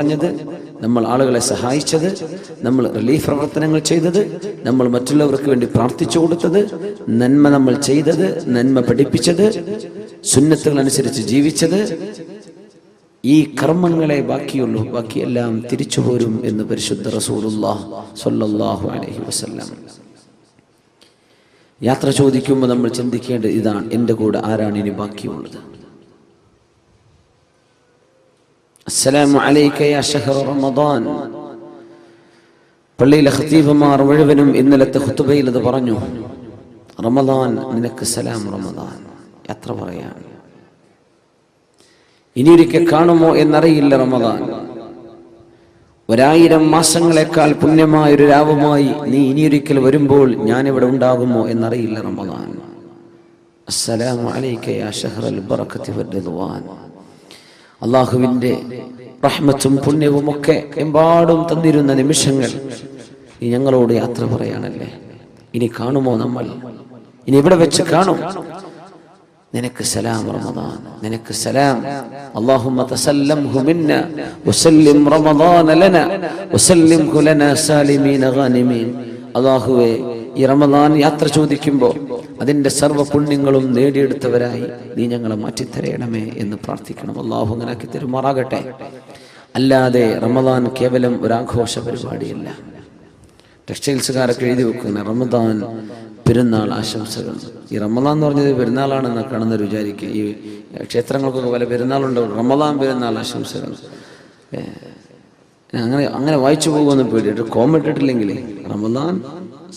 പറഞ്ഞത്, നമ്മൾ ആളുകളെ സഹായിച്ചത്, നമ്മൾ റിലീഫ് പ്രവർത്തനങ്ങൾ ചെയ്തത്, നമ്മൾ മറ്റുള്ളവർക്ക് വേണ്ടി പ്രാർത്ഥിച്ചു കൊടുത്തത്, നന്മ നമ്മൾ ചെയ്തത്, നന്മ പഠിപ്പിച്ചത്, സുന്നത്തുകൾ അനുസരിച്ച് ജീവിച്ചത്, ഈ കർമ്മങ്ങളെ ബാക്കിയുള്ളൂ, ബാക്കിയെല്ലാം തിരിച്ചു പോരും എന്ന് പരിശുദ്ധ റസൂലുള്ളാഹി സ്വല്ലല്ലാഹു അലൈഹി വസല്ലം. യാത്ര ചോദിക്കുമ്പോൾ നമ്മൾ ചിന്തിക്കേണ്ടത് ഇതാണ്: എൻ്റെ കൂടെ ആരാണ് ഇനി ബാക്കിയുള്ളത്? അസ്സലാമു അലൈക യാ ശഹ്റ റമദാൻ. പള്ളിയിലെ ഖതീബുമാർ മുഴുവനും ഇന്നലത്തെ ഖുതുബയിൽ അത് പറഞ്ഞു. റമദാൻ നിനക്ക് സലാം റമദാൻ. യാത്ര പറയാൻ ഇനിയൊരിക്കൽ കാണുമോ എന്നറിയില്ല. റമദാൻ 1000 മാസങ്ങളെക്കാൾ പുണ്യമായൊരു രാവുമായി നീ ഇനിയൊരിക്കൽ വരുമ്പോൾ ഞാനിവിടെ ഉണ്ടാകുമോ എന്നറിയില്ല. റമദാൻ. അസ്സലാമു അലൈക യാ ശഹ്റൽ ബറകതി വർ-റിദ്വാൻ. അല്ലാഹുവിൻ്റെ റഹ്മത്തും പുണ്യവും ഒക്കെ എമ്പാടും തന്നിരുന്ന നിമിഷങ്ങൾ നീ ഞങ്ങളോട് യാത്ര പറയാനല്ലേ. ഇനി കാണുമോ നമ്മൾ? ഇനി ഇവിടെ വെച്ച് കാണും. നിനക്ക് സലാം റമദാൻ, നിനക്ക് സലാം. അല്ലാഹുമ്മ തസല്ലംഹു മിന്ന വസല്ലിം റമദാന ലനാ വസല്ലിംഹു ലനാ സാലിമീന ഗാനിമീൻ. അല്ലാഹുവേ, ഈ റമദാൻ യാത്ര ചോദിക്കുമ്പോൾ അതിൻ്റെ സർവ്വ പുണ്യങ്ങളും നേടിയെടുത്തവരായി നീ ഞങ്ങളെ മാറ്റിത്തരയണമേ എന്ന് പ്രാർത്ഥിക്കണം. അല്ലാഹു അങ്ങനെ ആക്കി തരുമാറാകട്ടെ. അല്ലാതെ റമദാൻ കേവലം ഒരാഘോഷ പരിപാടിയല്ല. ടെക്സ്റ്റൈൽസുകാരൊക്കെ എഴുതി വെക്കുന്ന റമദാൻ പെരുന്നാൾ ആശംസകൾ. ഈ റമദാൻ എന്ന് പറഞ്ഞത് പെരുന്നാളാണെന്ന് കാണുന്നവർ വിചാരിക്കുക. ഈ ക്ഷേത്രങ്ങൾക്കൊക്കെ പല പെരുന്നാളുണ്ടാവും. റമദാൻ പെരുന്നാൾ ആശംസകൾ അങ്ങനെ വായിച്ചു പോകുമെന്ന് പേടിയിട്ട് കോമിട്ടിട്ടില്ലെങ്കിൽ റമദാൻ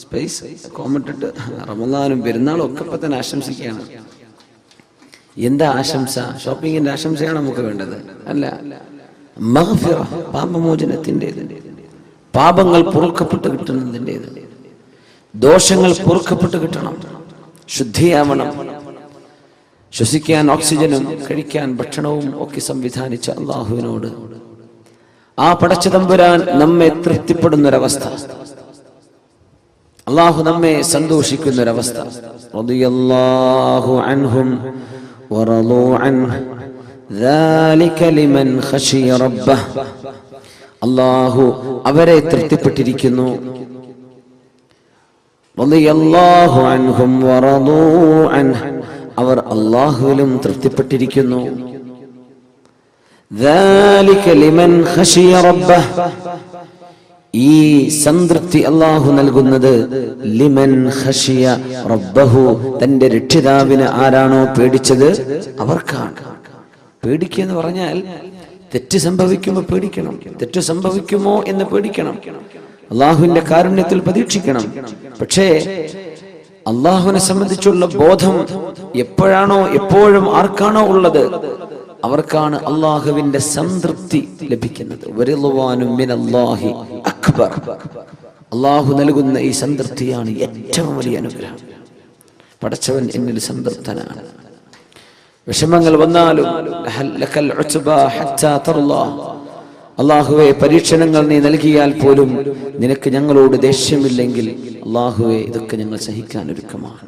സ്പേസ് കോമിട്ടിട്ട് റമദാനും പെരുന്നാളും ഒക്കെ ഇപ്പം തന്നെ ആശംസിക്കുകയാണ്. എന്താ ആശംസ? ഷോപ്പിങ്ങിന്റെ ആശംസയാണ് നമുക്ക് വേണ്ടത്? അല്ല, മഗ്ഫിറ, പാപമോചനത്തിൻ്റെത്, പാപങ്ങൾ പൊറുക്കപ്പെട്ട് കിട്ടുന്നതിൻ്റെത്, ദോഷങ്ങൾ പൊറുക്കപ്പെട്ട് കിട്ടണം, ശുദ്ധിയാവണം. ശ്വസിക്കാൻ ഓക്സിജനും കഴിക്കാൻ ഭക്ഷണവും ഒക്കെ സംവിധാനിച്ച അല്ലാഹുവിനോട്, ആ പടച്ച തമ്പുരാൻ നമ്മെ തൃപ്തിപ്പെടുന്നൊരവസ്ഥ, അല്ലാഹു നമ്മെ സന്തോഷിക്കുന്നൊരവസ്ഥ. റളിയല്ലാഹു അൻഹും വറളൂ അൻഹു ദാലിക ലിമൻ ഖശിയ റബ്ബഹ്. അല്ലാഹു അവരെ തൃപ്തിപ്പെട്ടിരിക്കുന്നു. റളിയല്ലാഹു അൻഹും വറളൂ അൻഹു, അവർ അല്ലാഹുവിലും തൃപ്തിപ്പെട്ടിരിക്കുന്നു. ദാലിക ലിമൻ ഖശിയ റബ്ബഹ്. ഈ സംതൃപ്തി അല്ലാഹു നൽകുന്നത് ലിമൻ ഖശിയ റബ്ബഹു, തന്റെ രക്ഷിതാവിനെ ആരാണോ പേടിച്ചത് അവർക്കാണ്. പേടിക്കുക എന്ന് പറഞ്ഞാൽ തെറ്റ് സംഭവിക്കുമ്പോൾ പേടിക്കണം, തെറ്റ് സംഭവിക്കുമോ എന്ന് പേടിക്കണം, അള്ളാഹുവിന്റെ കാരുണ്യത്തിൽ പ്രതീക്ഷിക്കണം. പക്ഷേ അള്ളാഹുവിനെ സംബന്ധിച്ചുള്ള ബോധം എപ്പോഴാണോ എപ്പോഴും ആർക്കാണോ ഉള്ളത് അവർക്കാണ് അള്ളാഹുവിന്റെ സംതൃപ്തി ലഭിക്കുന്നത്. വറിദ്വാനും മിനല്ലാഹി അക്ബർ. അള്ളാഹു നൽകുന്ന ഈ സംതൃപ്തിയാണ് ഏറ്റവും വലിയ അനുഗ്രഹം. പടച്ചവൻ എന്നിൽ സംതൃപ്തനാണ്. വിഷമങ്ങൾ വന്നാലും ലക്കൽ ഉത്ബാ ഹത്താ തർളാ. അല്ലാഹുവേ, പരീക്ഷണങ്ങൾ നീ നൽകിയാൽ പോലും നിനക്ക് ഞങ്ങളോട് ദേഷ്യമില്ലെങ്കിൽ അല്ലാഹുവേ, ഇതൊക്കെ ഞങ്ങൾ സഹിക്കാൻ ഒരുക്കമാണ്.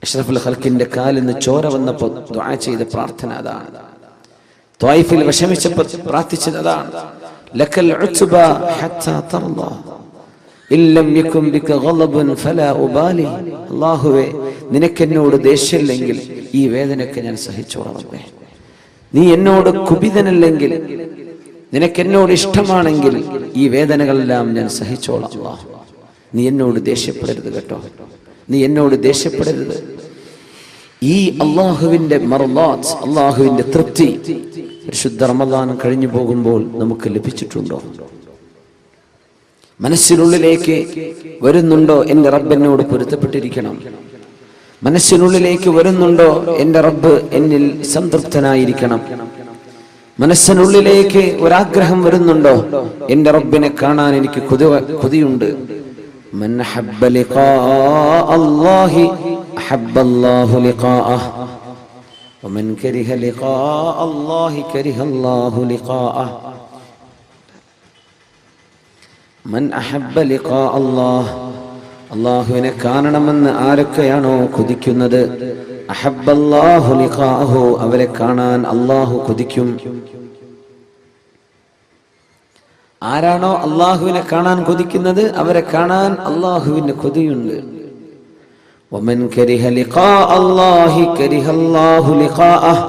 അഷ്റഫുൽ ഖൽഖിന്റെ കാലിന് ചോര വന്നപ്പോൾ ദുആ ചെയ്ത പ്രാർത്ഥന അതാണ്. ത്വായിഫിൽ വിഷമിച്ചപ്പോൾ പ്രാർത്ഥിച്ചത് അതാണ്. ലക്കൽ ഉത്ബാ ഹത്താ തർളാ ഇല്ലം യകും ബിക ഗളബൻ ഫലാ ഉബാലി. അല്ലാഹുവേ, നിനക്കെന്നോട് ദേഷ്യമില്ലെങ്കിൽ ഈ വേദനയൊക്കെ ഞാൻ സഹിച്ചോളാം. നീ എന്നോട് കുപിതനല്ലെങ്കിൽ, നിനക്കെന്നോട് ഇഷ്ടമാണെങ്കിൽ ഈ വേദനകളെല്ലാം ഞാൻ സഹിച്ചോളാം. അല്ലാഹ്, നീ എന്നോട് ദേഷ്യപ്പെടരുത് കേട്ടോ, നീ എന്നോട് ദേഷ്യപ്പെടരുത്. ഈ അള്ളാഹുവിന്റെ മർളാത്ത്, അള്ളാഹുവിന്റെ തൃപ്തി പരിശുദ്ധ റമദാൻ കഴിഞ്ഞു പോകുമ്പോൾ നമുക്ക് ലഭിച്ചിട്ടുണ്ടോ? മനസ്സിനുള്ളിലേക്ക് വരുന്നുണ്ടോ എന്റെ റബ്ബ് എന്നോട് പൊരുത്തപ്പെട്ടിരിക്കണം? മനസ്സിനുള്ളിലേക്ക് വരുന്നുണ്ടോ എന്റെ റബ്ബ് എന്നിൽ സംതൃപ്തനായിരിക്കണം? മനസ്സിനുള്ളിലേക്ക് ഒരാഗ്രഹം വരുന്നുണ്ടോ എന്റെ റബ്ബിനെ കാണാൻ എനിക്ക് കൊതിയുണ്ട്? മൻ ഹബ്ബ ലിഖാ അല്ലാഹി അഹബ്ബ അല്ലാഹു ലിഖാഅഹ് വമൻ കരിഹ ലിഖാ അല്ലാഹി കരിഹ അല്ലാഹു ലിഖാഅഹ്. മൻ അഹബ്ബ ലിഖാ അല്ലാഹ്, അല്ലാഹുവിനെ കാണണമെന്ന് ആരൊക്കെയാണോ കൊതിക്കുന്നത്, അഹബ്ബ അല്ലാഹു ലിഖാഅഹു, അവരെ കാണാൻ അല്ലാഹു കൊതിക്കും. ആരാണോ അള്ളാഹുവിനെ കാണാൻ കൊതിക്കുന്നത് അവരെ കാണാൻ അള്ളാഹുവിന് കൊതിയുണ്ട്. വമൻ കരിഹ ലിഖാ അല്ലാഹി കരിഹല്ലാഹു ലിഖാഅഹ്.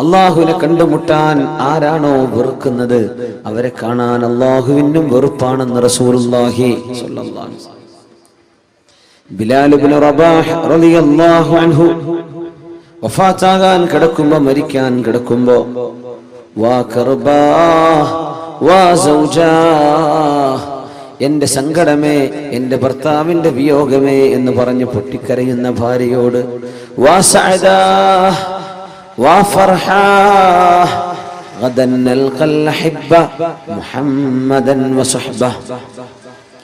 അള്ളാഹുവിനെ കണ്ടുമുട്ടാൻ ആരാണോ വെറുക്കുന്നത് അവരെ കാണാൻ അള്ളാഹുവിനും വെറുപ്പാണെന്ന് റസൂലുള്ളാഹി സ്വല്ലല്ലാഹു അലൈഹി വസല്ലം. ബിലാൽ ഇബ്നു റബാഹ് റളിയല്ലാഹു അൻഹു വഫാത്താകാൻ കിടക്കുമ്പോ, മരിക്കാൻ കിടക്കുമ്പോ, വാ കർബാ വാ സൗജാ, എന്റെ സങ്കടമേ, എന്റെ ഭർത്താവിന്റെ വിയോഗമേ എന്ന് പറഞ്ഞ് പൊട്ടിക്കരയുന്ന ഭാര്യയോട്, വാ സഅദാ വാ ഫർഹാ ഗദൻ നൽഖൽ ഹബ്ബ മുഹമ്മദൻ വസഹ്ബ.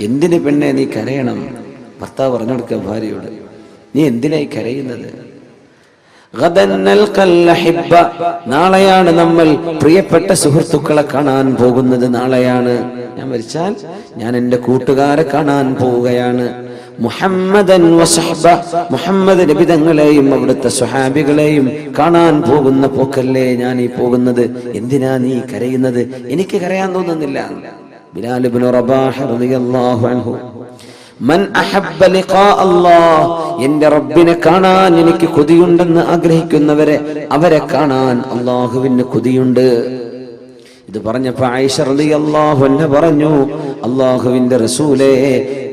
എന്തിന് പെണ്ണെ നീ കരയണം? ഭർത്താവ് പറഞ്ഞു കൊടുക്കുക ഭാര്യയോട്, നീ എന്തിനായി കരയുന്നത്? ഗദൻ നൽഖൽ ഹബ്ബ, നാളെയാണ് നമ്മൾ പ്രിയപ്പെട്ട സുഹൃത്തുക്കളെ കാണാൻ പോകുന്നത്. നാളെയാണ് ഞാൻ മരിച്ചാൽ ഞാൻ എൻ്റെ കൂട്ടുകാരെ കാണാൻ പോവുകയാണ്. മുഹമ്മദൻ വസഹ്ബ, മുഹമ്മദ് നബി തങ്ങളെയും അവിടുത്തെ സ്വഹാബികളെയും കാണാൻ പോകുന്ന പോക്കല്ലേ ഞാൻ ഈ പോകുന്നത്. എന്തിനാ നീ കരയുന്നത്? എനിക്ക് കരയാൻ തോന്നുന്നില്ല. ബിലാൽ ഇബ്നു റബാഹ് റളിയല്ലാഹു അൻഹു, മൻ അഹബ്ബ ലിഖാ അല്ലാഹ്, എന്റെ റബ്ബിനെ കാണാൻ എനിക്ക് കൊതിയുണ്ടെന്ന് ആഗ്രഹിക്കുന്നവരെ അവരെ കാണാൻ അല്ലാഹുവിന് കൊതിയുണ്ട്. ഇത് പറഞ്ഞപ്പോ ആയിഷ റളിയല്ലാഹു അൻഹ പറഞ്ഞു, അല്ലാഹുവിന്റെ റസൂലേ,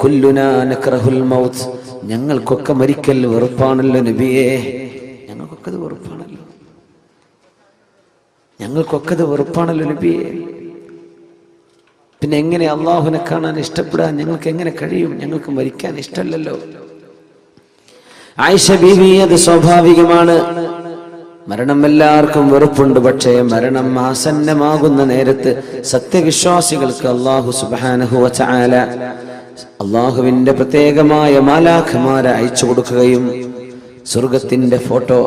കുല്ലുനാ നക്റഹുൽ മൗത്ത്, ഞങ്ങൾക്കൊക്കെ മരിക്കൽ വെറുപ്പാണല്ലോ നബിയേ. ഞങ്ങൾക്കൊക്കെ അത് വെറുപ്പാണല്ലോ, ഞങ്ങൾക്കൊക്കെ അത് വെറുപ്പാണല്ലോ നബിയേ. പിന്നെ എങ്ങനെ അള്ളാഹുവിനെ കാണാൻ ഇഷ്ടപ്പെടാൻ ഞങ്ങൾക്ക് എങ്ങനെ കഴിയും? ഞങ്ങൾക്ക് മരിക്കാൻ ഇഷ്ടമല്ലല്ലോ. ആയിഷ ബീവി, അത് സ്വാഭാവികമാണ്. മരണം എല്ലാവർക്കും വെറുപ്പുണ്ട്. പക്ഷേ മരണം ആസന്നമാകുന്ന നേരത്ത് സത്യവിശ്വാസികൾക്ക് അല്ലാഹു സുബ്ഹാനഹു വ തആല അള്ളാഹുവിന്റെ പ്രത്യേകമായ മാലാഖമാരെ അയച്ചു കൊടുക്കുകയും സ്വർഗത്തിന്റെ ഫോട്ടോ,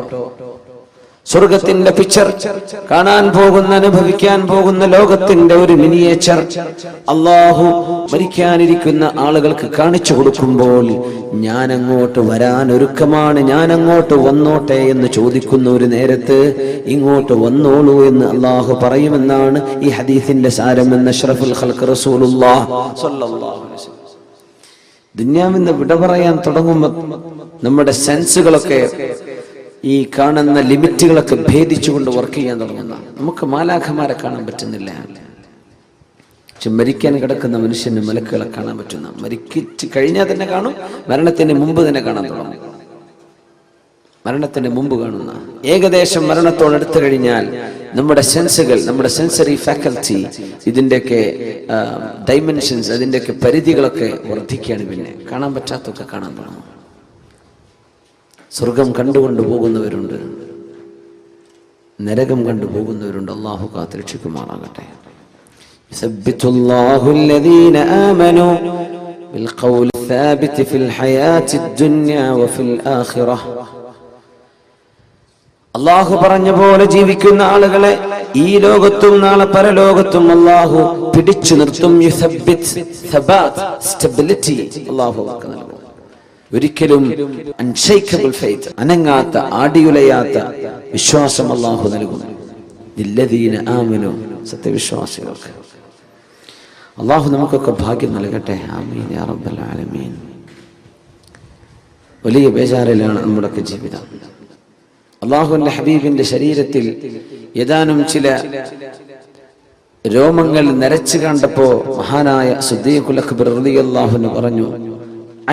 സ്വർഗത്തിന്റെ പിക്ചർ, കാണാൻ പോകുന്ന, അനുഭവിക്കാൻ പോകുന്ന ലോകത്തിന്റെ ഒരു മിനിയേച്ചർ അള്ളാഹു മരിക്കാനിരിക്കുന്ന ആളുകൾക്ക് കാണിച്ചു കൊടുക്കുമ്പോൾ, ഞാൻ അങ്ങോട്ട് വരാൻ ഒരുക്കമാണ്, ഞാൻ അങ്ങോട്ട് വന്നോട്ടെ എന്ന് ചോദിക്കുന്ന ഒരു നേരത്ത് ഇങ്ങോട്ട് വന്നോളൂ എന്ന് അള്ളാഹു പറയുമെന്നാണ് ഈ ഹദീസിന്റെ സാരമെന്ന് അഷ്റഫുൽ ഖൽഖ് റസൂലുള്ളാഹി സ്വല്ലല്ലാഹു അലൈഹി വസല്ലം. ദുനിയാവിന്ന് വിട പറയാൻ തുടങ്ങുമ്പോൾ നമ്മുടെ സെൻസുകളൊക്കെ ഈ കാണുന്ന ലിമിറ്റുകളൊക്കെ ഭേദിച്ചുകൊണ്ട് വർക്ക് ചെയ്യാൻ തുടങ്ങുന്ന, നമുക്ക് മാലാഖമാരെ കാണാൻ പറ്റുന്നില്ല. പക്ഷെ മരിക്കാൻ കിടക്കുന്ന മനുഷ്യന് മലക്കുകളെ കാണാൻ പറ്റുന്ന, മരിച്ചു കഴിഞ്ഞാൽ തന്നെ കാണും, മരണത്തിന് മുമ്പ് തന്നെ കാണാൻ തുടങ്ങും. മരണത്തിന് മുമ്പ് കാണുന്ന, ഏകദേശം മരണത്തോടടുത്ത് കഴിഞ്ഞാൽ നമ്മുടെ സെൻസുകൾ, നമ്മുടെ സെൻസറി ഫാക്കൽറ്റി, ഇതിൻ്റെയൊക്കെ ഡൈമെൻഷൻസ്, അതിൻ്റെയൊക്കെ പരിധികളൊക്കെ വർദ്ധിക്കുകയാണ്. പിന്നെ കാണാൻ പറ്റാത്തൊക്കെ കാണാൻ തുടങ്ങും. സ്വർഗം കണ്ടുകൊണ്ട് പോകുന്നവരുണ്ട്, നരകം കണ്ടുപോകുന്നവരുണ്ട്. അല്ലാഹു കാത്തുരക്ഷിക്കുമാറാകട്ടെ. യുസബ്ബിതുല്ലാഹു അല്ലദീന ആമനൂ ബിൽഖൗലി الثابت في الحياة الدنيا وفي الآخرة. അല്ലാഹു പറഞ്ഞ പോലെ ജീവിക്കുന്ന ആളുകളെ ഈ ലോകത്തും നാളെ പരലോകത്തും അല്ലാഹു പിടിച്ചു നിർത്തും. യുസബ്ബിത്, സബാത്ത്, സ്റ്റെബിലിറ്റി അല്ലാഹു നൽകും. ഒരിക്കലും അൺഷേക്കബിൾ ഫെയ്ത്ത്, അനങ്ങാത്ത, ആടിയുലയാത്ത വിശ്വാസം അല്ലാഹു നൽകും. ലല്ലദീന ആമനൂ, സത്യവിശ്വാസികൾക്ക്. അല്ലാഹു നമുക്കൊക്കെ ഭാഗ്യം നൽകട്ടെ. ആമീൻ യാ റബ്ബൽ ആലമീൻ. വലിയ ബേജാറിലാണ് നമ്മുടെയൊക്കെ ജീവിതം. അല്ലാഹുവിന്റെ ഹബീബിന്റെ ശരീരത്തിൽ ഏതാനും ചില രോമങ്ങൾ നരച്ചു കണ്ടപ്പോ മഹാനായ സിദ്ദീഖുൽ അക്ബർ റളിയല്ലാഹു അൻഹു പറഞ്ഞു,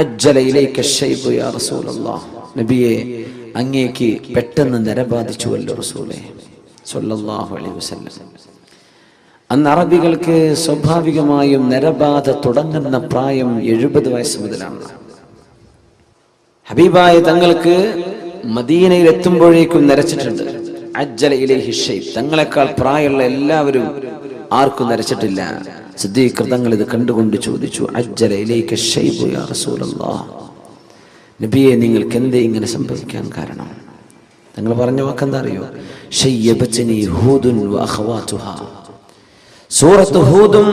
അജ്ജല ഇലൈക ശൈബു യാ റസൂലല്ലാഹ്, നബിയെ അങ്ങേക്ക് പെട്ടെന്ന് നര ബാധിച്ചുവല്ലോ റസൂലേ സ്വല്ലല്ലാഹു അലൈഹി വസല്ലം. അന്ന് അറബികൾക്ക് സ്വാഭാവികമായും നരബാധ തുടങ്ങുന്ന പ്രായം 70 വയസ്സ് മുതലാണ്. ഹബീബായ തങ്ങൾക്ക് മദീനയിൽ എത്തുമ്പോഴേക്കും നരച്ചിട്ടുണ്ട്. അജ്ജല ഇലൈഹി ശൈബ്, തങ്ങളെക്കാൾ പ്രായമുള്ള എല്ലാവരും ആർക്കും നരച്ചിട്ടില്ല. സിദ്ദീഖ് തങ്ങൾ ഇത് കണ്ടുകൊണ്ട് ചോദിച്ചു, അജ്ജല ഇലൈക ശൈബു യാ റസൂലല്ലാഹ്, നബിയെ നിങ്ങൾക്ക് എന്തേ ഇങ്ങനെ സംഭവിക്കാൻ കാരണം? തങ്ങൾ പറഞ്ഞ വാക്കെന്താ അറിയോ? ശയ്യബത്നി ഹൂദുൻ വ അഖവാതുഹാ. സൂറത്ത് ഹൂദും,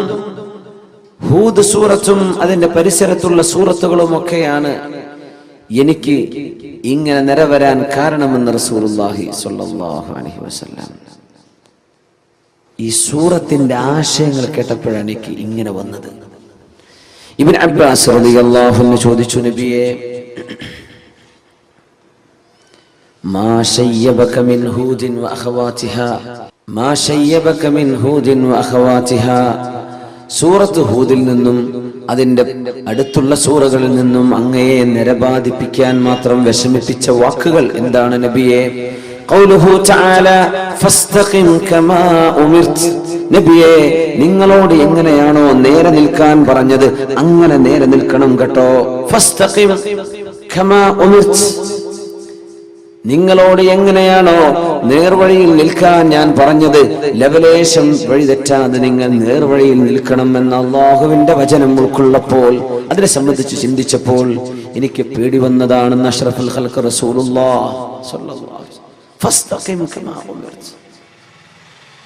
ഹൂദ് സൂറത്തും അതിന്റെ പരിസരത്തുള്ള സൂറത്തുകളും ഒക്കെയാണ് എനിക്ക് ഇങ്ങനെ നിരവരാൻ കാരണമെന്ന് റസൂലുള്ളാഹി സ്വല്ലല്ലാഹു അലൈഹി വസല്ലം. ഈ സൂറത്തിന്റെ ആശയങ്ങൾ കേട്ടപ്പോഴാണ് എനിക്ക് ഇങ്ങനെ വന്നത്. ഇബ്നു അബ്ബാസ് റളിയല്ലാഹു അൻഹു ചോദിച്ചു, നബിയേ, മാ ശയ്യബക മിൻ ഹൂദിൻ വ അഖവാതിഹാ, മാ ശയ്യബക മിൻ ഹൂദിൻ വ അഖവാതിഹാ, സൂറത്ത് ഹൂദിൽ നിന്നും അതിന്റെ അടുത്തുള്ള സൂറകളിൽ നിന്നും അങ്ങയെ നരബാധിപ്പിക്കാൻ മാത്രം വിഷമിപ്പിച്ച വാക്കുകൾ എന്താണ് നബിയെ? ഖൗലുഹു തആല ഫസ്തഖിം കമാ ഉമിർത്. നബിയെ, നിങ്ങളോട് എങ്ങനെയാണോ നേരെ നിൽക്കാൻ പറഞ്ഞത് അങ്ങനെ നേരെ നിൽക്കണം കേട്ടോ. ഫസ്തഖിം കമാ ഉമിർത്, നിങ്ങളോട് എങ്ങനെയാണോ നേർവഴിയിൽ നിൽക്കാൻ ഞാൻ പറഞ്ഞത് ലവലേശം വഴി തെറ്റാതെ നിങ്ങൾ നേർവഴിയിൽ നിൽക്കണം എന്ന അല്ലാഹുവിന്റെ വചനം ഉൾക്കൊള്ളപ്പോൾ, അതിനെ സംബന്ധിച്ച് ചിന്തിച്ചപ്പോൾ എനിക്ക് പേടി വന്നതാണെന്ന് അഷ്റഫുൽ ഖൽഖ് റസൂലുള്ളാഹി സ്വല്ലല്ലാഹു അലൈഹി വസല്ലം. ഫസ്തഖിം കമാ ഉമിർത്,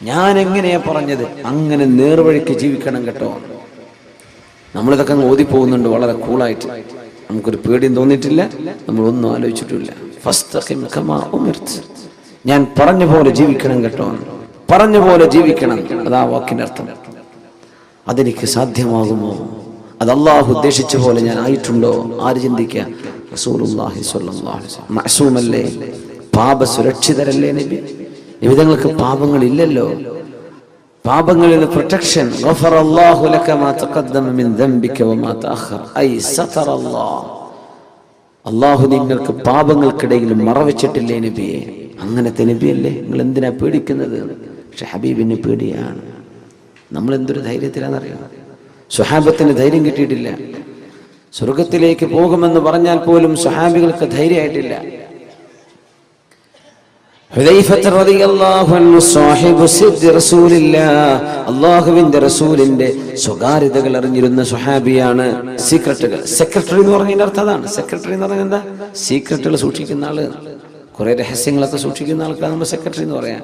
ഞാൻ എങ്ങനെയാ പറഞ്ഞത് അങ്ങനെ നേർവഴിക്ക് ജീവിക്കണം കേട്ടോ. നമ്മളിതൊക്കെ അങ്ങ് ഓതിപ്പോകുന്നുണ്ട് വളരെ കൂളായിട്ട്, നമുക്കൊരു പേടിയും തോന്നിയിട്ടില്ല, നമ്മളൊന്നും ആലോചിച്ചിട്ടില്ല. ഫസ്തഖിം കമാ ഉമിർത്, ഞാൻ പറഞ്ഞ പോലെ ജീവിക്കണം കേട്ടോ, പറഞ്ഞ പോലെ ജീവിക്കണം. അതാ വാക്കിന്റെ അർത്ഥം. അതെനിക്ക് സാധ്യമാകുമോ? അത് അള്ളാഹു ഉദ്ദേശിച്ച പോലെ ഞാൻ ആയിട്ടുണ്ടോ? ആര് ചിന്തിക്കുക? റസൂലുള്ളാഹി സ്വല്ലല്ലാഹു അലൈഹി വസല്ലം മഅസൂമല്ലേ, പാപ സുരക്ഷിതരല്ലേ നബി? നിബിതങ്ങൾക്ക് പാപങ്ങളില്ലല്ലോ. പാപങ്ങളിൽ നിന്ന് പ്രൊട്ടക്ഷൻ. ഗഫറല്ലാഹു ലക മാ തഖദ്ദമ മിൻ ദംബിക വമാ തഅഖർ, ഐ സതറല്ലാഹ്, അല്ലാഹു നിങ്ങൾക്ക് പാപങ്ങൾക്കിടയിൽ മറവച്ചിട്ടില്ലേ നബിയെ? അങ്ങനത്തെ നബിയല്ലേ, നിങ്ങൾ എന്തിനാ പേടിക്കുന്നത്? പക്ഷെ ഹബീബിന് പേടിയാണ്. നമ്മൾ എന്തൊരു ധൈര്യത്തിലാണെന്നറിയാം. സ്വഹാബത്തിന് ധൈര്യം കിട്ടിയിട്ടില്ല. സ്വർഗത്തിലേക്ക് പോകുമെന്ന് പറഞ്ഞാൽ പോലും സ്വഹാബികൾക്ക് ധൈര്യമായിട്ടില്ല. ഹുദൈഫത്ത് റളിയല്ലാഹു അൻഹു സാഹിബു സിദ്ദി റസൂലില്ലാഹ്, അല്ലാഹുവിന്റെ റസൂലിന്റെ സ്വകാര്യതകൾ അറിഞ്ഞിരുന്ന സ്വഹാബിയാണ്. സീക്രട്ടുകൾ, സെക്രട്ടറി എന്ന് പറഞ്ഞതിന്റെ അർത്ഥം അതാണ്. സെക്രട്ടറി എന്ന് പറഞ്ഞാൽ എന്താ? സീക്രട്ടുകൾ സൂക്ഷിക്കുന്ന ആള്, കുറെ രഹസ്യങ്ങളൊക്കെ സൂക്ഷിക്കുന്ന ആൾക്കാണ് നമ്മൾ സെക്രട്ടറി എന്ന് പറയാം.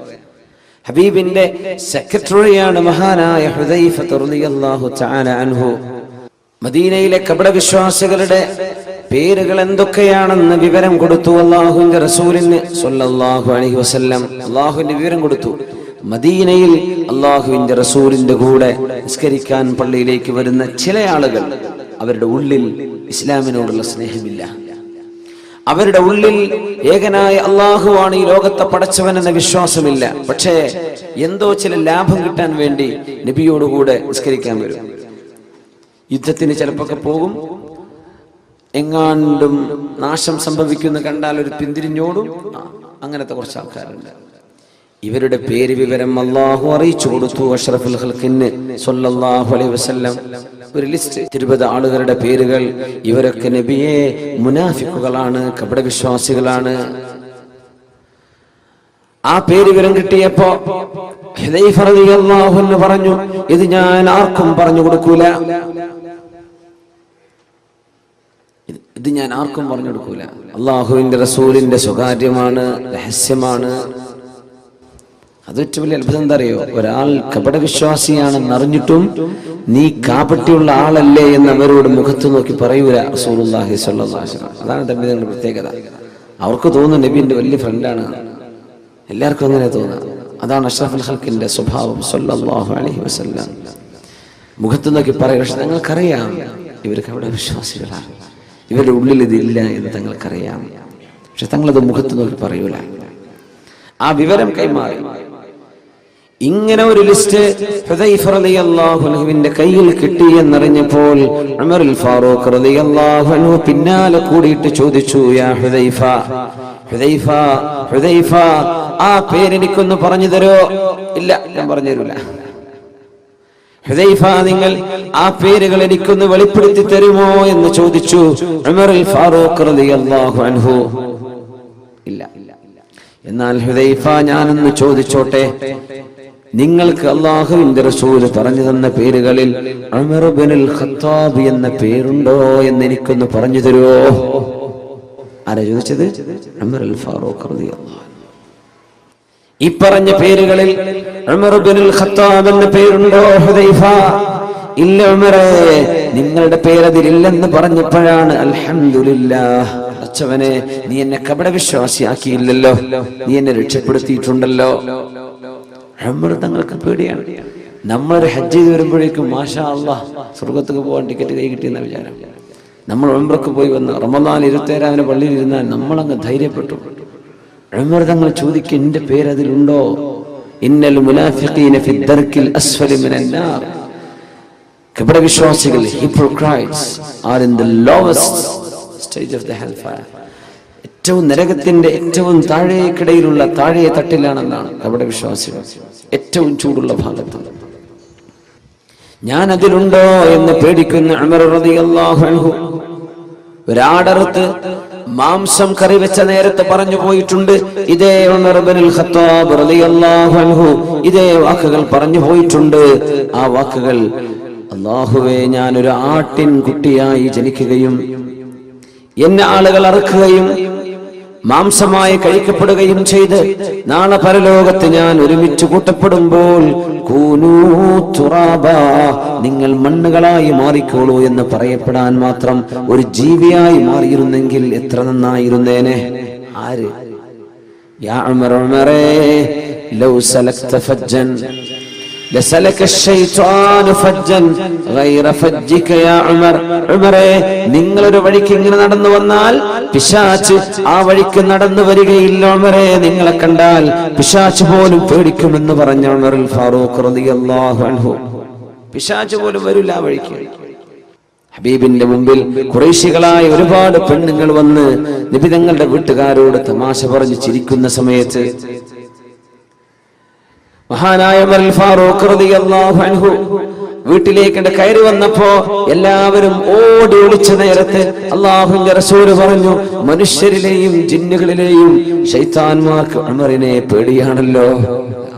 ഹബീബിന്റെ സെക്രട്ടറിയാണ് മഹാനായ ഹുദൈഫത്ത് റളിയല്ലാഹു തആല അൻഹു. മദീനയിലെ കപടവിശ്വാസികളുടെ പേരുകൾ എന്തൊക്കെയാണെന്ന് വിവരം കൊടുത്തു അല്ലാഹുവിന്റെ റസൂലിന് സ്വല്ലല്ലാഹു അലൈഹി വസല്ലം. അല്ലാഹുവിന്റെ വിവരം കൊടുത്തു. മദീനയിൽ അല്ലാഹുവിന്റെ റസൂലിന്റെ കൂടെ നിസ്കരിക്കാൻ പള്ളിയിലേക്ക് വരുന്ന ചില ആളുകൾ, അവരുടെ ഉള്ളിൽ ഇസ്ലാമിനോടുള്ള സ്നേഹമില്ല. അവരുടെ ഉള്ളിൽ ഏകനായ അല്ലാഹുവാണ് ഈ ലോകത്തെ പടച്ചവൻ എന്ന വിശ്വാസമില്ല. പക്ഷേ എന്തോ ചില ലാഭം കിട്ടാൻ വേണ്ടി നബിയോടുകൂടെ നിസ്കരിക്കാൻ വരും. യുദ്ധത്തിന് ചിലപ്പോൾ പോകും. എങ്ങാണ്ടും നാശം സംഭവിക്കുന്ന കണ്ടാൽ ഒരു പിന്തിരിഞ്ഞോടും. അങ്ങനത്തെ കുറച്ച് ആൾക്കാരുണ്ട്. ഇവരുടെ പേര് വിവരം അല്ലാഹു അറിയിച്ചു കൊടുത്തു അഷ്റഫുൽ ഖൽഖിന് സ്വല്ലല്ലാഹു അലൈഹി വസല്ലം. ഒരു ലിസ്റ്റ് 20 ആളുകളുടെ പേരുകൾ. ഇവരൊക്കെ നബിയെ മുനാഫിക്കുകളാണ്, കപടവിശ്വാസികളാണ്. ആ പേര് വിവരം കിട്ടിയപ്പോ ഹുദൈഫ റളിയല്ലാഹു അൻഹു പറഞ്ഞു, ഇത് ഞാൻ ആർക്കും പറഞ്ഞു കൊടുക്കൂല, ഇത് ഞാൻ ആർക്കും പറഞ്ഞു കൊടുക്കൂല. അള്ളാഹുവിന്റെ റസൂലിന്റെ സ്വകാര്യമാണ്, രഹസ്യമാണ്. അത് ഏറ്റവും വലിയ അത്ഭുതം എന്താ അറിയോ? ഒരാൾ കപടവിശ്വാസിയാണെന്ന് അറിഞ്ഞിട്ടും നീ കാപട്യമുള്ള ആളല്ലേ എന്ന് അവരോട് മുഖത്ത് നോക്കി പറയൂല റസൂലുള്ളാഹി സ്വല്ലല്ലാഹു അലൈഹി വസല്ലം. അതാണ് തമ്മിലുള്ള പ്രത്യേകത. അവർക്ക് തോന്നുന്നു നബിന്റെ വലിയ ഫ്രണ്ടാണ്. എല്ലാവർക്കും അങ്ങനെ തോന്നുക. അതാണ് അഷ്റഫുൽ ഖൽഖിന്റെ സ്വഭാവം സ്വല്ലല്ലാഹു അലൈഹി വസല്ലം. മുഖത്ത് നോക്കി പറയും. പക്ഷെ തങ്ങൾക്കറിയാം ഇവർ കപടവിശ്വാസികളാണ്, ഇവരുടെ ഉള്ളിൽ ഇതില്ല എന്ന് തങ്ങൾക്കറിയാം. പക്ഷെ തങ്ങളത് മുഖത്ത് നോക്കി പറയൂല. ആ വിവരം കൈമാറി. ഇങ്ങനെ ഒരു ലിസ്റ്റ് ഹുദൈഫ റളിയല്ലാഹു അൻഹുവിന്റെ കയ്യിൽ കിട്ടി എന്നറിഞ്ഞപ്പോൾ ഉമറുൽ ഫാറൂഖ് റളിയല്ലാഹു അൻഹു പിന്നാലെ കൂടിയിട്ട് ചോദിച്ചു, യാ ഹുദൈഫ, ഹുദൈഫ, ഹുദൈഫ, ആ പേരെനിക്കൊന്ന് പറഞ്ഞു തരോ? ഇല്ല, ഞാൻ പറഞ്ഞു തരൂല. ഹുദൈഫ, നിങ്ങൾ ആ പേരുകൾ എനിക്കൊന്ന് വെളിപ്പെടുത്തി തരുമോ എന്ന് ചോദിച്ചു ഉമറുൽ ഫാറൂഖ് റളിയല്ലാഹു അൻഹു. ഇല്ല. എന്നാൽ ഹുദൈഫ, ഞാനൊന്ന് ചോദിച്ചോട്ടെ, നിങ്ങൾക്ക് അല്ലാഹുവിന്റെ റസൂൽ പറഞ്ഞു തന്ന പേരുകളിൽ ഉമർ ഇബ്നുൽ ഖത്താബ് എന്ന പേരുണ്ടോ എന്ന് എനിക്കൊന്ന് പറഞ്ഞു തരുമോ? ആരാ ചോദിച്ചത്? ഉമറുൽ ഫാറൂഖ് റളിയല്ലാഹു അൻഹു. ഈ പറഞ്ഞ പേരുകളിൽ ഉമർ ഇബ്നുൽ ഖത്താബ് എന്ന പേരുണ്ടോ ഹുദൈഫ? ഇല്ല ഉമറേ, നിങ്ങളുടെ പേരതിലില്ലെന്ന് പറഞ്ഞപ്പോഴാണ് അൽഹംദുലില്ലാഹ്, അച്ചവനെ, നീ എന്നെ കപടവിശ്വാസിയാക്കിയില്ലല്ലോ, നീ എന്നെ രക്ഷപ്പെടുത്തിയിട്ടുണ്ടല്ലോ. ഉമർ തങ്ങൾക്ക് പേടിയാണ്. നമ്മളൊരു ഹജ്ജ് ചെയ്ത് വരുമ്പോഴേക്കും മാഷാ അല്ലാഹ് സ്വർഗത്തേക്ക് പോകാൻ ടിക്കറ്റ് കൈ കിട്ടിയെന്ന വിചാരം. നമ്മൾ ഉംറക്ക് പോയി വന്ന് റമദാൻ 27 പള്ളിയിൽ ഇരുന്നാൽ നമ്മളങ്ങ് ധൈര്യപ്പെട്ടു. ഉമർ തങ്ങൾ ചോദിക്കും, എന്റെ പേര് അതിലുണ്ടോ? ഇന്നൽ മുനാഫിഖീന ഫി ദർക്കിൽ അസ്ഫലി മിനൻ നാർ. കപടവിശ്വാസികൾ, hypocrites are in the lowest stage of the hellfire. ഏറ്റവും നരകത്തിന്റെ ഏറ്റവും താഴേക്കിടയിലുള്ള താഴെ തട്ടിലാണെന്നാണ് കപടവിശ്വാസികൾ. ഏറ്റവും ചൂടുള്ള ഭാഗത്ത്. ഞാൻ അതിലുണ്ടോ എന്ന് പേടിക്കുന്ന ഉമർ റളിയല്ലാഹു അൻഹു ഒരാടറുത്ത് മാംസം കറി വെച്ച നേരത്തെ പറഞ്ഞു പോയിട്ടുണ്ട്. ഇതേ ഉമർ ഇബ്നുൽ ഖത്താബ് റളിയല്ലാഹു അൻഹു ഇതേ വാക്കുകൾ പറഞ്ഞു പോയിട്ടുണ്ട്. ആ വാക്കുകൾ, അല്ലാഹുവേ, ഞാനൊരു ആട്ടിൻ കുട്ടിയായി ജനിക്കുകയും എന്നെ ആളുകൾ അറുക്കുകയും മാംസമായി കഴിക്കപ്പെടുകയും ചെയ്ത് നാളെ പരലോകത്ത് ഞാൻ ഒരുമിച്ച് കൂട്ടപ്പെടുമ്പോൾ കൂനൂ തുറാബാ, നിങ്ങൾ മണ്ണുകളായി മാറിക്കോളൂ എന്ന് പറയപ്പെടാൻ മാത്രം ഒരു ജീവിയായി മാറിയിരുന്നെങ്കിൽ എത്ര നന്നായിരുന്നേനെ. ആര്? യാ ഉമർ, ഉമറേ, ലൗ സലക്ത ഫജ്ജൻ ലസലക ശൈത്വാനു ഫജ്ജൻ ഗൈറ ഫജ്ജിക യാ ഉമർ. ഉമറേ, നിങ്ങളൊരു വഴിക്ക് ഇങ്ങനെ നടന്നു വന്നാൽ പിശാച് ആ വഴിക്ക് നടന്നു വരികയില്ല. ഉമറേ, നിങ്ങളെ കണ്ടാൽ പിശാച് പോലും പേടിക്കുമെന്ന് പറഞ്ഞ ഉമറുൽ ഫാറൂഖ് റളിയല്ലാഹു അൻഹു. പിശാച് പോലും വരില്ല ആ വഴിക്ക്. ഹബീബിന്റെ മുമ്പിൽ ഖുറൈശികളായ ഒരുപാട് പെണ്ണുങ്ങൾ വന്ന് നബി തങ്ങളുടെ വീട്ടുകാരോട് തമാശ പറഞ്ഞ് ചിരിക്കുന്ന സമയത്ത് മഹാനായ ഉമർ ഫാറൂഖ് റളിയല്ലാഹു അൻഹു വീട്ടിലേക്ക് കയറി വന്നപ്പോ എല്ലാവരും ഓടി ഒളിച്ച നേരത്ത് അല്ലാഹുവിന്റെ റസൂല് പറഞ്ഞു, മനുഷ്യരിലെയും ജിന്നുകളിലെയും ശൈത്താന്മാർക്ക് ഉമറിനെ പേടിയാണല്ലോ.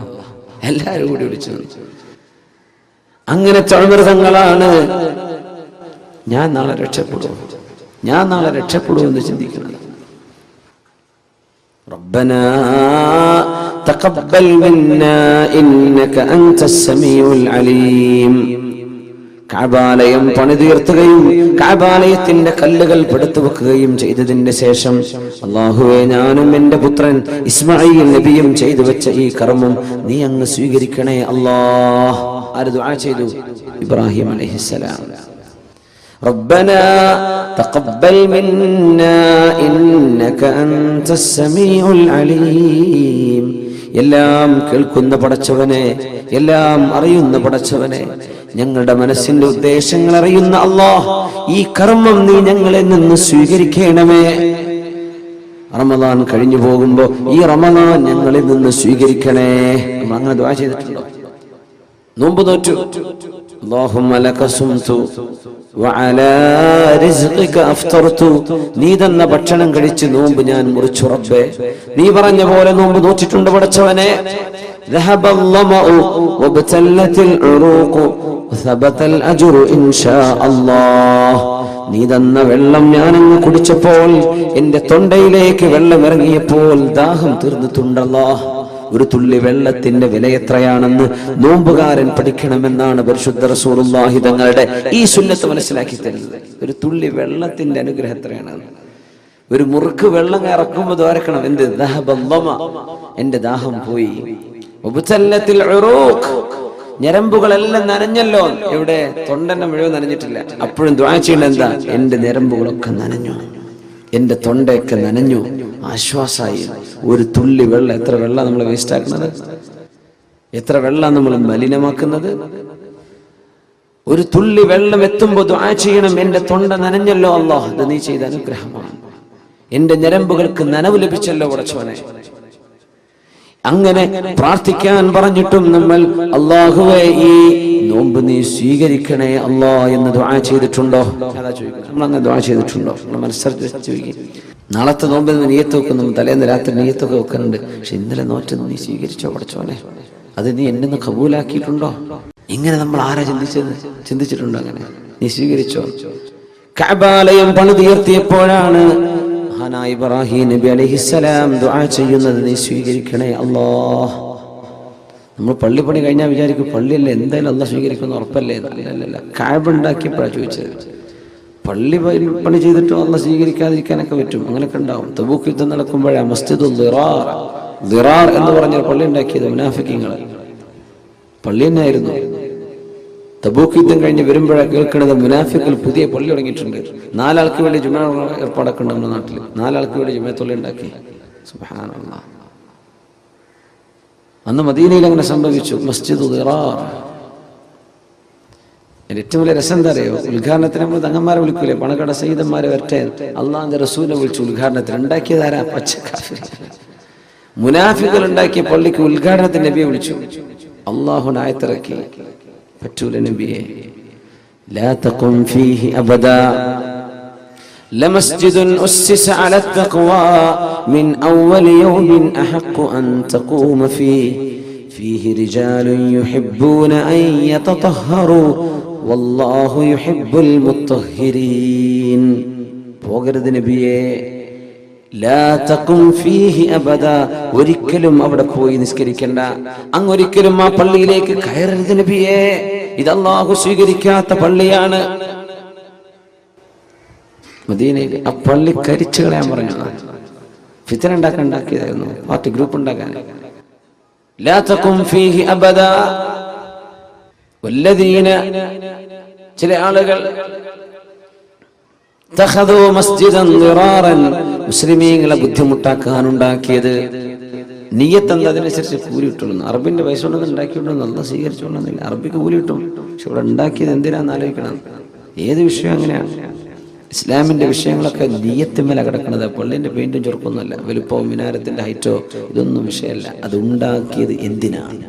എല്ലാവരും ഓടി ഒളിച്ചു. അങ്ങനത്തെ ഉമർ തങ്ങളാണ് ഞാൻ നാളെ രക്ഷപ്പെടുമെന്ന് ചിന്തിക്കുന്നത്. റബ്ബനാ തഖബ്ബൽ മിന്നാ ഇന്നക അൻതസ് സമീഉൽ അലീം. കഅബാലയം പണിതീർത്തുകയും കഅബാലയത്തിന്റെ കല്ലുകൾ പെടുത്തു വെക്കുകയും ചെയ്തതിന്റെ ശേഷം, അല്ലാഹുവേ, ഞാനും എന്റെ പുത്രൻ ഇസ്മാഈൽ നബിയും ചെയ്തു വെച്ച ഈ കർമ്മം നീ അങ്ങ് സ്വീകരിക്കണേ അല്ലാഹ്. ആര് ദുആ ചെയ്തു? ഇബ്രാഹിം അലൈഹിസ്സലാം. റബ്ബനാ തഖബ്ബൽ മിന്നാ ഇന്നക അൻതസ് സമീഉൽ അലീം. എല്ലാം കേൾക്കുന്ന പടച്ചവനെ, എല്ലാം അറിയുന്ന പടച്ചവനെ, ഞങ്ങളുടെ മനസ്സിന്റെ ഉദ്ദേശങ്ങൾ അറിയുന്ന അല്ലാഹ്, ഈ കർമ്മം നീ ഞങ്ങളിൽ നിന്ന് സ്വീകരിക്കണമേ. റമദാൻ കഴിഞ്ഞു പോകുമ്പോ ഈ റമദാൻ ഞങ്ങളിൽ നിന്ന് സ്വീകരിക്കണേ. നമ്മൾ അങ്ങനെ ദുആ ചെയ്തിട്ടുണ്ടോ? നോമ്പ് നോറ്റു, അല്ലാഹുമ്മ ലക സുംതു വഅലാ റിസ്ഖിക അഫ്തർതു. നീ തന്ന ഭക്ഷണം കഴിച്ച് നോമ്പ് ഞാൻ മുറിച്ചു റബ്ബേ. നീ പറഞ്ഞ പോലെ നോമ്പ് നോറ്റിട്ടുണ്ട് പടച്ചവനെ. ذهبَ الظَّمَأُ وَابْتَلَّتِ الْعُرُوقُ وَثَبَتَ الْأَجْرُ إِنْ شَاءَ اللَّهُ. നീ തന്ന വെള്ളം ഞാനങ്ങ് കുടിച്ചപ്പോൾ, എന്റെ തൊണ്ടയിലേക്ക് വെള്ളം ഇറങ്ങിയപ്പോൾ ദാഹം തീർന്നിട്ടുണ്ടല്ലോ. ഒരു തുള്ളി വെള്ളത്തിന്റെ വില എത്രയാണെന്ന് നോമ്പുകാരൻ പഠിക്കണമെന്നാണ് പരിശുദ്ധ റസൂലുള്ളാഹി തങ്ങളുടെ ഈ സുന്നത്ത് മനസ്സിലാക്കി തരുന്നത്. ഒരു തുള്ളി വെള്ളത്തിന്റെ അനുഗ്രഹം എത്രയാണ്? ഒരു മുറുക്ക് വെള്ളം ഇറക്കുമ്പോൾ ദ്വാരക്കണം, എന്ത്? ദഹബല്ലമ, എന്റെ ദാഹം പോയി. വബതല്ലത്തിൽ ഉറൂഖ്, ഞരമ്പുകളെല്ലാം നനഞ്ഞല്ലോ. എവിടെ? തൊണ്ടന്റെ മുഴുവൻ നനഞ്ഞിട്ടില്ല. അപ്പോഴും ദുആ ചെയ്യണം, എന്താ? എന്റെ ഞരമ്പുകളൊക്കെ നനഞ്ഞു, എന്റെ തൊണ്ടയൊക്കെ നനഞ്ഞു, ആശ്വാസമായി. ഒരു തുള്ളി വെള്ളം, എത്ര വെള്ളം നമ്മൾ വേസ്റ്റ് ആക്കുന്നത്, എത്ര വെള്ളം നമ്മൾ മലിനമാക്കുന്നത്. ഒരു തുള്ളി വെള്ളം എത്തുമ്പോൾ ദുആ ചെയ്യണം, എന്റെ തൊണ്ട നനഞ്ഞല്ലോ അല്ലാഹ്, അത് നീ ചെയ്ത അനുഗ്രഹമാണ്. എന്റെ ഞരമ്പുകൾക്ക് നനവ് ലഭിച്ചല്ലോ പടച്ചവനെ. അങ്ങനെ പ്രാർത്ഥിക്കാൻ പറഞ്ഞിട്ടും നമ്മൾ അല്ലാഹുവേ ഈ നോമ്പ് നീ സ്വീകരിക്കണേ അല്ലാ എന്ന് ദുആ ചെയ്തിട്ടുണ്ടോ? നമ്മൾ അങ്ങനെ ദുആ ചെയ്തിട്ടുണ്ടോ? നമ്മൾ മനസ്സറിച്ച് ചോദിക്കും. നാളത്തെ നോമ്പിൽ നിയ്യത്ത് വെക്കും, നമ്മൾ തലേന്ന് രാത്രി നിയ്യത്തൊക്കെ വെക്കുന്നുണ്ട്. പക്ഷെ ഇന്നലെ നോറ്റൊന്നും നീ സ്വീകരിച്ചോ പടച്ചോനെ? അത് നീ എന്നെ ഒന്ന് കബൂലാക്കിയിട്ടുണ്ടോ? ഇങ്ങനെ നമ്മൾ ആരാ ചിന്തിച്ചിട്ടുണ്ടോ? അങ്ങനെ നീ സ്വീകരിച്ചോ? കഅബാലയം പണിതീർത്തിയപ്പോഴാണ് മഹാനായ ഇബ്രാഹിം നബി അലൈഹിസ്സലാം ദുആ ചെയ്യുന്നത്, നീ സ്വീകരിക്കണേ അല്ലാഹ്. നമ്മൾ പള്ളി പണി കഴിഞ്ഞാൽ വിചാരിക്കും പള്ളിയല്ലേ എന്തായാലും അല്ലാഹ് സ്വീകരിക്കുമെന്ന് ഉറപ്പല്ലേ? അല്ലല്ല, കഅബ ഉണ്ടാക്കിയപ്പോഴാണ് ചോദിച്ചത്. പള്ളി പണി ചെയ്തിട്ടും അല്ലാഹ് സ്വീകരിക്കാതിരിക്കാനൊക്കെ പറ്റും, അങ്ങനെയൊക്കെ ഉണ്ടാവും. തബൂക്ക് യുദ്ധം നടക്കുമ്പോഴാണ് മസ്ജിദുൽ ദിറാർ എന്ന് പറഞ്ഞ പള്ളി ഉണ്ടാക്കിയത് മുനാഫിക്കീങ്ങൾ. പള്ളി തന്നെയായിരുന്നു. തബൂക്ക് യുദ്ധം കഴിഞ്ഞ് വരുമ്പോഴാണ് കേൾക്കുന്നത് മുനാഫിക്കുകൾ പുതിയ പള്ളി തുടങ്ങിയിട്ടുണ്ട്. 4 ആൾക്ക് വേണ്ടി ജുമാ ഏർപ്പാടൊക്കെ ഉണ്ട് നമ്മുടെ നാട്ടിൽ. 4 ആൾക്ക് വേണ്ടി ജുമഅത്തുള്ളി ഉണ്ടാക്കി. സുബ്ഹാനല്ലാഹ്. അന്ന് മദീനയിൽ അങ്ങനെ സംഭവിച്ചു. മസ്ജിദ് ദിറാർ. ഏറ്റവും വലിയ രസം എന്താ അറിയോ? ഉദ്ഘാടനത്തിന് നമ്മൾ തങ്ങന്മാരെ വിളിക്കൂലേ, പണക്കട സയ്യിദന്മാരെ വരട്ടെ, അള്ളാഹിന്റെ റസൂലിനെ വിളിച്ചു ഉദ്ഘാടനത്തിന്. ഉണ്ടാക്കിയതാരാ? പച്ചക്കാഫിർ. മുനാഫിക്കുകൾ ഉണ്ടാക്കിയ പള്ളിക്ക് ഉദ്ഘാടനത്തിന് നബിയെ വിളിച്ചു. അള്ളാഹു ആയത്തിറക്കി, പറ്റൂല നബിയെ, ലാ തഖും ഫീഹി അബദാ ലമസ്ജിദുൻ ഉസ്സിസ അല തഖ്വാ മിൻ അവ്വൽ യൗമിൻ അഹഖു അൻ തഖൂമ ഫീഹി റിജാലുൻ യുഹിബ്ബൂന അൻ യതതഹറു വല്ലാഹു യുഹിബ്ബുൽ മുത്തഹിരീൻ. പോകരുത് നബിയെ, ലാ തഖും ഫീഹി അബദാ, ഒരിക്കലും അവിടെ പോയി നിസ്കരിക്കണ്ട, അങ്ങൊരിക്കലും ആ പള്ളിയിലേക്ക് കയറരുത് നബിയെ, ഇത് അല്ലാഹു സ്വീകരിക്കാത്ത പള്ളിയാണ്. മദീനയിൽ ആ പള്ളി കരിച്ചു കളയാൻ പറഞ്ഞു. ഫിത്ന ഉണ്ടാക്കിയതായിരുന്നു, പാർട്ടി ഗ്രൂപ്പ് ഉണ്ടാക്കാൻ. ലാ തഖും ഫീഹി അബദാ വല്ലദീന, ചില ആളുകൾ തഖദൂ മസ്ജിദൻ ദിറാറൻ, മുസ്ലിമീങ്ങളെ ബുദ്ധിമുട്ടാക്കാനുണ്ടാക്കിയത്. നിയ്യത്ത് എന്താ? അതിനനുസരിച്ച് കൂലി കിട്ടുള്ളൂ. അറബിന്റെ പൈസ കൊണ്ടൊന്നും ഉണ്ടാക്കിയിട്ടുണ്ടോ നല്ല സ്വീകരിച്ചോളന്നില്ല. അറബിക്ക് കൂലി കിട്ടും. പക്ഷെ ഇവിടെ ഉണ്ടാക്കിയത് എന്തിനാന്ന് ആലോചിക്കണം. ഏത് വിഷയം അങ്ങനെയാണ്. ഇസ്ലാമിന്റെ വിഷയങ്ങളൊക്കെ നിയ്യത്തിന്മേല കിടക്കുന്നത്. പള്ളിന്റെ പെയിന്റും ചുരുക്കൊന്നുമല്ല, വലുപ്പവും മിനാരത്തിന്റെ ഹൈറ്റോ ഇതൊന്നും വിഷയമല്ല. അത് ഉണ്ടാക്കിയത് എന്തിനാണ്?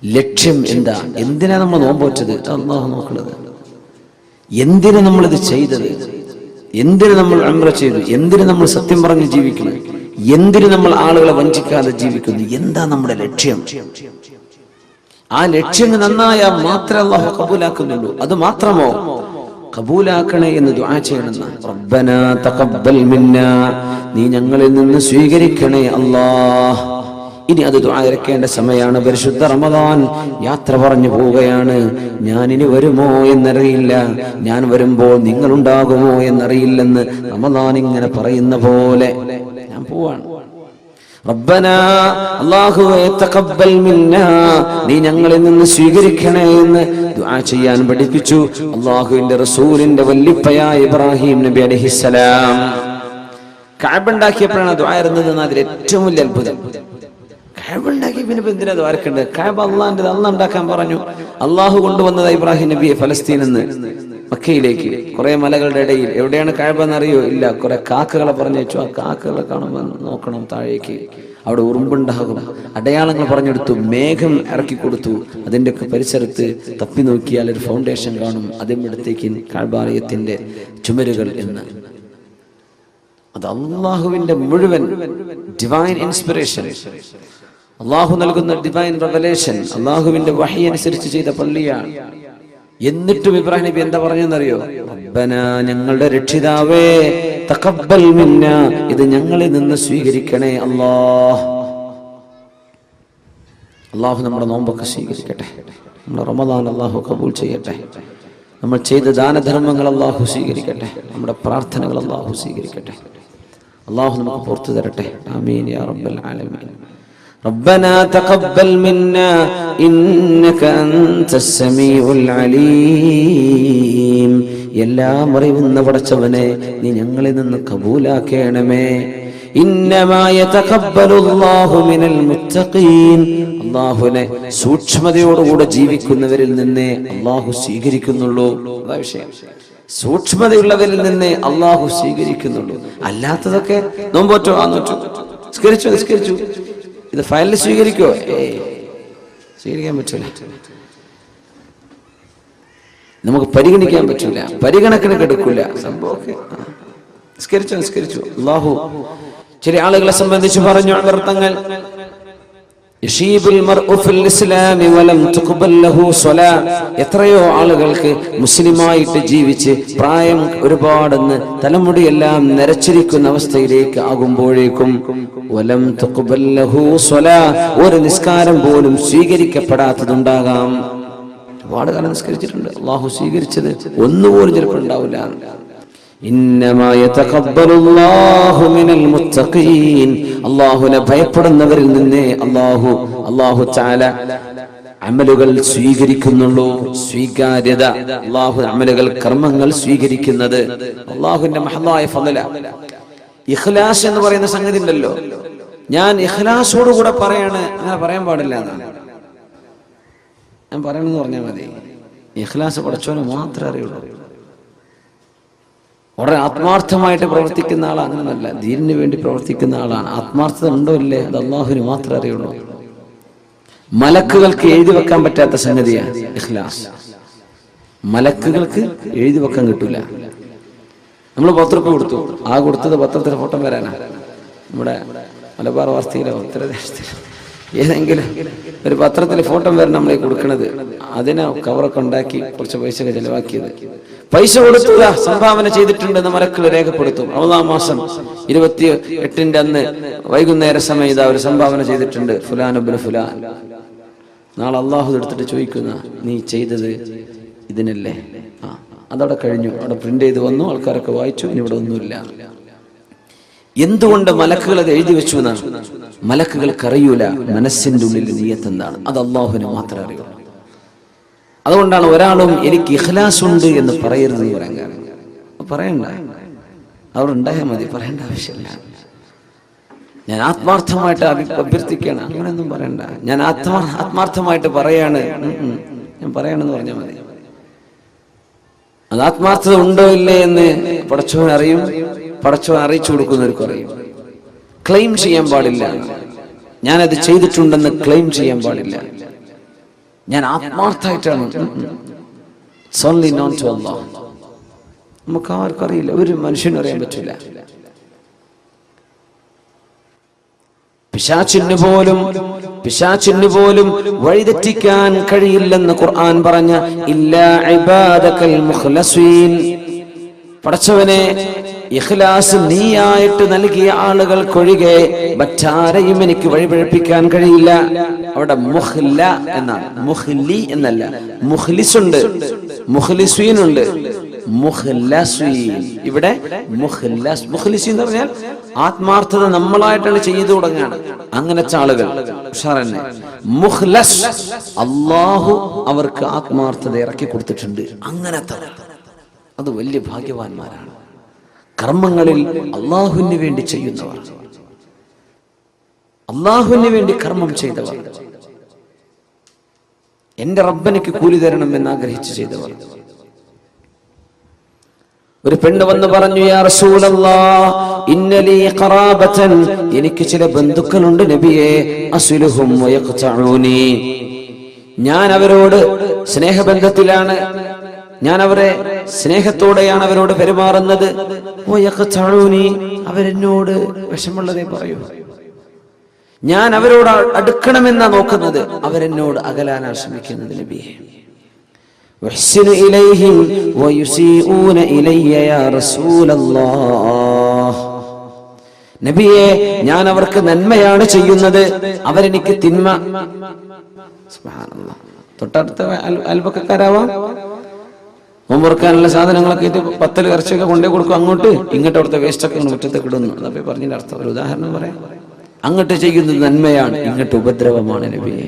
ലക്ഷ്യം എന്താ? എന്തിനാ നമ്മൾ നോമ്പോറ്റത്? അല്ലാഹു നോക്കുന്നത്. എന്തിനു നമ്മളിത് ചെയ്തത്? എന്തിനു നമ്മൾ ഉംറ ചെയ്തു? എന്തിനു നമ്മൾ സത്യം പറഞ്ഞ് ജീവിക്കുന്നു? എന്തിനു നമ്മൾ ആളുകളെ വഞ്ചിക്കാതെ ജീവിക്കുന്നു? എന്താ നമ്മുടെ ലക്ഷ്യം? ആ ലക്ഷ്യം നന്നായാൽ മാത്രമേ അല്ലാഹു കബൂലാക്കുന്നുള്ളൂ. അത് മാത്രമോ? കബൂലാക്കണേ എന്ന് ദുആ ചെയ്യണം. റബ്ബനാ തഖബ്ബൽ മിന്നാ, നീ ഞങ്ങളിൽ നിന്ന് സ്വീകരിക്കണേ അല്ലാഹ്. ഇനി അത് ദുആ ഇറക്കേണ്ട സമയമാണ്. പരിശുദ്ധ റമദാൻ യാത്ര പറഞ്ഞു പോവുകയാണ്. ഞാൻ ഇനി വരുമോ എന്നറിയില്ല, ഞാൻ വരുമ്പോൾ നിങ്ങൾ ഉണ്ടാകുമോ എന്നറിയില്ലെന്ന് റമദാൻ ഇങ്ങനെ പറയുന്ന പോലെ ഞാൻ പോവാണ്. റബ്ബനാ, അല്ലാഹുവേ, തഖബ്ബൽ മിന്നാ, നീ ഞങ്ങളിൽ നിന്ന് സ്വീകരിക്കണേ എന്ന് ദുആ ചെയ്യാൻ പഠിപ്പിച്ചു അല്ലാഹുവിന്റെ റസൂലിന്റെ വല്ലിപ്പയായ ഇബ്രാഹിം നബി അലൈഹിസ്സലാം. കഅബ ഉണ്ടാക്കിയപ്പോഴാണ് ദുആ ഇരുന്നത്. അതിൽ ഏറ്റവും വലിയ അത്ഭുതം, കഅബ ഉണ്ടാക്കി പിന്നെ എന്തിനാ ദ്വാരക്കേണ്ടത്? കഅബ അള്ളാഹിന്റെ, അള്ളാഹ് ഉണ്ടാക്കാൻ പറഞ്ഞു. അള്ളാഹു കൊണ്ടുവന്നത് ഇബ്രാഹിം നബിയെ ഫലസ്തീനിൽ നിന്ന് മക്കയിലേക്ക്, കുറെ മലകളുടെ ഇടയിൽ. എവിടെയാണ് കഅബ എന്നറിയോ? ഇല്ല. കുറെ കാക്കകളെ പറഞ്ഞു വെച്ചു. ആ കാക്കകളെ കാണുമ്പോൾ നോക്കണം താഴേക്ക്, അവിടെ ഉറുമ്പുണ്ടാകും. അടയാളങ്ങൾ പറഞ്ഞെടുത്തു. മേഘം ഇറക്കി കൊടുത്തു. അതിന്റെ പരിസരത്ത് തപ്പി നോക്കിയാൽ ഒരു ഫൗണ്ടേഷൻ കാണും. അതിനടുത്തേക്ക് കഅബാലയത്തിന്റെ ചുമരുകൾ എന്ന്. അത് അള്ളാഹുവിന്റെ മുഴുവൻ ഡിവൈൻ ഇൻസ്പിറേഷൻ, അള്ളാഹു നൽകുന്ന ഡിവൈൻ റെവലേഷൻ, അള്ളാഹുവിന്റെ വഹി അനുസരിച്ച് ചെയ്ത പള്ളിയാണ്. എന്നിട്ടും ഇബ്രാഹിം നബി എന്താ പറഞ്ഞെന്നറിയോ? റബ്ബനാ, ഞങ്ങളുടെ രക്ഷിതാവേ, തഖബ്ബൽ മിന്നാ, ഇത് ഞങ്ങളിൽ നിന്ന് സ്വീകരിക്കണേ അല്ലാഹ്. അള്ളാഹു നമ്മുടെ നോമ്പൊക്കെ സ്വീകരിക്കട്ടെ. നമ്മുടെ റമദാൻ അള്ളാഹു കബൂൽ ചെയ്യട്ടെ. നമ്മൾ ചെയ്ത ദാനധർമ്മങ്ങൾ അള്ളാഹു സ്വീകരിക്കട്ടെ. നമ്മുടെ പ്രാർത്ഥനകൾ അള്ളാഹു സ്വീകരിക്കട്ടെ. അള്ളാഹു നമുക്ക് പുറത്തു തരട്ടെ. ആമീൻ യാ റബ്ബൽ ആലമീൻ. ربنا تقبل منا إنك أنت السميع العليم. എല്ലാം അറിയുന്ന പടച്ചവനെ, നീ ഞങ്ങളിൽ നിന്ന് കബൂലാക്കണമേ. ഇന്നമാ യതഖബ്ബലുല്ലാഹു മിനൽ മുത്തഖീൻ, അല്ലാഹുവിനെ സൂക്ഷ്മതയോടുകൂടെ ജീവിക്കുന്നവരിൽ നിന്നേ അല്ലാഹു സ്വീകരിക്കുന്നുള്ളൂ. അതാ വിഷയം. സൂക്ഷ്മതയുള്ളവരിൽ നിന്നേ അല്ലാഹു സ്വീകരിക്കുന്നുള്ളൂ. അല്ലാത്തതൊക്കെ നോമ്പോറ്റോ, ആന്നോറ്റോ, നിസ്കരിച്ചു, ഇത് ഫയലിൽ സ്വീകരിക്കോ? സ്വീകരിക്കാൻ പറ്റൂല. നമുക്ക് പരിഗണിക്കാൻ പറ്റൂല, പരിഗണക്കിന് എടുക്കൂല. സംഭവമൊക്കെ നിസ്കരിച്ചു. അല്ലാഹു ചില ആളുകളെ സംബന്ധിച്ച് പറഞ്ഞു അർത്ഥങ്ങൾ, എത്രയോ ആളുകൾക്ക് മുസ്ലിമായിട്ട് ജീവിച്ച് പ്രായം ഒരുപാടെന്ന് തലമുടിയെല്ലാം നരച്ചിരിക്കുന്ന അവസ്ഥയിലേക്ക് ആകുമ്പോഴേക്കും ഒരു നിസ്കാരം പോലും സ്വീകരിക്കപ്പെടാത്തതുണ്ടാകാം. ഒരുപാട് കാലം നിസ്കരിച്ചിട്ടുണ്ട്, അള്ളാഹു സ്വീകരിച്ചത് ഒന്നുപോലും ചിലപ്പോൾ ഉണ്ടാവില്ല. അള്ളാഹുവിനെ ഭയപ്പെടുന്നവരിൽ നിന്നേ അള്ളാഹു തആല അമലുകൾ സ്വീകരിക്കുന്നുള്ളൂ. സ്വീകാര്യത, അള്ളാഹു അമലുകൾ കർമ്മങ്ങൾ സ്വീകരിക്കുന്നത് അള്ളാഹുവിന്റെ മഹത്തായ ഫളല. ഇഖ്ലാസ് എന്ന് പറയുന്ന സംഗതി ഉണ്ടല്ലോ, ഞാൻ ഇഖ്ലാസോടുകൂടെ പറയാണ്, അങ്ങനെ പറയാൻ പാടില്ല എന്നാണ് ഞാൻ പറയണമെന്ന് പറഞ്ഞാൽ മതി. ഇഖ്ലാസ് പടച്ചവന് മാത്രമേ അറിയുള്ളൂ. വളരെ ആത്മാർത്ഥമായിട്ട് പ്രവർത്തിക്കുന്ന ആളാണ്, അങ്ങനെയല്ല, ദീനിന് വേണ്ടി പ്രവർത്തിക്കുന്ന ആളാണ്. ആത്മാർത്ഥത ഉണ്ടോ ഇല്ലേ അത് അള്ളാഹുവിന് മാത്രമേ അറിയുള്ളൂ. മലക്കുകൾക്ക് എഴുതി വെക്കാൻ പറ്റാത്ത സംഗതിയാണ് ഇഖ്ലാസ്. മലക്കുകൾക്ക് എഴുതി വെക്കാൻ കിട്ടൂല. നമ്മൾ 10 രൂപ കൊടുത്തു, ആ കൊടുത്തത് പത്രത്തിലെ ഫോട്ടോ വരാനാ. നമ്മുടെ മലബാർ വാർത്തയിലോ ഉത്തരദേശത്തിലോ ഏതെങ്കിലും ഒരു പത്രത്തിൽ ഫോട്ടോ വരാൻ നമ്മളെ കൊടുക്കണത്, അതിനെ കവറൊക്കെ ഉണ്ടാക്കി കുറച്ച് പൈസ ഒക്കെ ചെലവാക്കിയത്. പൈസ കൊടുത്തുക സംഭാവന ചെയ്തിട്ടുണ്ടെന്ന് മലക്കൾ രേഖപ്പെടുത്തും. റമദാൻ മാസം 28 അന്ന് വൈകുന്നേര സമയം ഇതാ ഒരു സംഭാവന ചെയ്തിട്ടുണ്ട് ഫുലാൻ ഇബ്നു ഫുലാൻ. നാളെ അള്ളാഹു എടുത്തിട്ട് ചോദിക്കുന്ന, നീ ചെയ്തത് ഇതിനല്ലേ? അതവിടെ കഴിഞ്ഞു, അവിടെ പ്രിന്റ് ചെയ്ത് വന്നു, ആൾക്കാരൊക്കെ വായിച്ചു, ഇനി ഇവിടെ ഒന്നുമില്ല. എന്തുകൊണ്ട് മലക്കുകൾ അത് എഴുതി വെച്ചു എന്നാണ്? മലക്കുകൾക്ക് അറിയൂല മനസ്സിന്റെ ഉള്ളിൽ നിയ്യത്ത് എന്താണ്, അത് അള്ളാഹുവിന് മാത്രമേ അറിയൂ. അതുകൊണ്ടാണ് ഒരാളും എനിക്ക് ഇഖ്ലാസ് ഉണ്ട് എന്ന് പറയരുത് പറയാൻ. പറയണ്ട, അവിടെ ഉണ്ടായാൽ മതി, പറയേണ്ട ആവശ്യമില്ല. ഞാൻ ആത്മാർത്ഥമായിട്ട് അഭ്യർത്ഥിക്കുകയാണ്, അങ്ങനെയൊന്നും പറയണ്ട. ഞാൻ ആത്മാർത്ഥമായിട്ട് പറയാണ്, ഞാൻ പറയണമെന്ന് പറഞ്ഞാൽ മതി. അത് ആത്മാർത്ഥത ഉണ്ടോ ഇല്ലേ എന്ന് പടച്ചവൻ അറിയും, പടച്ചവൻ അറിയിച്ചു കൊടുക്കുന്നവർക്ക് അറിയും. ക്ലെയിം ചെയ്യാൻ പാടില്ല, ഞാനത് ചെയ്തിട്ടുണ്ടെന്ന് ക്ലെയിം ചെയ്യാൻ പാടില്ല. ഞാൻ ആത്മാർത്ഥമായിട്ടാണ്. നമുക്ക് ആർക്കും അറിയില്ല, ഒരു മനുഷ്യനും അറിയാൻ പറ്റില്ല. പിശാചിന് പോലും വഴിതെറ്റിക്കാൻ കഴിയില്ലെന്ന് ഖുർആൻ പറഞ്ഞ ഇല്ലാ ഇബാദകൽ മുഖ്ലസീൻ. പടച്ചവനെ ഇഖ്ലാസ് നീയായിട്ട് നൽകിയ ആളുകൾക്കൊഴികെ മറ്റാരെയും എനിക്ക് വഴിപഴപ്പിക്കാൻ കഴിയില്ല. അവിടെ മുഖ്ല എന്നാണ്, മുഖ്ലി എന്നല്ല. മുഖ്ലിസുണ്ട്, മുഖ്ലിസീനുണ്ട്, മുഖ്ലസീൻ. ഇവിടെ മുഖ്ലിസീൻ എന്ന് പറഞ്ഞാൽ ആത്മാർത്ഥത നമ്മളായിട്ടാണ് ചെയ്തു തുടങ്ങുകയാണ്. അങ്ങനത്തെ ആളുകൾ ഉഷാറന്നെ. മുഖ്ലസ്, അള്ളാഹു അവർക്ക് ആത്മാർത്ഥത ഇറക്കി കൊടുത്തിട്ടുണ്ട്. അങ്ങനത്തെ അത് വലിയ ഭാഗ്യവാന്മാരാണ്. കർമ്മങ്ങളിൽ അള്ളാഹുവിന് വേണ്ടി ചെയ്യുന്നവർ, അള്ളാഹുവിന് വേണ്ടി കർമ്മം ചെയ്തവർ, എന്റെ റബ്ബനിക്ക് കൂലി തരണം എന്ന് ആഗ്രഹിച്ച് ചെയ്തവർ. ഒരു പെണ്ണ് വന്ന് പറഞ്ഞു, യാ റസൂലല്ലാഹ് ഇന്നലി ഖറാബതൻ, എനിക്ക് ചില ബന്ധുക്കളുണ്ട് നബിയേ, അസ്ലുഹും വയഖ്തഊനി, ഞാൻ അവരോട് സ്നേഹബന്ധത്തിലാണ്, ഞാൻ അവരെ സ്നേഹത്തോടെയാണ് അവരോട് പെരുമാറുന്നത്. അവരെന്നോട് വിഷമുള്ളതേ പറയൂ, ഞാൻ അവരോട് അടുക്കണമെന്നാ നോക്കുന്നത്, അവരെന്നോട് അകലാനാണ് ശ്രമിക്കുന്നത് നബിയെ. നബിയെ, ഞാൻ അവർക്ക് നന്മയാണ് ചെയ്യുന്നത്, അവരെനിക്ക് തിന്മ. സുബ്ഹാനല്ലാഹ്. തൊട്ടടുത്ത അയൽപക്കക്കാരാവാം, നോമ്പുറക്കാനുള്ള സാധനങ്ങളൊക്കെ 10 ഇറച്ചിയൊക്കെ കൊണ്ടേ കൊടുക്കും, അങ്ങോട്ട് ഇങ്ങോട്ട് അവിടുത്തെ വേസ്റ്റൊക്കെ മുറ്റത്തേക്ക് ഇടുന്നു. അതപ്പോ പറഞ്ഞതിന്റെ അർത്ഥം ഒരു ഉദാഹരണം പറയാം. അങ്ങോട്ട് ചെയ്യുന്നത് നന്മയാണ്, ഇങ്ങോട്ട് ഉപദ്രവമാണ് നബിയെ.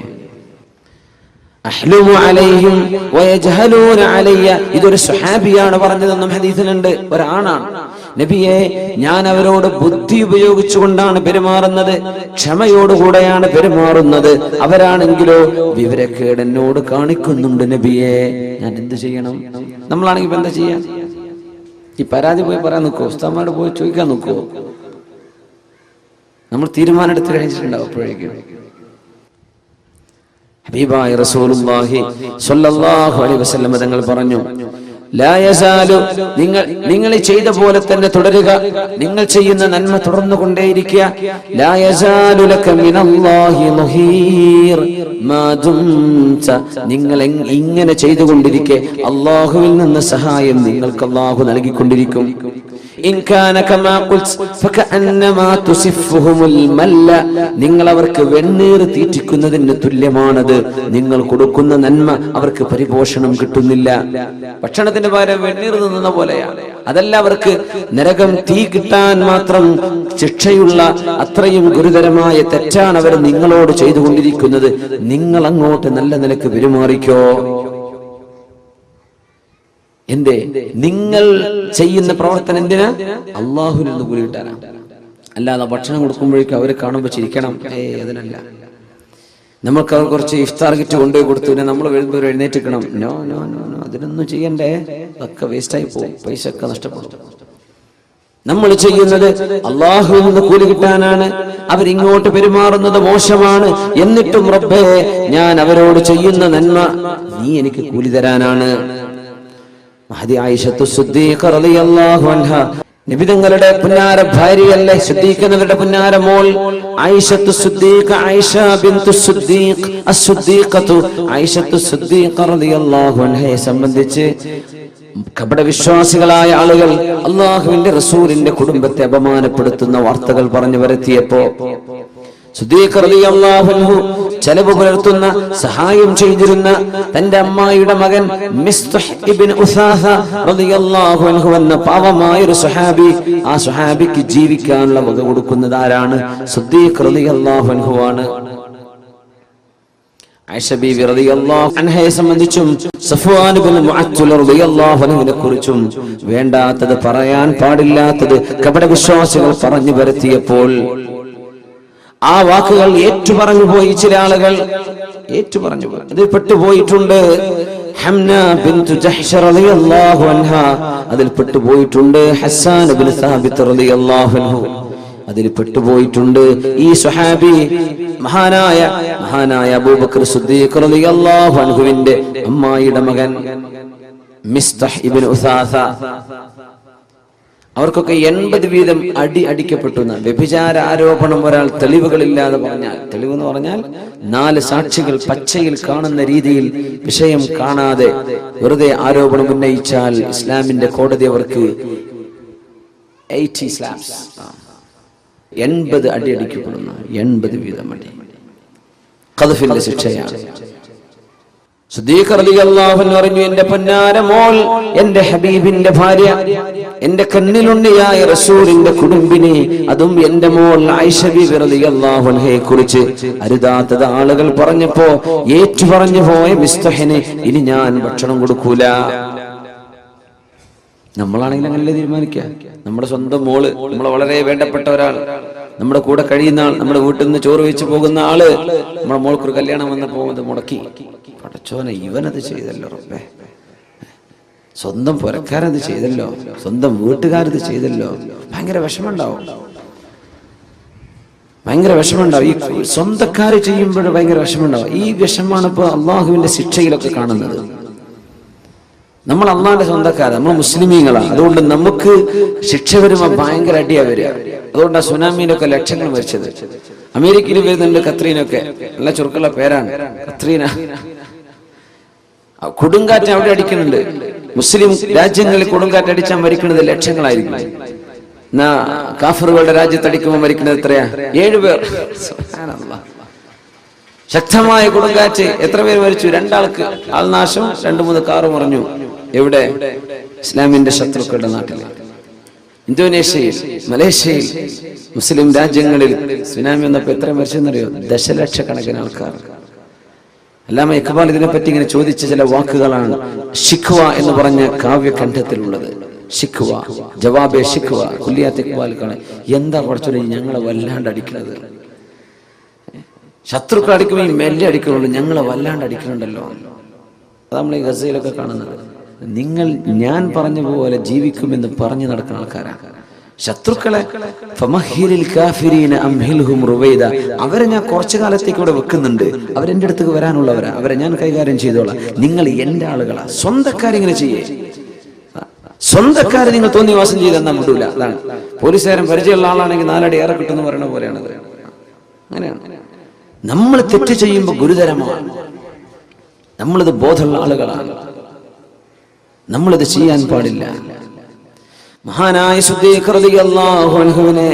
അഹ്ലുമു അലൈഹിം വയജ്ഹലൂന അലയ്യ, ഇതൊരു സ്വഹാബിയാണ് പറഞ്ഞതെന്നും ഹദീസിലുണ്ട്, ഒരാണാണ്. നബിയെ, ഞാൻ അവരോട് ബുദ്ധി ഉപയോഗിച്ചുകൊണ്ടാണ് പെരുമാറുന്നത്, ക്ഷമയോടുകൂടെയാണ് പെരുമാറുന്നത്, അവരാണെങ്കിലോ വിവരക്കേട് എന്നോട് കാണിക്കുന്നുണ്ട് നബിയെ, ഞാൻ എന്ത് ചെയ്യണം? നമ്മളാണെങ്കിൽ ഇപ്പൊ എന്താ ചെയ്യാ? ഈ പരാതി പോയി പറയാൻ നോക്കോ? ഉസ്താദന്മാരോട് പോയി ചോദിക്കാൻ നോക്കോ? നമ്മൾ തീരുമാനം എടുത്ത് കഴിഞ്ഞിട്ടുണ്ടാവും. അപ്പോഴേക്കും ഹബീബായ റസൂലുള്ളാഹി സ്വല്ലല്ലാഹു അലൈഹി വസല്ലം തങ്ങൾ പറഞ്ഞു, ലാ യസാലു, നിങ്ങൾ ചെയ്ത പോലെ തന്നെ തുടരുക, നിങ്ങൾ ചെയ്യുന്ന നന്മ തുടർന്നുകൊണ്ടേയിരിക്കുക. ലാ യസാലു ലക മിനല്ലാഹി മുഹീർ മാ ദുംത, നിങ്ങൾ ഇങ്ങനെ ചെയ്തുകൊണ്ടിരിക്കെ അല്ലാഹുവിൽ നിന്ന് സഹായം നിങ്ങൾക്ക് അല്ലാഹു നൽകിക്കൊണ്ടിരിക്കും. ഇൻ കാന കമാ ഖുൽത് ഫകഅന്നമാ തുസിഫുഹുൽ മല്ല, നിങ്ങൾ അവർക്ക് വെണ്ണീർ തീറ്റിക്കുന്നതിന് തുല്യമാണത്. നിങ്ങൾ കൊടുക്കുന്ന നന്മ അവർക്ക് പരിപോഷണം കിട്ടുന്നില്ല. ഭക്ഷണത്തിന്റെ പകരം വെണ്ണീർ തിന്നുന്ന പോലെയാണ്. അതല്ല അവർക്ക് നരകം തീ കിട്ടാൻ മാത്രം ശിക്ഷയുള്ള അത്രയും ഗുരുതരമായ തെറ്റാണ് അവർ നിങ്ങളോട് ചെയ്തുകൊണ്ടിരിക്കുന്നത്. നിങ്ങൾ അങ്ങോട്ട് നല്ല നിലക്ക് പെരുമാറിക്കോ. എന്തേ നിങ്ങൾ ചെയ്യുന്ന പ്രവർത്തനം എന്തിനാ? അള്ളാഹുവിൽ നിന്ന് കൂലി കിട്ടാനാണ്. അല്ലാതെ ഭക്ഷണം കൊടുക്കുമ്പോഴേക്കും അവരെ കാണുമ്പോൾ ചിരിക്കണം, അതിനല്ല. നമുക്ക് അവർ കുറച്ച് ഇഫ്താർ കിറ്റ് കൊണ്ടുപോയി കൊടുത്തു, പിന്നെ നമ്മൾ വരുമ്പോൾ എഴുന്നേറ്റിക്കണം. നോ നോ നോ നോ, അതിനൊന്നും ചെയ്യണ്ടേ. ഒക്കെ വേസ്റ്റായി പോകും, പൈസ ഒക്കെ നഷ്ടപ്പെടും. നമ്മൾ ചെയ്യുന്നത് അള്ളാഹുവിൽ നിന്ന് കൂലി കിട്ടാനാണ്. അവരിങ്ങോട്ട് പെരുമാറുന്നത് മോശമാണ്. എന്നിട്ടും റബ്ബേ, ഞാൻ അവരോട് ചെയ്യുന്ന നന്മ നീ എനിക്ക് കൂലി തരാനാണ്. മഹദി ആയിഷത്തു സിദ്ദീഖ റളിയല്ലാഹു അൻഹ, നബിതങ്ങളുടെ പുന്നാര ഭാര്യയല്ലേ, സിദ്ദീഖിന്റെ പുന്നാര മോൾ ആയിഷത്തു സിദ്ദീഖ, ആയിഷ ബിൻതു സിദ്ദീഖ് അസ്-സിദ്ദീഖത്തു ആയിഷത്തു സിദ്ദീഖ റളിയല്ലാഹു അൻഹയെ സംബന്ധിച്ച് കപട വിശ്വാസികളായ ആളുകൾ അല്ലാഹുവിന്റെ റസൂലിന്റെ കുടുംബത്തെ അപമാനപ്പെടുത്തുന്ന വാർത്തകൾ പറഞ്ഞു വരുത്തിയപ്പോ സിദ്ദീഖ് റളിയല്ലാഹു അൻഹു ചെലവ് പുലർത്തുന്ന, സഹായം ചെയ്തിരുന്ന തന്റെ അമ്മായിയുടെ മകൻ മിസ്തഹ് ഇബ്നു ഉസാസ റളിയല്ലാഹു അൻഹു എന്ന പാവമായ ഒരു സ്വഹാബി, ആ സ്വഹാബിക്ക് ജീവിക്കാനുള്ള വക കൊടുക്കുന്നത് ആരാണ്? സിദ്ദീഖ് റളിയല്ലാഹു അൻഹു ആണ്. ആയിഷ ബീവി റളിയല്ലാഹു അൻഹയെ സംബന്ധിച്ചും സഫ്വാൻ ഇബ്നു മുഅത്തിൽ റളിയല്ലാഹു അൻഹുവിനെ കുറിച്ചും വേണ്ടാത്തത്, പറയാൻ പാടില്ലാത്തത് കപട വിശ്വാസികൾ പറഞ്ഞു വരുത്തിയപ്പോൾ ആ വാക്കുകൾ ഏറ്റുപറഞ്ഞു പോയി. ചില ആളുകൾ ഏറ്റുപറഞ്ഞു പോയി, അതിൽ പെട്ടുപോയിട്ടുണ്ട്. ഹംന ബിൻതു ജഹ്ഷ് റളിയല്ലാഹു അൻഹ അതിൽ പെട്ടുപോയിട്ടുണ്ട്. ഹസ്സാൻ ഇബ്നു സാബിത്ത് റളിയല്ലാഹു അൻഹു അതിൽ പെട്ടുപോയിട്ടുണ്ട്. ഈ സ്വഹാബി മഹാനായ അബൂബക്കർ സിദ്ദീഖ് റളിയല്ലാഹു അൻഹുവിന്റെ അമ്മായിയുടെ മകൻ മിസ്തഹ് ഇബ്നു ഉസാസ, അവർക്കൊക്കെ 80 വീതം അടിക്കപ്പെട്ടു. വ്യഭിചാര ആരോപണം ഒരാൾ തെളിവുകളില്ലാതെ പറഞ്ഞാൽ, തെളിവെന്ന് പറഞ്ഞാൽ 4 സാക്ഷികൾ പച്ചയിൽ കാണുന്ന രീതിയിൽ വിഷയം കാണാതെ വെറുതെ ആരോപണം ഉന്നയിച്ചാൽ ഇസ്ലാമിന്റെ കോടതി അവർക്ക് 80 സ്ലാബ്സ് 80 അടിക്കപ്പെടുന്നു. 80 വീതം അടി ഖദ്ഫിന്റെ ശിക്ഷയാണ്. സിദ്ദീഖ് റളിയല്ലാഹു അൻഹു പറഞ്ഞു, എന്റെ പൊന്നാര മോൾ, എന്റെ ഹബീബിന്റെ ഭാര്യ, എന്റെ കണ്ണിലുണ്ണിയായ റസൂലിന്റെ കുടുംബിനി, അതും എന്റെ മോൾ ആയിഷ ബീവി റളിയല്ലാഹു അൻഹയെ കുറിച്ച് അരുതാത്തത് ആളുകൾ പറഞ്ഞപ്പോ ഏറ്റുപറഞ്ഞു പോയ മിസ്തഹിന് ഇനി ഞാൻ ഭക്ഷണം കൊടുക്കൂല. നമ്മളാണെങ്കിൽ അങ്ങനല്ലേ തീരുമാനിക്കുക. നമ്മുടെ സ്വന്തം മോള്, നമ്മളെ വളരെ വേണ്ടപ്പെട്ട ഒരാൾ, നമ്മുടെ കൂടെ കഴിയുന്ന ആൾ, നമ്മുടെ വീട്ടിൽ നിന്ന് ചോറ് വെച്ച് പോകുന്ന ആള്, നമ്മുടെ മോൾക്കൊരു കല്യാണം വന്നപ്പോ അത് മുടക്കി. പടച്ചോനെ, ഇവനത് ചെയ്തല്ലോ റബ്ബേ, സ്വന്തം പുരക്കാരത് ചെയ്തല്ലോ, സ്വന്തം വീട്ടുകാരത് ചെയ്തല്ലോ. ഭയങ്കര വിഷമമുണ്ടാവും, ഭയങ്കര വിഷമമുണ്ടാവും. ഈ സ്വന്തക്കാര് ചെയ്യുമ്പോൾ ഭയങ്കര വിഷമമുണ്ടാവും. ഈ വിഷമാണ് ഇപ്പൊ അള്ളാഹുവിന്റെ ശിക്ഷയിലൊക്കെ കാണുന്നത്. നമ്മൾ അള്ളാന്റെ സ്വന്തക്കാരാണ്, നമ്മൾ മുസ്ലിമീങ്ങളാണ്. അതുകൊണ്ട് നമുക്ക് ശിക്ഷ വരുമ്പോ ഭയങ്കര അടിയാ വരിക. അതുകൊണ്ടാണ് സുനാമിയിലൊക്കെ ലക്ഷങ്ങൾ മരിച്ചത്. അമേരിക്കയിൽ വരുന്നുണ്ട് കത്രീനൊക്കെ, നല്ല ചുരുക്കുള്ള പേരാണ് കത്രീന. കൊടുങ്കാറ്റ് അവിടെ അടിക്കുന്നുണ്ട്. മുസ്ലിം രാജ്യങ്ങളിൽ കൊടുങ്കാറ്റ് അടിച്ചാൽ മരിക്കുന്നത് ലക്ഷങ്ങളായിരിക്കും. എന്നാ കാഫറുകളുടെ രാജ്യത്ത് അടിക്കുമ്പോൾ മരിക്കുന്നത് എത്രയാ? 7 പേർ. ശക്തമായ കൊടുങ്കാറ്റ്, എത്ര പേര് മരിച്ചു? 2 ആൾക്ക് ആൾനാശം, 2-3 കാറ് മറിഞ്ഞു. എവിടെ? ഇസ്ലാമിന്റെ ശത്രുക്കളുടെ നാട്ടിൽ, ഇന്തോനേഷ്യയിൽ, മലേഷ്യയിൽ, മുസ്ലിം രാജ്യങ്ങളിൽ സുനാമി വന്നപ്പോ എത്ര മരിച്ചെന്നറിയോ? ദശലക്ഷക്കണക്കിന് ആൾക്കാർ. അല്ലാമ ഇഖ്ബാൽ ഇതിനെപ്പറ്റി ഇങ്ങനെ ചോദിച്ച ചില വാക്കുകളാണ് ഷിഖ്വ എന്ന് പറഞ്ഞ കാവ്യഖണ്ഡത്തിലുള്ളത്. ഷിഖ്വ, ജവാബെ ഷിഖ്വ, കുല്ലിയാത്ത് ഇഖ്ബാൽ കാണാൻ. എന്താ കുറച്ചുകൂടി ഞങ്ങളെ വല്ലാണ്ട് അടിക്കുന്നത്? ശത്രുക്കൾ അടിക്കുമ്പോൾ മെല്ലെ അടിക്കുന്നുള്ളൂ, ഞങ്ങളെ വല്ലാണ്ട് അടിക്കുന്നുണ്ടല്ലോ. അത് നമ്മൾ ഈ ഗസയിലൊക്കെ കാണുന്നത്. നിങ്ങൾ ഞാൻ പറഞ്ഞ പോലെ ജീവിക്കുമെന്ന് പറഞ്ഞു നടക്കുന്ന ആൾക്കാരാണ് ശത്രുക്കളെ. അവരെ ഞാൻ കുറച്ചു കാലത്തേക്ക് ഇവിടെ വെക്കുന്നുണ്ട്, അവരെന്റെ അടുത്തേക്ക് വരാനുള്ളവരാ, അവരെ ഞാൻ കൈകാര്യം ചെയ്തോളാം. നിങ്ങൾ എന്റെ ആളുകളാ. സ്വന്തക്കാരിങ്ങനെ ചെയ്യേ, സ്വന്തക്കാരെ നിങ്ങൾ തോന്നിവാസം ചെയ്തെന്നാ വിടൂല. അതാണ് പോലീസുകാരൻ പരിചയമുള്ള ആളാണെങ്കിൽ 4 അടി ഏറെ കിട്ടുമെന്ന് പറയുന്ന പോലെയാണ്. അങ്ങനെയാണ്. നമ്മൾ തെറ്റ് ചെയ്യുമ്പോൾ ഗുരുതരമാണ്. നമ്മളിത് ബോധമുള്ള ആളുകളാണ്, നമ്മളിത് ചെയ്യാൻ പാടില്ല. മഹാനായ സിദ്ദീഖ് റളിയല്ലാഹു അൻഹുവിനെ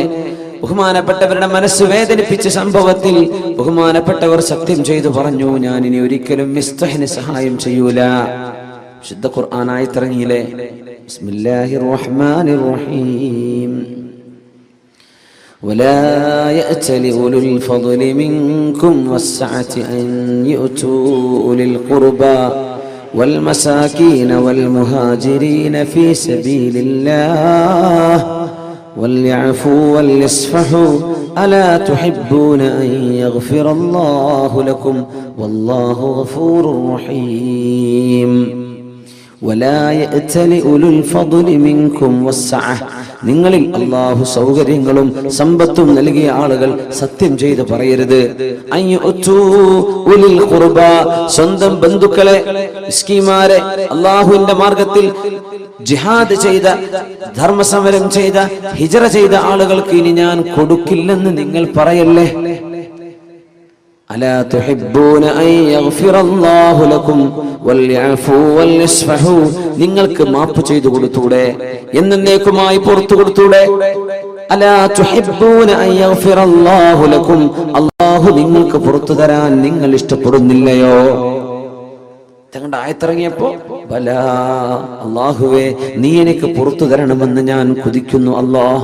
ബഹുമാനപ്പെട്ടവരുടെ മനസ്സ് വേദനിപ്പിച്ച സംഭവത്തിൽ ബഹുമാനപ്പെട്ടവർ സത്യം ചെയ്തു പറഞ്ഞു, ഞാൻ ഇനി ഒരിക്കലും മിസ്തഹിന് സഹായം ചെയ്യൂല. ശുദ്ധ ഖുർആൻ ആയത്തിറങ്ങിയില്ലേ, ബിസ്മില്ലാഹിർ റഹ്മാനിർ റഹീം. ولا يأتل أولو الفضل منكم والسعة أن يؤتوا أولي القربى والمساكين والمهاجرين في سبيل الله وليعفوا وليصفحوا ألا تحبون أن يغفر الله لكم والله غفور رحيم. ولا يأتل أولو الفضل منكم والسعة, നിങ്ങളിൽ അല്ലാഹു സൗകര്യങ്ങളും സമ്പത്തും നൽകിയ ആളുകൾ സത്യം ചെയ്ത് പറയരുത്. സ്വന്തം ബന്ധുക്കളെ, മിസ്കീന്മാരെ, അല്ലാഹുവിന്റെ മാർഗത്തിൽ ജിഹാദ് ചെയ്ത, ധർമ്മസമരം ചെയ്ത, ഹിജ്റ ചെയ്ത ആളുകൾക്ക് ഇനി ഞാൻ കൊടുക്കില്ലെന്ന് നിങ്ങൾ പറയല്ലേ. അലാ തുഹിബ്ബൂന അൻ യഗ്ഫിറല്ലാഹു ലക്കും വൽയഅഫൂ വൽയസ്ഫഹൂ, നിങ്ങൾക്ക് മാപ്പ് ചെയ്തു കൊടുത്തൂടെ, എന്നേക്കുമായി പുറത്തു കൊടുത്തൂടെ. അലാ തുഹിബ്ബൂന അൻ യഗ്ഫിറല്ലാഹു ലക്കും, അല്ലാഹു നിങ്ങൾക്ക് പുറത്തു തരാൻ നിങ്ങൾ ഇഷ്ടപ്പെടുന്നില്ലയോ? തങ്ങളുടെ ആയത്തിറങ്ങിയപ്പോ ബലാ, അല്ലാഹുവേ നീ എനിക്ക് പുറത്തു തരണമെന്ന് ഞാൻ കൊതിക്കുന്നു. അല്ലാഹ്,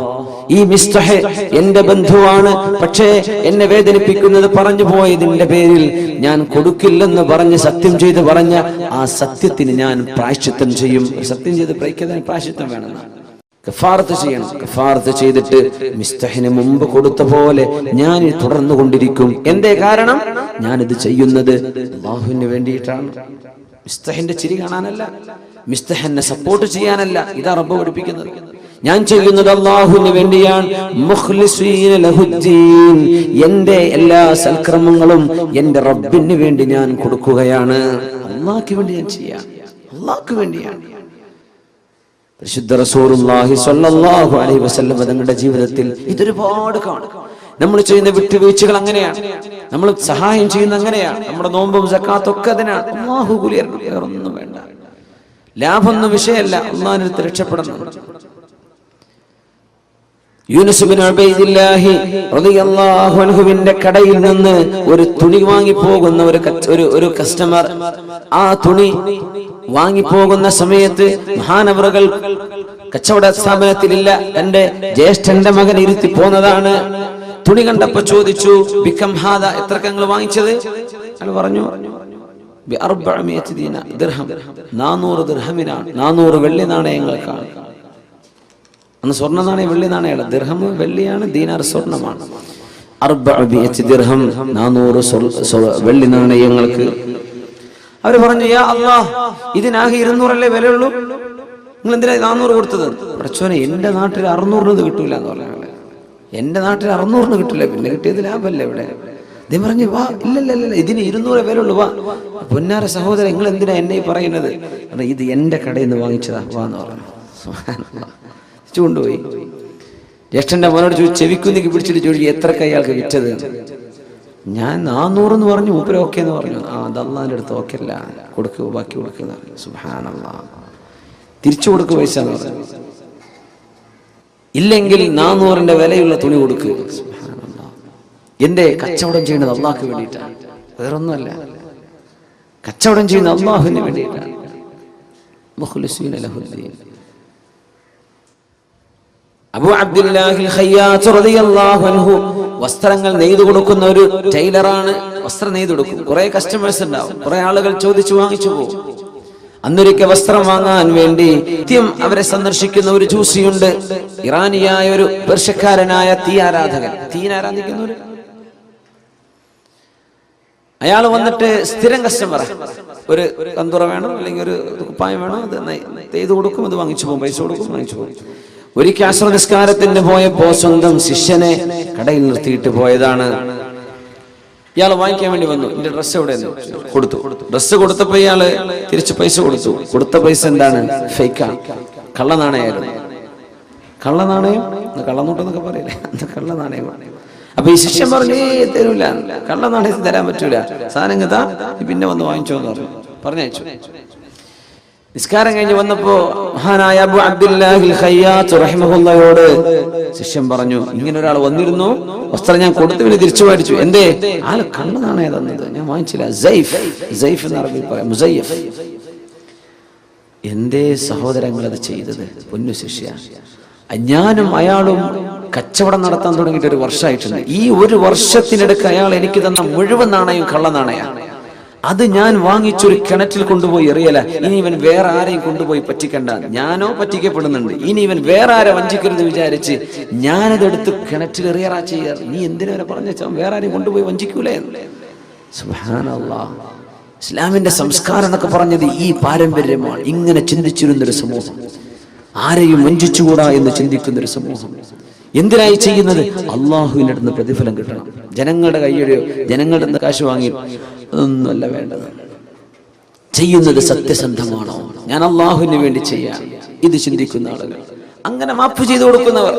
ഈ മിസ്തഹ് എന്റെ ബന്ധുവാണ്, പക്ഷേ എന്നെ വേദനിപ്പിക്കുന്നത് പറഞ്ഞു പോയതിന്റെ പേരിൽ ഞാൻ കൊടുക്കില്ലെന്ന് പറഞ്ഞ് സത്യം ചെയ്ത് പറഞ്ഞ ആ സത്യത്തിന് ഞാൻ പ്രായശ്ചിത്തം ചെയ്യും. സത്യം ചെയ്ത് പ്രായശ്ചിത്തം വേണമെന്നാണ്. കഫാറത്ത് ചെയ്യണം. കഫാറത്ത് ചെയ്തിട്ട് മിസ്തഹിന് മുമ്പ് കൊടുത്ത പോലെ ഞാൻ തുടർന്നു കൊണ്ടിരിക്കും. എന്തേ കാരണം? ഞാനിത് ചെയ്യുന്നത് അല്ലാഹുവിന് വേണ്ടിയിട്ടാണ്. മിസ്തഹിന്റെ ചിരി കാണാനല്ല, മിസ്തഹിനെ സപ്പോർട്ട് ചെയ്യാനല്ല. ഇതാ റബ്ബ് പഠിപ്പിക്കുന്നത്. ഞാൻ ചെയ്യുന്നത് അല്ലാഹുവിന് വേണ്ടിയാണ്. മുഖ്ലിസീന ലഹുദ്ദീൻ, എന്റെ എല്ലാ സൽക്കർമ്മങ്ങളും എന്റെ റബ്ബിന് വേണ്ടി ഞാൻ കൊടുക്കുകയാണ്. അല്ലാഹുവിന് വേണ്ടി ഞാൻ ചെയ്യാം, അല്ലാഹുവിന് വേണ്ടിയാണ്. പരിശുദ്ധ റസൂലുള്ളാഹി സ്വല്ലല്ലാഹു അലൈഹി വസല്ലം തങ്ങളുടെ ജീവിതത്തിൽ ഇതൊരുപാട് കാണും. നമ്മൾ ചെയ്യുന്ന വിട്ടുവീഴ്ചകൾ അങ്ങനെയാണ്, നമ്മൾ സഹായം ചെയ്യുന്ന അങ്ങനെയാണ്, നമ്മുടെ നോമ്പും സക്കാത്തും ഒക്കെ അതിനാണ്. അല്ലാഹു കൂലിയാണ്, വേറൊന്നും വേണ്ട. ലാഭമൊന്നും വിഷയമല്ല, അല്ലാഹുവിന്റെ അടുത്ത് രക്ഷപ്പെടണം. യൂനുസ് ബിൻ ഉബൈദില്ലാഹി റളിയല്ലാഹു അൻഹുവിന്റെ കടയിൽ നിന്ന് ഒരു തുണി വാങ്ങി പോകുന്ന ഒരു കസ്റ്റമർ, ആ തുണി വാങ്ങി പോകുന്ന സമയത്ത് മഹാനവറുകൾ കച്ചവട സ്ഥാപനത്തിലില്ല, തന്റെ ജ്യേഷ്ഠന്റെ മകൻ ഇരുത്തി പോന്നതാണ്. തുണി കണ്ടപ്പോ ചോദിച്ചു, ബികം ഹാദ, എത്രക്കങ്ങൾ വാങ്ങിച്ചത്? അയാൾ പറഞ്ഞു, 400 ദിർഹം, 400 ദിർഹമിനാണ്, 400 വെള്ളി നാണയങ്ങൾക്കാണ്. അന്ന് സ്വർണ്ണ നാണയം വെള്ളി നാണയല്ല, ദിർഹം വെള്ളിയാണ്, ദീനാർ സ്വർണ്ണമാണ്. 400 ദിർഹം, 400 വെള്ളി നാണയങ്ങൾക്ക്. അവര് പറഞ്ഞു, യാ അല്ലാഹ്, ഇതിനാകെ 200 വിലയുള്ളൂ, നിങ്ങൾ എന്തിനാ 400 കൊടുത്തത്? പ്രച്ചോനെ, എന്റെ നാട്ടിൽ 600 കിട്ടൂല എന്ന് പറഞ്ഞു. എന്റെ നാട്ടിൽ 600 കിട്ടില്ല, പിന്നെ കിട്ടിയത് ലാഭല്ലേ ഇവിടെ? അദ്ദേഹം പറഞ്ഞു, വാ, ഇല്ലല്ല, ഇതിന് 200 വിലയുള്ളൂ, വാ. പൊന്നാര സഹോദരൻ, നിങ്ങൾ എന്തിനാ എന്നെ പറയുന്നത്? ഇത് എന്റെ കടയിൽ നിന്ന് വാങ്ങിച്ചതാ, വാ എന്ന് പറഞ്ഞു. കൊണ്ടുപോയി ജ്യേഷ്ഠന്റെ മോനോട് ചോദിച്ചു, ചെവിക്കുന്നിക്ക് പിടിച്ചിട്ട് ചോദിച്ചു, എത്ര അയാൾക്ക് വിറ്റത്? ഞാൻ 400 എന്ന് പറഞ്ഞു. മൂപ്പര് ഓക്കെ എന്ന് പറഞ്ഞു. അത് അല്ലാഹുവിന്റെ അടുത്ത് ഓക്കെ അല്ല, കൊടുക്കുക, ബാക്കി കൊടുക്കുക. സുബ്ഹാനല്ലാഹ്, തിരിച്ചു കൊടുക്കുക പൈസ എന്ന് പറഞ്ഞു. ഇല്ലെങ്കിൽ 400ന്റെ വിലയുള്ള തുണി കൊടുക്കുക. സുബ്ഹാനല്ലാഹ്, എന്റെ കച്ചവടം ചെയ്യുന്നത് അല്ലാഹുക്ക് വേണ്ടിയിട്ടാണ്, വേറൊന്നുമല്ല. കച്ചവടം ചെയ്യുന്നത് അല്ലാഹുവിന് വേണ്ടിയിട്ടാണ്. മുഖ്ലിസീന ലഹുദ്ദീൻ. അബൂ അബ്ദുല്ലാഹിൽ ഖയ്യാത്ത് റളിയല്ലാഹു അൻഹു വസ്ത്രങ്ങൾ നെയ്തു കൊടുക്കുന്ന ഒരു ടൈലറാണ്. വസ്ത്രം നെയ്തു കൊടുക്കും. കുറെ കസ്റ്റമേഴ്സ് ഉണ്ടാവും, കുറെ ആളുകൾ ചോദിച്ചു വാങ്ങിച്ചു പോകും. അന്നൊരിക്കൽ വസ്ത്രം വാങ്ങാൻ വേണ്ടി നിത്യം അവരെ സന്ദർശിക്കുന്ന ഒരു ജൂസിയുണ്ട്. ഇറാനിയായ ഒരു പേർഷ്യക്കാരനായ തീ ആരാധിക്കുന്ന അയാൾ വന്നിട്ട് സ്ഥിരം കസ്റ്റമർ. ഒരു കന്തുറ വേണം, അല്ലെങ്കിൽ ഒരു കുപ്പായം വേണം, അത് നെയ്തു കൊടുക്കും, അത് വാങ്ങിച്ചു പോകും, പൈസ കൊടുക്കും, വാങ്ങിച്ചു പോകും. ഒരിക്കൽ അസ്ർ നിസ്കാരത്തിന് പോയപ്പോ സ്വന്തം ശിഷ്യനെ കടയിൽ നിർത്തിയിട്ട് പോയതാണ്. ഇയാൾ വാങ്ങിക്കാൻ വേണ്ടി വന്നു. എന്റെ ഡ്രസ്സ് എവിടെ കൊടുത്തു. ഡ്രസ്സ് കൊടുത്തപ്പോ ഇയാള് തിരിച്ച് പൈസ കൊടുത്തു. കൊടുത്ത പൈസ എന്താണ്? ഫേക്കാണ്, കള്ളനാണയായിരുന്നു. കള്ളനാണയം, കള്ളനോട്ടെന്നൊക്കെ പറയില്ലേ, കള്ളനാണയമാണ്. അപ്പൊ ഈ ശിഷ്യൻ പറഞ്ഞു, തരൂല, കള്ളനാണയത്തിന് തരാൻ പറ്റൂല, സാധനം താ, പിന്നെ വന്ന് വാങ്ങിച്ചോന്ന് പറഞ്ഞു. പറഞ്ഞയച്ചു. നിസ്കാരം കഴിഞ്ഞ് വന്നപ്പോ മഹാനായ അബൂ അബ്ദുല്ലാഹിൽ ഖയ്യാത്ത് റഹിമഹുല്ലാഹയോട് ശിഷ്യൻ പറഞ്ഞു, ഇങ്ങനെ ഒരാൾ വന്നിരുന്നു, വസ്ത്രം ഞാൻ കൊടുത്തു, പിന്നെ തിരിച്ചു മേടിച്ചു. എന്തേ? ആള് കള്ളനാണ് തന്നത്, ഞാൻ വാങ്ങിച്ചില്ല. സൈഫ് എന്ന് അറബിയിൽ പറയാം, മുസയ്യഫ്. എന്തേ സഹോദരങ്ങൾ അത് ചെയ്തത്? പൊന്നു ശിഷ്യ, ഞാനും അയാളും കച്ചവടം നടത്താൻ തുടങ്ങിയിട്ട് 1 വർഷമായിട്ടുണ്ട്. ഈ 1 വർഷത്തിനിടയ്ക്ക് അയാൾ എനിക്ക് തന്ന മുഴുവൻ നാണയം കള്ളനാണയാണ്. അത് ഞാൻ വാങ്ങിച്ചൊരു കിണറ്റിൽ കൊണ്ടുപോയി എറിയല. ഇനി ഇവൻ വേറെ ആരെയും കൊണ്ടുപോയി പറ്റിക്കണ്ട. ഞാനോ പറ്റിക്കപ്പെടുന്നുണ്ട്, ഇനി ഇവൻ വേറെ ആരെ വഞ്ചിക്കരുത് വിചാരിച്ച് ഞാനതെടുത്ത് കിണറ്റിൽ എറിയറാ ചെയ്യാറ്. നീ എന്തിനു വരെ പറഞ്ഞ വേറെ ആരെയും കൊണ്ടുപോയി വഞ്ചിക്കൂലേ? സുബ്ഹാനല്ലാഹ്. ഇസ്ലാമിന്റെ സംസ്കാരം എന്നൊക്കെ പറഞ്ഞത് ഈ പാരമ്പര്യമാണ്. ഇങ്ങനെ ചിന്തിച്ചിരുന്നൊരു സമൂഹം, ആരെയും വഞ്ചിച്ചുകൂടാ എന്ന് ചിന്തിക്കുന്നൊരു സമൂഹം. എന്തിനായി ചെയ്യുന്നത്? അള്ളാഹുവിൻ്റെ അടുത്ത് പ്രതിഫലം കിട്ടണം. ജനങ്ങളുടെ കയ്യിലെയോ ജനങ്ങളുടെ അടുത്ത് കാശ് വാങ്ങി ഒന്നുമല്ല വേണ്ടത്. ചെയ്യുന്നത് സത്യസന്ധമാണോ? ഞാൻ അള്ളാഹുവിന് വേണ്ടി ചെയ്യാം, ഇത് ചിന്തിക്കുന്ന ആളുകൾ. അങ്ങനെ മാപ്പ് ചെയ്തു കൊടുക്കുന്നവർ,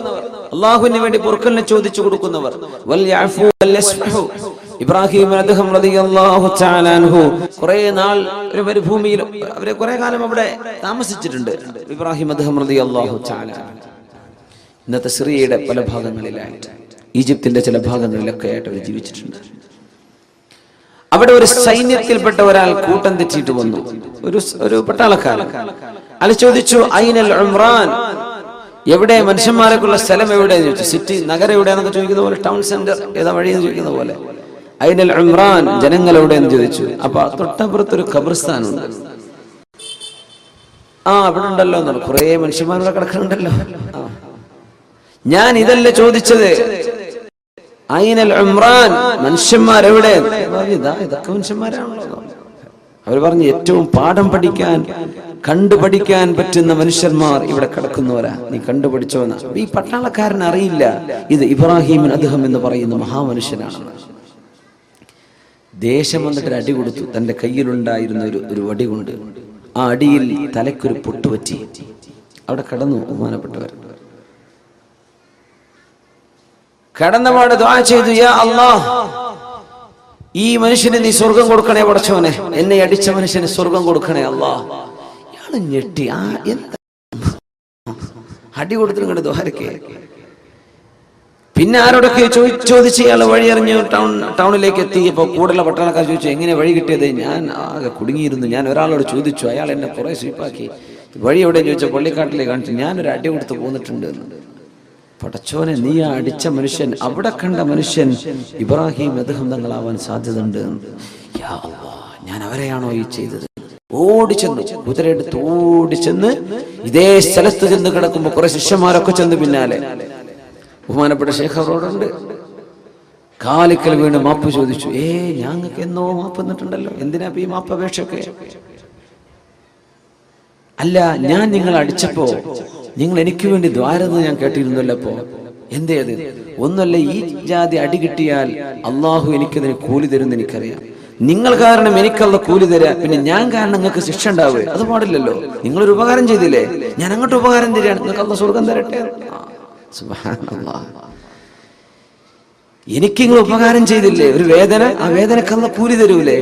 അള്ളാഹുവിന് വേണ്ടി പൊറുക്കലിനെ ചോദിച്ചു കൊടുക്കുന്നവർ. ഇബ്രാഹിം അദ്ദേഹം റളിയല്ലാഹു തആല അൻഹു കുറെ നാൾ ഒരു മരുഭൂമിയിൽ അവരെ കുറെ കാലം അവിടെ താമസിച്ചിട്ടുണ്ട്. ഇബ്രാഹിം അദ്ദേഹം റളിയല്ലാഹു തആല ഇന്നത്തെ സിറിയയുടെ പല ഭാഗങ്ങളിലായിട്ട്, ഈജിപ്തിന്റെ ചില ഭാഗങ്ങളിലൊക്കെ ആയിട്ട് അവർ ജീവിച്ചിട്ടുണ്ട്. അവിടെ ഒരു സൈന്യത്തിൽപ്പെട്ട ഒരാൾ കൂട്ടം തെറ്റിയിട്ട് വന്നു, ഒരു പട്ടാളക്കാരൻ. അയാൾ ചോദിച്ചു, ഐനൽ ഉംറാൻ, എവിടെ മനുഷ്യന്മാരൊക്കെയുള്ള സ്ഥലം എവിടെയെന്ന് ചോദിച്ചു. സിറ്റി, നഗരം എവിടെയാന്നൊക്കെ ചോദിക്കുന്ന പോലെ, ടൗൺ സെന്റർ ഏതാ വഴിയെന്ന് ചോദിക്കുന്ന പോലെ, ഐനൽ ഉംറാൻ, ജനങ്ങൾ എവിടെയെന്ന് ചോദിച്ചു. അപ്പൊ തൊട്ടപ്പുറത്തൊരു ഖബർസ്ഥാനുണ്ട്. അവിടെ ഉണ്ടല്ലോ എന്നാണ്, കുറെ മനുഷ്യന്മാരുടെ കിടക്കുന്നുണ്ടല്ലോ. ഞാൻ ഇതല്ല ചോദിച്ചത്, ഐനൽ ഉംറാൻ, മനുഷ്യന്മാരെവിടെ? ഇതൊക്കെ മനുഷ്യന്മാരാണല്ലോ. അവർ പറഞ്ഞു, ഏറ്റവും പാഠം പഠിക്കാൻ, കണ്ടുപഠിക്കാൻ പറ്റുന്ന മനുഷ്യന്മാർ ഇവിടെ കിടക്കുന്നവരാ, നീ കണ്ടുപഠിച്ചോന്ന. ഈ പട്ടാളക്കാരൻ അറിയില്ല ഇത് ഇബ്രാഹിം അദ്ദേഹം എന്ന് പറയുന്ന മഹാമനുഷ്യനാണെന്ന്. ദേശം വന്നിട്ട് അടി കൊടുത്തു. തന്റെ കയ്യിലുണ്ടായിരുന്ന ഒരു വടി കൊണ്ട് ആ അടിയിൽ തലയ്ക്കൊരു പൊട്ടുപറ്റി. അവിടെ കടന്നു ബഹുമാനപ്പെട്ടവർ. കടന്നപാട് ദുആ ചെയ്തു, യാ അല്ലാഹ്, ഈ മനുഷ്യന് നീ സ്വർഗം കൊടുക്കണേ പടച്ചോനെ, എന്നെ അടിച്ച മനുഷ്യന് സ്വർഗം കൊടുക്കണേ അല്ലാഹ്. ഇയാള് ഞെട്ടി. എന്താ അടി കൊടുത്തിട്ട് ദുആരക്കെ? പിന്നെ ആരോടൊക്കെ ചോദിച്ച് ഇയാൾ വഴിയറിഞ്ഞു ടൗണിലേക്ക് എത്തിയപ്പോൾ കൂടുതലുള്ള പട്ടാളക്കാർ ചോദിച്ചു, എങ്ങനെ വഴി കിട്ടിയത്? ഞാൻ ആകെ കുടുങ്ങിയിരുന്നു. ഞാൻ ഒരാളോട് ചോദിച്ചു, അയാൾ എന്നെ കുറെ സ്വീപ്പാക്കി. വഴി എവിടെ ചോദിച്ചാൽ പള്ളിക്കാട്ടിലേക്ക് കാണിച്ചു. ഞാനൊരു അടി കൊടുത്ത് പോന്നിട്ടുണ്ട് എന്ന്. പടച്ചോനെ, നീ ആ അടിച്ച മനുഷ്യൻ, അവിടെ കണ്ട മനുഷ്യൻ ഇബ്രാഹിം അദ്ദേഹം തങ്ങളാവാൻ സാധ്യതയുണ്ട്. യാ അല്ലാഹ്, ഞാൻ അവരെയാണോ ഈ ചെയ്തത്? ഓടിച്ചെന്നു, കുതിരയെടുത്ത് ഓടിച്ചെന്ന് ഇതേ സ്ഥലത്ത് ചെന്ന് കിടക്കുമ്പോ കുറെ ശിഷ്യന്മാരൊക്കെ ചെന്ന് പിന്നാലെ. ബഹുമാനപ്പെട്ട ശൈഖ് അവരോടുണ്ട്. കാലിക്കൽ വീണ് മാപ്പ് ചോദിച്ചു. ഞങ്ങൾക്ക് എന്നോ മാപ്പ് തന്നിട്ടുണ്ടല്ലോ, എന്തിനാ ഈ മാപ്പ് അപേക്ഷയൊക്കെ? അല്ല, ഞാൻ നിങ്ങൾ അടിച്ചപ്പോ നിങ്ങൾ എനിക്ക് വേണ്ടി ദ്വാരെന്ന് ഞാൻ കേട്ടിരുന്നല്ലോ. അപ്പോ എന്തേത്? ഒന്നല്ല, ഈ ജാതി അടി കിട്ടിയാൽ അള്ളാഹു എനിക്കതിന് കൂലി തരുമെന്ന് എനിക്കറിയാം. നിങ്ങൾ കാരണം എനിക്കുള്ള കൂലി തരാ, പിന്നെ ഞാൻ കാരണം നിങ്ങൾക്ക് ശിക്ഷ ഉണ്ടാവുക? അത് പാടില്ലല്ലോ. നിങ്ങളൊരു ഉപകാരം ചെയ്തില്ലേ, ഞാൻ അങ്ങോട്ട് ഉപകാരം തരാണ്, നിങ്ങൾക്ക് അള്ളാഹ് സ്വർഗം തരട്ടെ. സുബ്ഹാനല്ലാഹ്. എനിക്ക് നിങ്ങൾ ഉപകാരം ചെയ്തില്ലേ, ഒരു വേദന, ആ വേദനക്കുള്ള കൂലി തരൂലേ?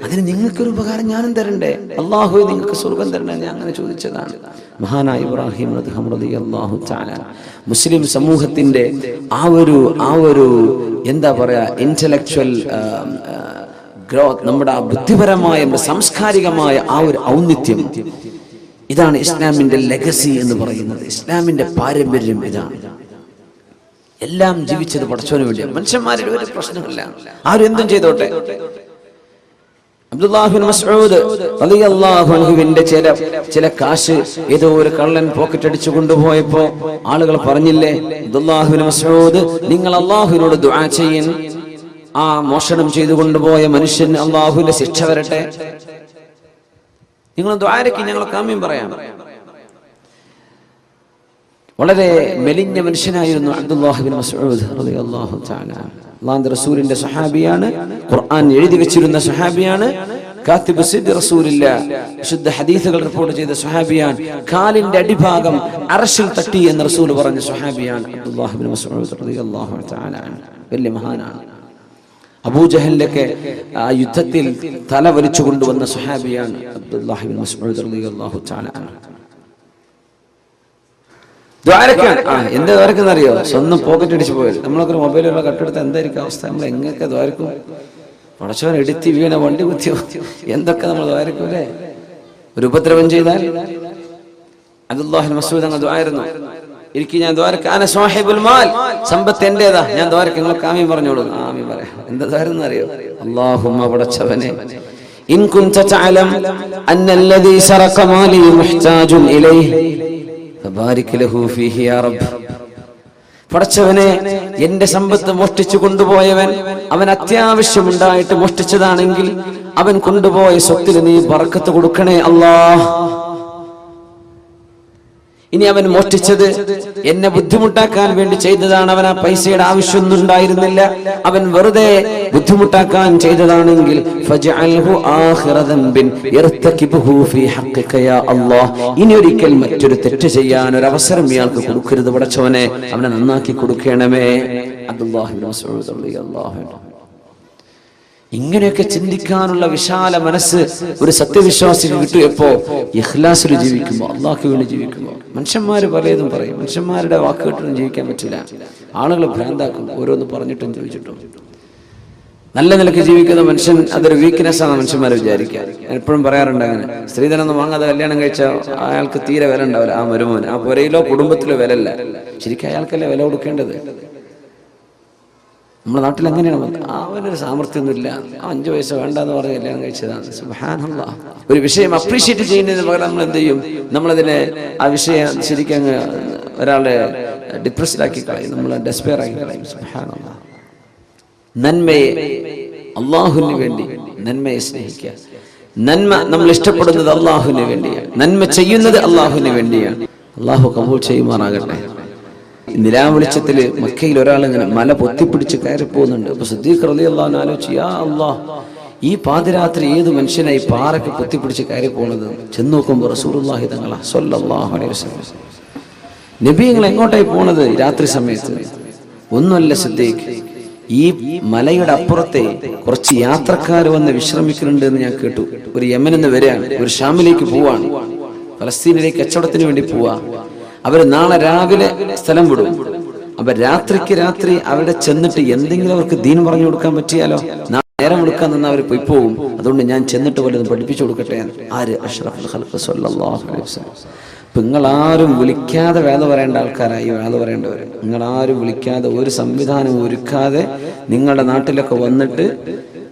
അതിന് നിങ്ങൾക്കൊരു ഉപകാരം ഞാനും തരണ്ടേ? അള്ളാഹു നിങ്ങൾക്ക് സ്വർഗം തരണേ, ഞാൻ അങ്ങനെ ചോദിച്ചതാണ്. മഹാനായ ഇബ്രാഹിം റളിയല്ലാഹു തആല മുസ്ലിം സമൂഹത്തിന്റെ ആ ഒരു എന്താ പറയാ, ഇന്റലക്ച്വൽ ഗ്രോത്ത്, നമ്മുടെ ആ ബുദ്ധിപരമായ, സാംസ്കാരികമായ ആ ഒരു ഔന്നിത്യം, ഇതാണ് ഇസ്ലാമിന്റെ ലെഗസി എന്ന് പറയുന്നത്. ഇസ്ലാമിന്റെ പാരമ്പര്യം ഇതാണ്. എല്ലാം ജീവിച്ചത് പടച്ചോന് വേണ്ടിയാണ്. മനുഷ്യന്മാരുടെ ഒരു പ്രശ്നമില്ല, ആരും എന്തും ചെയ്തോട്ടെ. അബ്ദുല്ലാഹ് ബിൻ മസ്ഊദ് റളിയല്ലാഹു അൻഹുവിന്റെ ചില കാശ് ഏതോ ഒരു കള്ളൻ പോക്കറ്റ് അടിച്ചു കൊണ്ടുപോയപ്പോ ആളുകൾ പറഞ്ഞില്ലേ, അബ്ദുല്ലാഹ് ബിൻ മസ്ഊദ്, നിങ്ങൾ അള്ളാഹുവിനോട് ദുആ ചെയ്യൻ, ആ മോഷണം ചെയ്തു കൊണ്ടുപോയ മനുഷ്യന് അള്ളാഹുവിന്റെ ശിക്ഷ വരട്ടെ. നിങ്ങൾ ദുആരക്ക് ഞങ്ങൾ കാമ്യം പറയാം. വളരെ മെലിഞ്ഞ മനുഷ്യനായിരുന്നു അബ്ദുല്ലാഹ് ബിൻ മസ്ഊദ് റളിയല്ലാഹു തആല. അല്ലാഹുവിന്റെ റസൂലിന്റെ സഹാബിയാണ്, ഖുർആൻ എഴുതി വെച്ചിരുന്ന സഹാബിയാണ്, കാത്തിബ് സിദ്ദ് റസൂലില്ലാഹ്, വിശുദ്ധ ഹദീസുകൾ റിപ്പോർട്ട് ചെയ്ത സഹാബിയാണ്. കാലിന്റെ അടിഭാഗം അർശിൽ തട്ടി എന്ന് റസൂൽ പറഞ്ഞ സഹാബിയാണ് അബ്ദുല്ലാഹ് ബിൻ മസ്ഊദ് റളിയല്ലാഹു തആല. വലിയ മഹാനാണ്. അബൂജഹലിലൊക്കെ ആ യുദ്ധത്തിൽ തല വലിച്ചു കൊണ്ടുവന്ന സ്വഹാബിയാണ് അബ്ദുല്ലാഹി ഇബ്നു മസ്ഊദ് റളിയല്ലാഹു തആല അൻഹു. എന്താ ദ്വാരക്കെന്നറിയോ? സ്വന്തം പോക്കറ്റ് അടിച്ചു പോയത്. നമ്മളൊക്കെ ഒരു മൊബൈലുള്ള കട്ടെടുത്ത എന്തായിരിക്കും അവസ്ഥ? നമ്മൾ എങ്ങനെയൊക്കെ ദ്വാരക്കും? പടച്ചവൻ എടുത്തി വീണ വണ്ടി കുത്തിയോ എന്തൊക്കെ നമ്മൾ ദ്വാരക്കും അല്ലേ? ഒരു ഉപദ്രവം ചെയ്താൽ അബ്ദുല്ലാഹി ഇബ്നു മസ്ഊദ് അങ്ങ് ദ്വാരുന്നു, എനിക്ക് ഞാൻ ദ്വാരക്ക് അന സാഹിബുൽ മാൽ, സമ്പത്ത് എന്റേതാ, ഞാൻ ദ്വാരക്ക്, നിങ്ങൾ ആമീൻ പറഞ്ഞോളൂ. ആമീൻ പറയാം. എന്താ ദ്വാരം അറിയോ? അല്ലാഹുമ്മ പടച്ചവനെ ഇൻ കുൻത തഅലം അന്നല്ലദീ സറഖ മാലി മുഹ്താജുൻ ഇലൈഹി ഫബാരിക് ലഹു ഫീഹി യാ റബ്ബ്. പടച്ചവനെ, എന്റെ സമ്പത്ത് മോഷ്ടിച്ചു കൊണ്ടുപോയവൻ അവൻ അത്യാവശ്യമുണ്ടായിട്ട് മോഷ്ടിച്ചതാണെങ്കിൽ അവൻ കൊണ്ടുപോയ സ്വത്തിൽ നീ ബർക്കത്ത് കൊടുക്കണേ അല്ലാഹ്. ഇനി അവൻ മോഷ്ടിച്ചത് എന്നെ ബുദ്ധിമുട്ടാക്കാൻ വേണ്ടി ചെയ്തതാണ്, അവൻ ആ പൈസയുടെ ആവശ്യമൊന്നും ഉണ്ടായിരുന്നില്ല, അവൻ വെറുതെ ബുദ്ധിമുട്ടാക്കാൻ ചെയ്തതാണെങ്കിൽ ഫജ്അൽഹു ആഖിറ ദംബിൻ യർതകിബുഹു ഫീ ഹഖ്ഖിക യാ അല്ലാഹ്. ഇനി ഒരിക്കൽ മറ്റൊരു തെറ്റ് ചെയ്യാൻ ഒരു അവസരം ഇയാൾക്ക് കൊടുക്കരുത് പടച്ചവനെ, അവനെ നന്നാക്കി കൊടുക്കണമേ. അബ്ദുല്ലാഹി ഇബ്നു മസ്ഊദ് റളിയല്ലാഹു അൻഹു. ഇങ്ങനെയൊക്കെ ചിന്തിക്കാനുള്ള വിശാല മനസ്സ് ഒരു സത്യവിശ്വാസിക്ക് കിട്ടിയപ്പോ ഇഖ്ലാസിൽ ജീവിക്കുമ്പോ, അള്ളാഹ്ക്ക് വേണ്ടി ജീവിക്കുമ്പോ. മനുഷ്യന്മാര് പലതും പറയും, മനുഷ്യന്മാരുടെ വാക്ക് കേട്ടൊന്നും ജീവിക്കാൻ പറ്റില്ല. ആളുകൾ ഭ്രാന്താക്കും, ഓരോന്ന് പറഞ്ഞിട്ടും ചോദിച്ചിട്ടും. നല്ല നിലയ്ക്ക് ജീവിക്കുന്ന മനുഷ്യൻ അതൊരു വീക്ക്നെസ് ആണ് മനുഷ്യന്മാർ വിചാരിക്കുക. ഞാൻ എപ്പോഴും പറയാറുണ്ട് അങ്ങനെ, സ്ത്രീധനൊന്നും വാങ്ങാതെ കല്യാണം കഴിച്ച അയാൾക്ക് തീരെ വില ഉണ്ടാവില്ല. ആ മരുമോൻ ആ പുരയിലോ കുടുംബത്തിലോ വില ഇല്ല. ശരിക്കും അയാൾക്കല്ലേ വില കൊടുക്കേണ്ടത്? നമ്മുടെ നാട്ടിൽ അങ്ങനെയാണ്. അവനൊരു സാമർത്ഥ്യമൊന്നുമില്ല, 5 പൈസ വേണ്ടെന്ന് പറഞ്ഞ് കല്യാണം കഴിച്ചതാണ്. സുബ്ഹാനല്ലാഹ്. ഒരു വിഷയം അപ്രീഷിയേറ്റ് ചെയ്യുന്നതിന് പകരം നമ്മൾ എന്ത് ചെയ്യും? നമ്മളതിനെ ആ വിഷയം ശരിക്കും ഒരാളെ ഡിപ്രസ്ഡാക്കി കളയും, നമ്മളെ ഡെസ്പെയർ ആക്കി കളയും. സുബ്ഹാനല്ലാഹ്. നന്മയെ അള്ളാഹുവിന് വേണ്ടി നന്മയെ സ്നേഹിക്കുക. നന്മ നമ്മൾ ഇഷ്ടപ്പെടുന്നത് അള്ളാഹുവിന് വേണ്ടിയാണ്, നന്മ ചെയ്യുന്നത് അള്ളാഹുവിന് വേണ്ടിയാണ്. അള്ളാഹു കബൂൽ ചെയ്യുമാറാകട്ടെ. നിലാവെളിച്ചത്തില് മക്കയിൽ ഒരാൾ ഇങ്ങനെ മല പൊത്തിപ്പിടിച്ച് കയറി പോകുന്നുണ്ട്. അപ്പൊ സിദ്ദീഖ് റളിയല്ലാഹു അൻഹു ആലോചിച്ചു, യാ അല്ലാഹ്, ഈ പാതിരാത്രി ഏത് മനുഷ്യനായി പാറയ്ക്ക് പൊത്തിപ്പിടിച്ച് കയറി പോണത്? ചെന്ന് നോക്കുമ്പോൾ റസൂലുള്ളാഹി തങ്ങളാ സ്വല്ലല്ലാഹു അലൈഹി വസല്ലം. നബി നിങ്ങൾ എങ്ങോട്ടായി പോണത് രാത്രി സമയത്ത്? ഒന്നുമല്ല സിദ്ദീഖ്, ഈ മലയുടെ അപ്പുറത്തെ കുറച്ച് യാത്രക്കാർ വന്ന് വിശ്രമിക്കുന്നുണ്ട് എന്ന് ഞാൻ കേട്ടു. ഒരു യമനിൽ നിന്ന് വരികയാണ്, ഒരു ഷാമിലേക്ക് പോവാണ്, ഫലസ്തീനിലേക്ക് കച്ചവടത്തിന് വേണ്ടി പോവാ. അവര് നാളെ രാവിലെ സ്ഥലം വിടും. അപ്പൊ രാത്രി അവിടെ ചെന്നിട്ട് എന്തെങ്കിലും അവർക്ക് ദീൻ പറഞ്ഞു കൊടുക്കാൻ പറ്റിയാലോ? നേരം എടുക്കാൻ നിന്ന് അവർ പോയി പോകും. അതുകൊണ്ട് ഞാൻ ചെന്നിട്ട് വല്ലതും പഠിപ്പിച്ചു കൊടുക്കട്ടെ. ആര്? അഷ്റഫുൽ ഖൽഖ് സ്വല്ലല്ലാഹു അലൈഹി വസല്ലം. അപ്പൊ നിങ്ങളാരും വിളിക്കാതെ വേദ പറയേണ്ട ആൾക്കാരായി വേദ പറയേണ്ടവർ. നിങ്ങളാരും വിളിക്കാതെ, ഒരു സംവിധാനം ഒരുക്കാതെ നിങ്ങളുടെ നാട്ടിലൊക്കെ വന്നിട്ട്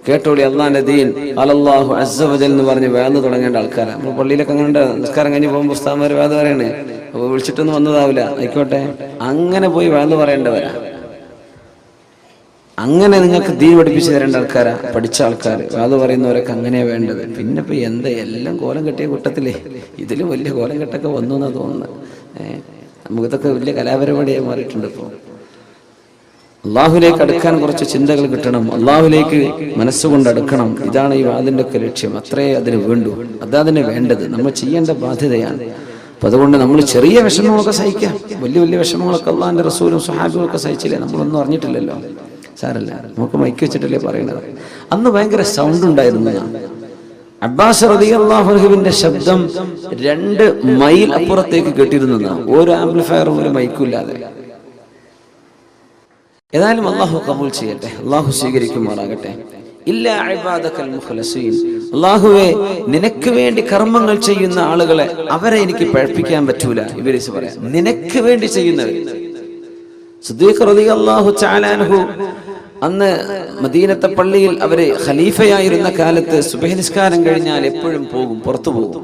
കേട്ടോളി അള്ളാന്റെ ദീൻ അലല്ലാഹു അസ്സ വജൽ എന്ന് പറഞ്ഞ് വേദ തുടങ്ങേണ്ട ആൾക്കാരാണ്. നമ്മൾ പള്ളിയിലൊക്കെ അങ്ങനെ നിസ്കാരം കഴിഞ്ഞ് പോകുമ്പോൾ ഉസ്താദ്മാർ വേദ പറയണേ, അപ്പൊ വിളിച്ചിട്ടൊന്നും വന്നതാവില്ല, ആയിക്കോട്ടെ. അങ്ങനെ പോയി വേദ പറയേണ്ടവരാ. അങ്ങനെ നിങ്ങൾക്ക് ദീൻ പഠിപ്പിച്ചു തരേണ്ട ആൾക്കാരാ, പഠിച്ച ആൾക്കാർ. വേദ പറയുന്നവരൊക്കെ അങ്ങനെയാ വേണ്ടത്. പിന്നെ ഇപ്പൊ എന്താ എല്ലാം കോലം കെട്ടിയ കൂട്ടത്തിലേ ഇതിലും വലിയ കോലം കെട്ടൊക്കെ വന്നു എന്നാ തോന്നുന്നത്. നമുക്കിതൊക്കെ വലിയ കലാപരിപാടിയായി മാറിയിട്ടുണ്ട്. ഇപ്പോൾ അള്ളാഹുലേക്ക് അടുക്കാൻ കുറച്ച് ചിന്തകൾ കിട്ടണം, അള്ളാഹുലേക്ക് മനസ്സുകൊണ്ട് അടുക്കണം. ഇതാണ് ഈ വാദിന്റെ ഒക്കെ ലക്ഷ്യം. അത്രേ അതിന് വേണ്ടു, അതതിന് വേണ്ടത്, നമ്മൾ ചെയ്യേണ്ട ബാധ്യതയാണ്. അപ്പൊ അതുകൊണ്ട് നമ്മൾ ചെറിയ വിഷമങ്ങളൊക്കെ സഹിക്കാം. വലിയ വലിയ വിഷമങ്ങളൊക്കെ അള്ളാഹിന്റെ റസൂലും സ്വഹാബികളൊക്കെ സഹിച്ചില്ലേ? നമ്മളൊന്നും അറിഞ്ഞിട്ടില്ലല്ലോ, സാരല്ല, നമുക്ക് മൈക്ക് വെച്ചിട്ടല്ലേ പറയണത്. അന്ന് ഭയങ്കര സൗണ്ട് ഉണ്ടായിരുന്നു. അബ്ബാസ് റളിയല്ലാഹു അൻഹുവിന്റെ ശബ്ദം 2 മൈൽ അപ്പുറത്തേക്ക് കേട്ടിരുന്നതാണ്, ഒരു ആംപ്ലിഫയറും ഒരു മൈക്കും ഇല്ലാതെ. ഏതായാലും അള്ളാഹു കബൂൽ ചെയ്യട്ടെ, അള്ളാഹു സ്വീകരിക്കുമാറാകട്ടെ. ഇല്ലാ ഇബാദകൽ മുഖ്ലസീൻ. അള്ളാഹുവേ, നിനക്ക് വേണ്ടി കർമ്മങ്ങൾ ചെയ്യുന്ന ആളുകളെ അവരെ എനിക്ക് പഴപ്പിക്കാൻ പറ്റൂല. ഇവരിസ് പറയാം, നിനക്ക് വേണ്ടി ചെയ്യുന്നവർ. സിദ്ദീഖ് റളിയല്ലാഹു തആല അൻഹു അന്ന് മദീനത്തെ പള്ളിയിൽ അവര് ഖലീഫയായിരുന്ന കാലത്ത് സുബ്ഹി നിസ്കാരം കഴിഞ്ഞാൽ എപ്പോഴും പോകും, പുറത്തു പോകും.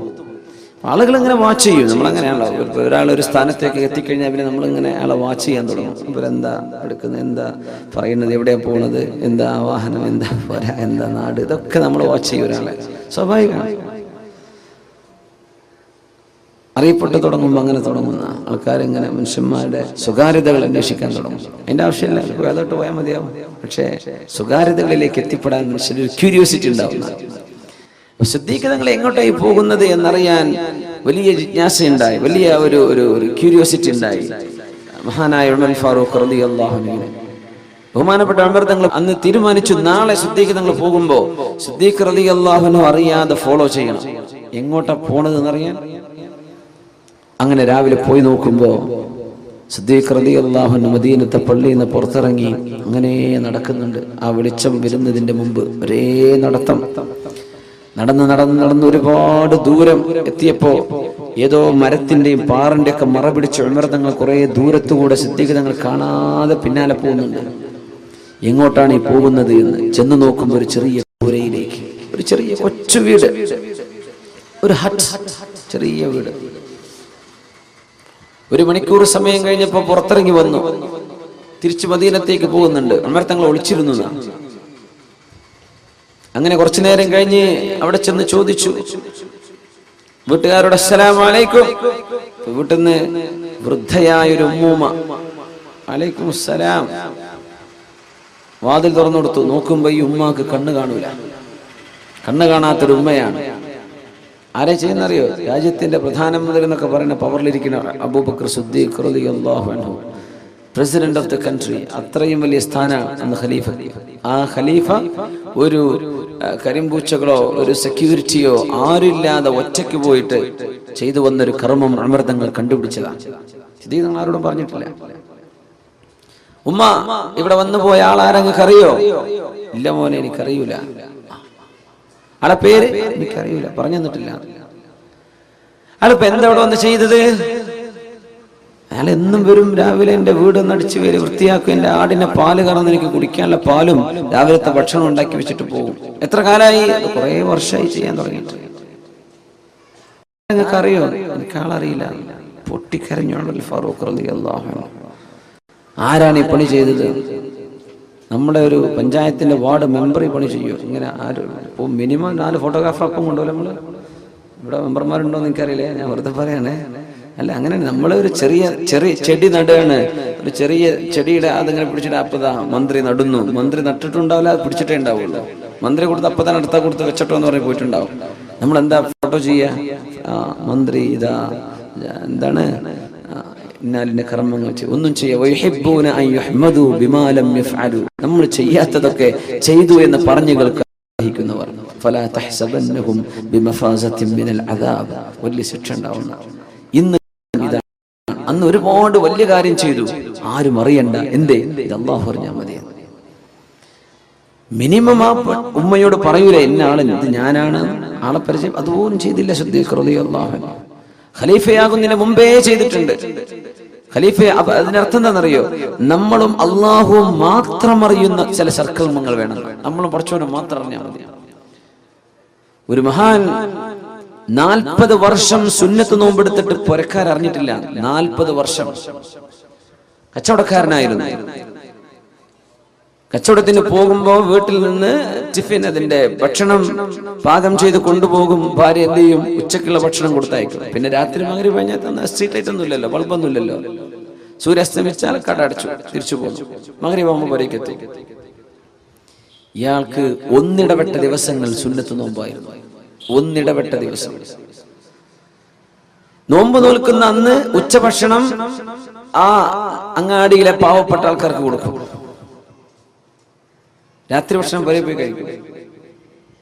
ആളുകൾ ഇങ്ങനെ വാച്ച് ചെയ്യും. നമ്മളങ്ങനെയാണല്ലോ, ഒരാൾ ഒരു സ്ഥാനത്തേക്ക് എത്തിക്കഴിഞ്ഞാൽ പിന്നെ നമ്മളിങ്ങനെ അയാളെ വാച്ച് ചെയ്യാൻ തുടങ്ങും. ഇവരെന്താ എടുക്കുന്നത്, എന്താ പറയുന്നത്, എവിടെയാ പോണത്, എന്താ വാഹനം, എന്താ പോരാ, എന്താ നാട്, ഇതൊക്കെ നമ്മൾ വാച്ച് ചെയ്യും. ഒരാളെ സ്വാഭാവികമാണ്. അറിയപ്പെട്ടു തുടങ്ങുമ്പോൾ അങ്ങനെ തുടങ്ങുന്ന ആൾക്കാരിങ്ങനെ മനുഷ്യന്മാരുടെ സ്വകാര്യതകൾ അന്വേഷിക്കാൻ തുടങ്ങും. അതിന്റെ ആവശ്യമില്ല, വേദോട്ട് പോയാൽ മതിയാവും. പക്ഷേ സ്വകാര്യതകളിലേക്ക് എത്തിപ്പെടാൻ മനുഷ്യരൊരു ക്യൂരിയോസിറ്റി ഉണ്ടാവുന്ന. സിദ്ദീഖ് തങ്ങൾ എങ്ങോട്ടായി പോകുന്നത് എന്നറിയാൻ വലിയ ജിജ്ഞാസയുണ്ടായി, വലിയ ഒരു ക്യൂരിയോസിറ്റി ഉണ്ടായി. മഹാനായ ഉമർ ഫാറൂഖ് റളിയല്ലാഹു അൻഹു ബഹുമാനപ്പെട്ട ഉമർ തങ്ങൾ അന്ന് തീരുമാനിച്ചു, നാളെ സിദ്ദീഖ് തങ്ങൾ പോകുമ്പോ സിദ്ദീഖ് റളിയല്ലാഹു അൻഹു അറിയാതെ ഫോളോ ചെയ്യണം. എങ്ങോട്ടാ പോണതെന്നറിയാൻ. അങ്ങനെ രാവിലെ പോയി നോക്കുമ്പോ സിദ്ദീഖ് റളിയല്ലാഹു അൻഹു മദീനത്തെ പള്ളിയിൽ നിന്ന് പുറത്തിറങ്ങി അങ്ങനെ നടക്കുന്നുണ്ട്. ആ വെളിച്ചം വരുന്നതിന്റെ മുമ്പ് ഒരേ നടത്തം. നടന്ന് ഒരുപാട് ദൂരം എത്തിയപ്പോ ഏതോ മരത്തിന്റെയും പാറിന്റെ ഒക്കെ മറ പിടിച്ച് ഉമർ തങ്ങൾ കുറെ ദൂരത്തുകൂടെ സിദ്ദീഖ് തങ്ങൾ കാണാതെ പിന്നാലെ പോകുന്നുണ്ട്. എങ്ങോട്ടാണ് ഈ പോകുന്നത് എന്ന് ചെന്ന് നോക്കുമ്പോൾ ഒരു ചെറിയ പുരയിലേക്ക്, ഒരു ചെറിയ കൊച്ചു വീട്, ഒരു ഹട്ട്, ചെറിയ വീട്. 1 മണിക്കൂർ സമയം കഴിഞ്ഞപ്പോൾ പുറത്തിറങ്ങി വന്നു. തിരിച്ചു മദീനത്തേക്ക് പോകുന്നുണ്ട്. ഉമർ തങ്ങൾ ഒളിച്ചിരുന്നു. അങ്ങനെ കുറച്ചു നേരം കഴിഞ്ഞ് അവിടെ ചെന്ന് ചോദിച്ചു വീട്ടുകാരോട്, അസ്സലാമു അലൈക്കും. വീട്ടിൽ നിന്ന് വൃദ്ധയായൊരു ഉമ്മൂമ്മ, അലൈക്കും അസ്സലാം. വാതിൽ തുറന്നു കൊടുത്തു. നോക്കുമ്പോ ഈ ഉമ്മാക്ക് കണ്ണ് കാണൂല. കണ്ണ് കാണാത്തൊരു ഉമ്മയാണ്. ആരെ ചെയ്യുന്നറിയോ? രാജ്യത്തിന്റെ പ്രധാനമന്ത്രി എന്നൊക്കെ പറയുന്ന പവറിലിരിക്കുന്ന അബൂബക്കർ സിദ്ദീഖ് റളിയല്ലാഹു അൻഹു, പ്രസിഡന്റ് ഓഫ് ദ കൺട്രി. അത്രയും വലിയ സ്ഥാനമാണ് ഖലീഫ. ആ ഖലീഫ ഒരു കരിമ്പൂച്ചകളോ ഒരു സെക്യൂരിറ്റിയോ ആരില്ലാതെ ഒറ്റയ്ക്ക് പോയിട്ട് ചെയ്തു വന്നൊരു കർമ്മം ഉമർ തങ്ങൾ കണ്ടുപിടിച്ചതാണ്. ഇത് നിങ്ങൾ ആരോടും പറഞ്ഞിട്ടില്ല. ഉമ്മ, ഇവിടെ വന്നു പോയ ആളാരെങ്ങൾക്ക് അറിയോ? ഇല്ല മോനെ, എനിക്കറിയൂല. ആളെ പേര് എനിക്കറിയൂല, പറഞ്ഞു തന്നിട്ടില്ല. ആളിപ്പോ എന്താ ഇവിടെ വന്ന് ചെയ്തത്? അയാൾ എന്നും വരും, രാവിലെ എന്റെ വീടൊന്ന് അടിച്ചു വരും, വൃത്തിയാക്കും, എന്റെ ആടിനെ പാല് കറന്ന് എനിക്ക് കുടിക്കാനുള്ള പാലും രാവിലത്തെ ഭക്ഷണം ഉണ്ടാക്കി വെച്ചിട്ട് പോകും. എത്ര കാലമായി? കുറെ വർഷമായി ചെയ്യാൻ തുടങ്ങിയിട്ട്. നിങ്ങൾക്ക് അറിയോ? എനിക്ക് ആളറിയില്ല. പൊട്ടിക്കരഞ്ഞോളൂ ഫാറൂഖ് റളിയല്ലാഹു അൻഹു. ആരാണ് ഈ പണി ചെയ്തത്? നമ്മുടെ ഒരു പഞ്ചായത്തിന്റെ വാർഡ് മെമ്പർ ഈ പണി ചെയ്യും. ഇങ്ങനെ ആരും ഇപ്പോൾ മിനിമം 4 ഫോട്ടോഗ്രാഫർ അപ്പം കൊണ്ടുപോലും. നമ്മൾ ഇവിടെ മെമ്പർമാരുണ്ടോ എന്ന് എനിക്കറിയില്ലേ, ഞാൻ വെറുതെ പറയണേ. അല്ല, അങ്ങനെ നമ്മളെ ഒരു ചെറിയ ചെടി നടുകയാണ്. ഒരു ചെറിയ ചെടിയുടെ അതിങ്ങനെ പിടിച്ചിട്ട് അപ്പതാ മന്ത്രി നടുന്നു. മന്ത്രി നട്ടിട്ടുണ്ടാവില്ല, അത് പിടിച്ചിട്ടേ ഉണ്ടാവുള്ളൂ. മന്ത്രി കൊടുത്ത് അപ്പതാൻ അടുത്ത കൊടുത്ത് വെച്ചട്ടോ എന്ന് പറഞ്ഞ് പോയിട്ടുണ്ടാവും. നമ്മളെന്താ ഫോട്ടോ ചെയ്യുക? മന്ത്രി ഇതാ എന്താണ് ഇന്നാലിന്റെ കർമ്മങ്ങൾ ഒന്നും ചെയ്യുക. നമ്മൾ ചെയ്യാത്തതൊക്കെ ചെയ്തു എന്ന് പറഞ്ഞു കേൾക്കുന്നവർ വലിയ ശിക്ഷ ഉണ്ടാവുന്ന. ഇന്ന് ഇതാണ്. അന്ന് ഒരുപാട് വലിയ കാര്യം ചെയ്തു, ആരും അറിയണ്ട. എന്തേ? ഇത് അല്ലാഹു അറിഞ്ഞാൽ മതി. മിനിമം ആ ഉമ്മയോട് പറയൂലേ, ഇന്ന ആള് ഇത് ഞാനാണ്, ആളെ പരിചയം. അതുപോലും ചെയ്തില്ല സിദ്ദീഖ് റളിയല്ലാഹു അൻഹു. ഖലീഫയാകുന്നതിന് മുമ്പേ ചെയ്തിട്ടുണ്ട്. ഖലീഫ അതിനർത്ഥം എന്താണെന്നറിയോ? നമ്മളും അള്ളാഹുവും മാത്രം അറിയുന്ന ചില സർക്കൽമങ്ങൾ വേണം. നമ്മളും പഠിച്ചവനും മാത്രം അറിഞ്ഞാൽ മതി. ഒരു മഹാൻ 40 വർഷം സുന്നത്ത് നോമ്പെടുത്തിട്ട് പുരക്കാർ അറിഞ്ഞിട്ടില്ല. 40 വർഷം കച്ചവടക്കാരനായിരുന്നു. കച്ചവടത്തിന് പോകുമ്പോ വീട്ടിൽ നിന്ന് ടിഫിൻ, അതിന്റെ ഭക്ഷണം പാകം ചെയ്ത് കൊണ്ടുപോകും. ഭാര്യ എന്ത് ചെയ്യും? ഉച്ചക്കുള്ള ഭക്ഷണം കൊടുത്തയക്കും. പിന്നെ രാത്രി മഗ്‌രിബ് കഴിഞ്ഞാൽ സ്ട്രീറ്റ് ലൈറ്റ് ഒന്നും ഇല്ലല്ലോ, ബൾബൊന്നും ഇല്ലല്ലോ. സൂര്യാസ്തമിച്ചാൽ കട അടച്ചു തിരിച്ചു പോകും. മഗ്‌രിബ് ആകുമ്പോൾ പുരയ്ക്ക് എത്തി. ഇയാൾക്ക് ഒന്നിടവിട്ട ദിവസങ്ങൾ സുന്നത്ത് നോമ്പായിരുന്നു. ഒന്നിടവിട്ട ദിവസം നോമ്പ് നോൽക്കുന്ന അന്ന് ഉച്ചഭക്ഷണം ആ അങ്ങാടിയിലെ പാവപ്പെട്ട ആൾക്കാർക്ക് കൊടുക്കും. രാത്രി ഭക്ഷണം വരെ പോയി കഴിക്കും.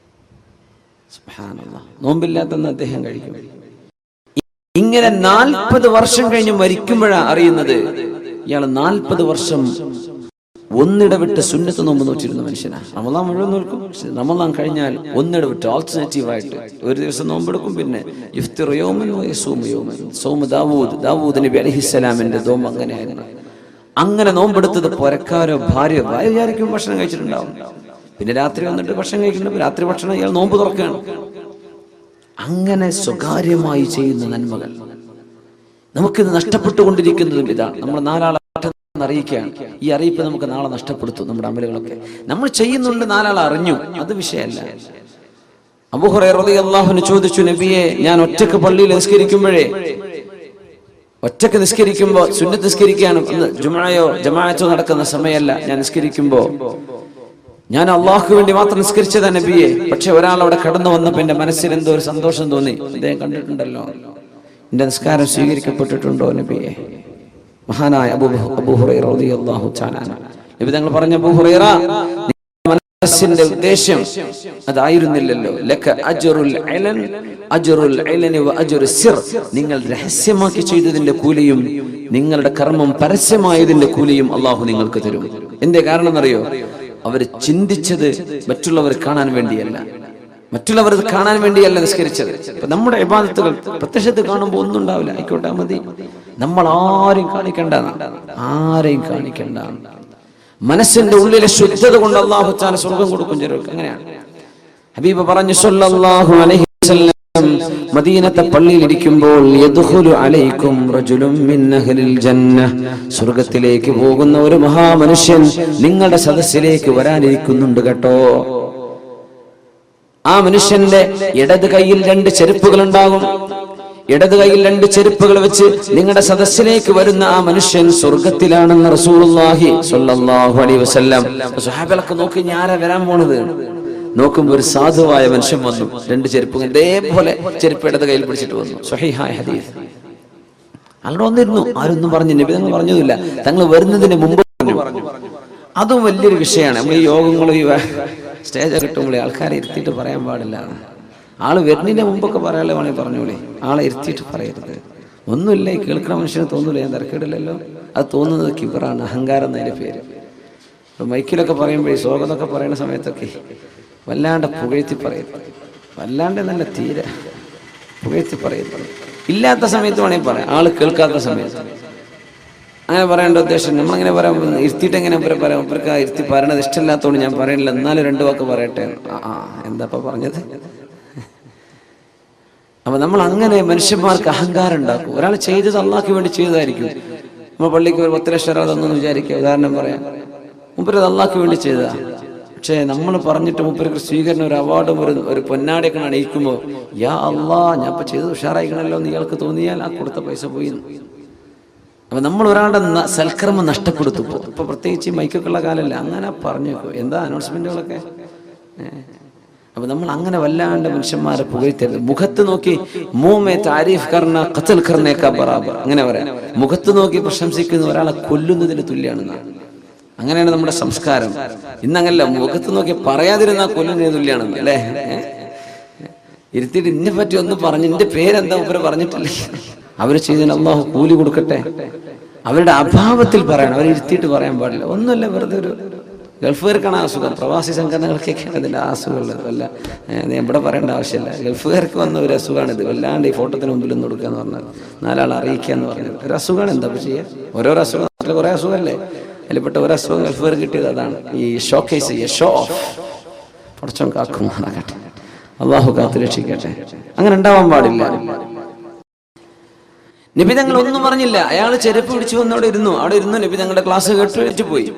സുബ്ഹാനല്ലാഹ്, നോമ്പില്ലാത്തന്ന് അദ്ദേഹം കഴിക്കും. ഇങ്ങനെ 40 വർഷം കഴിഞ്ഞ് മരിക്കുമ്പോഴാണ് അറിയുന്നത് ഇയാൾ 40 വർഷം ഒന്നിടവിട്ട് സുന്നത്ത് നോമ്പ് നോറ്റിരുന്ന മനുഷ്യനാണ്. റമദാൻ മുഴുവൻ നോൽക്കും. റമദാൻ കഴിഞ്ഞാൽ ഒന്നിടവിട്ട് ആൾട്ടർനേറ്റീവായിട്ട് ഒരു ദിവസം നോമ്പെടുക്കും. പിന്നെ ഇഫ്തിറു യൗമൻ വയസൂമു യൗമൻ. സൗമ ദാവൂദ് നബി അലൈഹിസ്സലാമിന്റെ നോമ്പ് അങ്ങനെയായിരുന്നു. അങ്ങനെ നോമ്പെടുത്തത് പുരക്കാരോ ഭാര്യ വിചാരിക്കും ഭക്ഷണം കഴിച്ചിട്ടുണ്ടാവും. പിന്നെ രാത്രി വന്നിട്ട് ഭക്ഷണം കഴിക്കുന്നുണ്ട്. രാത്രി ഭക്ഷണം ഇയാൾ നോമ്പ് തുറക്കുകയാണ്. അങ്ങനെ സ്വകാര്യമായി ചെയ്യുന്ന നന്മകൾ നമുക്കിത് നഷ്ടപ്പെട്ടുകൊണ്ടിരിക്കുന്നതും ഇതാണ്. നമ്മൾ 4 ആളെ അറിയിക്കുകയാണ്. ഈ അറിയിപ്പ് നമുക്ക് നാളെ നഷ്ടപ്പെടുത്തും. നമ്മുടെ അമലുകളൊക്കെ നമ്മൾ ചെയ്യുന്നുണ്ട്, 4 ആൾ അറിഞ്ഞു, അത് വിഷയമല്ല. അബൂ ഹുറൈറ റളിയല്ലാഹു അൻഹു ചോദിച്ചു, നബിയെ, ഞാൻ ഒറ്റക്ക് പള്ളിയിൽ നിസ്കരിക്കുമ്പോഴേ, ഒറ്റക്ക് നിസ്കരിക്കുമ്പോ സുന്നത്ത് നിസ്കരിക്കാനും ജുമുഅയോ ജമാഅത്തോ നടക്കുന്ന സമയമല്ല, ഞാൻ നിസ്കരിക്കുമ്പോ ഞാൻ അള്ളാഹുക്ക് വേണ്ടി മാത്രം നിസ്കരിച്ചതാ നബിയെ. പക്ഷെ ഒരാൾ അവിടെ കടന്നു വന്നപ്പോ എന്റെ മനസ്സിൽ എന്തോ ഒരു സന്തോഷം തോന്നി. അദ്ദേഹം കണ്ടിട്ടുണ്ടല്ലോ, എന്റെ നിസ്കാരം സ്വീകരിക്കപ്പെട്ടിട്ടുണ്ടോ നബിയെ? മഹാനായ അബൂ ഹുറൈറ റളിയല്ലാഹു തആല നബി തങ്ങൾ പറഞ്ഞ അബൂ ഹുറൈറ, മനസ്സിന്റെ ഉദ്ദേശം അതായിരുന്നില്ലല്ലോ. ലക അജ്റുൽ ഇലൻ അജ്റുൽ ഇലനി വ അജ്റു സിർ, നിങ്ങൾ രഹസ്യമാക്കി ചെയ്തതിന്റെ കൂലിയും നിങ്ങളുടെ കർമ്മം പരസ്യമായതിന്റെ കൂലിയും അല്ലാഹു നിങ്ങൾക്ക് തരും. എന്തേ കാരണം എന്നറിയോ? അവർ ചിന്തിച്ചത് മറ്റുള്ളവർ കാണാൻ വേണ്ടിയല്ല, മറ്റുള്ളവർ കാണാൻ വേണ്ടിയല്ല നിസ്കരിച്ചത്. ഇപ്പൊ നമ്മുടെ ഇബാദത്തുകൾ പ്രത്യക്ഷത്തിൽ കാണുമ്പോൾ ഒന്നും ഉണ്ടാവില്ല, ആയിക്കോട്ടെ മതി, നമ്മൾ ആരെയും കാണിക്കണ്ട. മനസ്സിന്റെ ഉള്ളിലെ ശുദ്ധത കൊണ്ട് അല്ലാഹു തആല സ്വർഗ്ഗം കൊടുക്കും ചിലർക്ക്. അങ്ങനെയാണ് ഹബീബ് പറഞ്ഞു സല്ലല്ലാഹു അലൈഹി വസല്ലം, മദീനത്തെ പള്ളിയിൽ ഇരിക്കുമ്പോൾ യദ്ഖുലു അലൈക്കും റജുലുൻ മിൻ അഹ്ലിൽ ജന്ന, സ്വർഗ്ഗത്തിലേക്ക് പോകുന്ന ഒരു മഹാമനുഷ്യൻ നിങ്ങളുടെ സദസ്സിലേക്ക് വരാനിരിക്കുന്നുണ്ട് കേട്ടോ. ആ മനുഷ്യന്റെ ഇടത് കൈയിൽ 2 ചെരുപ്പുകൾ ഉണ്ടാകും. ഇടത് കൈയിൽ 2 ചെരുപ്പുകൾ വെച്ച് നിങ്ങളുടെ സദസ്സിലേക്ക് വരുന്ന ആ മനുഷ്യൻ സ്വർഗത്തിലാണെന്ന് റസൂലുള്ളാഹി സ്വല്ലല്ലാഹു അലൈഹി വസല്ലം. സ്വഹാബികളൊക്കെ നോക്കി, ആരാ വരാൻ പോണത്? നോക്കുമ്പോൾ ഒരു സാധുവായ മനുഷ്യൻ വന്നു, 2 ചെരുപ്പുകൾ ഇതേപോലെ ചെരുപ്പ് ഇടത് കയ്യിൽ പിടിച്ചിട്ട് വന്നു. സ്വഹീഹായ ഹദീസ്. അങ്ങനെ വന്നിരുന്നു, ആരൊന്നും പറഞ്ഞു, നബി തങ്ങൾ പറഞ്ഞതുമില്ല, തങ്ങൾ വരുന്നതിന് മുമ്പ് പറഞ്ഞു. അതും വലിയൊരു വിഷയമാണ്. നമ്മൾ ഈ യോഗങ്ങളും ഈ സ്റ്റേജ് കിട്ടുമ്പോൾ ആൾക്കാരെ ഇരുത്തിയിട്ട് പറയാൻ പാടില്ല. ആള് വരുന്നതിന്റെ മുമ്പൊക്കെ പറയാനുള്ള വേണമെങ്കിൽ പറഞ്ഞോളേ, ആളെ ഇരുത്തിയിട്ട് പറയരുത്. ഒന്നുമില്ല, ഈ കേൾക്കുന്ന മനുഷ്യന് തോന്നൂല, ഞാൻ തിരക്കിടില്ലല്ലോ. അത് തോന്നുന്നത് കിബറാണ്, അഹങ്കാരം എന്നതിന്റെ പേര്. ഇപ്പൊ മൈക്കിലൊക്കെ പറയുമ്പോഴേ, സ്വാഗതമൊക്കെ പറയുന്ന സമയത്തൊക്കെ വല്ലാണ്ട് പുകഴ്ത്തി പറയരുത്, വല്ലാണ്ട് നല്ല തീരെ പുകഴ്ത്തി പറയരുത്. ഇല്ലാത്ത സമയത്ത് വേണമെങ്കിൽ പറയാം, ആള് കേൾക്കാത്ത സമയത്ത് അങ്ങനെ പറയേണ്ട ഉദ്ദേശം. നമ്മളങ്ങനെ പറയാം, ഇരുത്തിയിട്ട് എങ്ങനെ പറയാം, ഇവർക്ക് ഇരുത്തി പറയണത് ഇഷ്ടമില്ലാത്തതുകൊണ്ട് ഞാൻ പറയണില്ല, എന്നാലും 2 വാക്ക് പറയട്ടെ. എന്താ പറഞ്ഞത്? അപ്പൊ നമ്മൾ അങ്ങനെ മനുഷ്യന്മാർക്ക് അഹങ്കാരം ഉണ്ടാക്കും. ഒരാൾ ചെയ്തത് അള്ളാഹ്ക്ക് വേണ്ടി ചെയ്തതായിരിക്കും. നമ്മൾ പള്ളിക്ക് ഒരു 10 ലക്ഷം രൂപ തന്നെന്ന് വിചാരിക്കുക, ഉദാഹരണം പറയാം, മുപ്പരത് അള്ളാഹ്ക്ക് വേണ്ടി ചെയ്തതാ. പക്ഷെ നമ്മൾ പറഞ്ഞിട്ട് മുപ്പർക്ക് സ്വീകരണം, ഒരു അവാർഡും ഒരു പൊന്നാടയൊക്കെ അണിയിക്കുമ്പോൾ, യാ അള്ളാ, ഞാൻ ഇപ്പൊ ചെയ്തത് ഉഷാറായിക്കണല്ലോ എന്ന് ഇയാൾക്ക് തോന്നിയാൽ ആ കൊടുത്ത പൈസ പോയി. അപ്പൊ നമ്മൾ ഒരാളുടെ സൽക്കർമ്മം നഷ്ടപ്പെടുത്തു. ഇപ്പൊ പ്രത്യേകിച്ച് മൈക്കൊക്കെയുള്ള കാലമല്ല, അങ്ങനെ പറഞ്ഞു എന്താ അനൗൺസ്മെന്റുകളൊക്കെ. അപ്പൊ നമ്മൾ അങ്ങനെ വല്ലാണ്ട് മനുഷ്യന്മാരെ പുകഴ്ത്തരുത്. മുഖത്ത് നോക്കി മൂമേ താരീഫ് കർണ ഖത്ൽ കർണേക്കാ ബറാബർ, അങ്ങനെ പറയാം. മുഖത്ത് നോക്കി പ്രശംസിക്കുന്ന ഒരാളെ കൊല്ലുന്നതിന് തുല്യാണെന്നാണ്. അങ്ങനെയാണ് നമ്മുടെ സംസ്കാരം. ഇന്നങ്ങനല്ല, മുഖത്ത് നോക്കി പറയാതിരുന്ന കൊല്ലുന്നതിന് തുല്യാണെന്ന്, അല്ലേ? ഇരുത്തിയിട്ട് ഇന്നെ പറ്റി ഒന്ന് പറഞ്ഞു, എന്റെ പേരെന്താ ഇവര് പറഞ്ഞിട്ടില്ലേ? അവര് ചെയ്തതിന് അല്ലാഹു കൂലി കൊടുക്കട്ടെ. അവരുടെ അഭാവത്തിൽ പറയണം, അവരെ ഇരുത്തിയിട്ട് പറയാൻ പാടില്ല. ഒന്നുമല്ല, വെറുതെ ഒരു ഗൾഫുകാർക്കാണ് അസുഖം, പ്രവാസി സംഘടനകൾക്കൊക്കെയാണ് ഇതിൻ്റെ അസുഖമുള്ളത്. വല്ല ഇവിടെ പറയേണ്ട ആവശ്യമില്ല. ഗൾഫുകാർക്ക് വന്ന ഒരു അസുഖമാണിത്. വല്ലാണ്ട് ഈ ഫോട്ടോത്തിന് മുമ്പിൽ ഒന്ന് കൊടുക്കുക എന്ന് പറഞ്ഞാൽ, 4 ആളെ അറിയിക്കുക എന്ന് പറഞ്ഞത് ഒരു അസുഖമാണ്. എന്താ ചെയ്യുക? ഓരോരോ അസുഖം, നാട്ടിൽ കുറേ അസുഖമല്ലേ, അതിൽപ്പെട്ട ഒരു അസുഖം ഗൾഫുകാർ കിട്ടിയത് അതാണ്. ഈ ഷോക്കേസ്, ഷോ ഓഫ്. പടച്ചോൻ കാക്കുമാറാകട്ടെ, അള്ളാഹു കാത്തു രക്ഷിക്കട്ടെ. അങ്ങനെ ഉണ്ടാവാൻ പാടില്ല. നബി തങ്ങൾ ഒന്നും പറഞ്ഞില്ല. അയാൾ ചെരുപ്പ് പിടിച്ചു വന്ന് അവിടെ ഇരുന്നു. നബി തങ്ങളുടെ ക്ലാസ് കേട്ട് പോയി.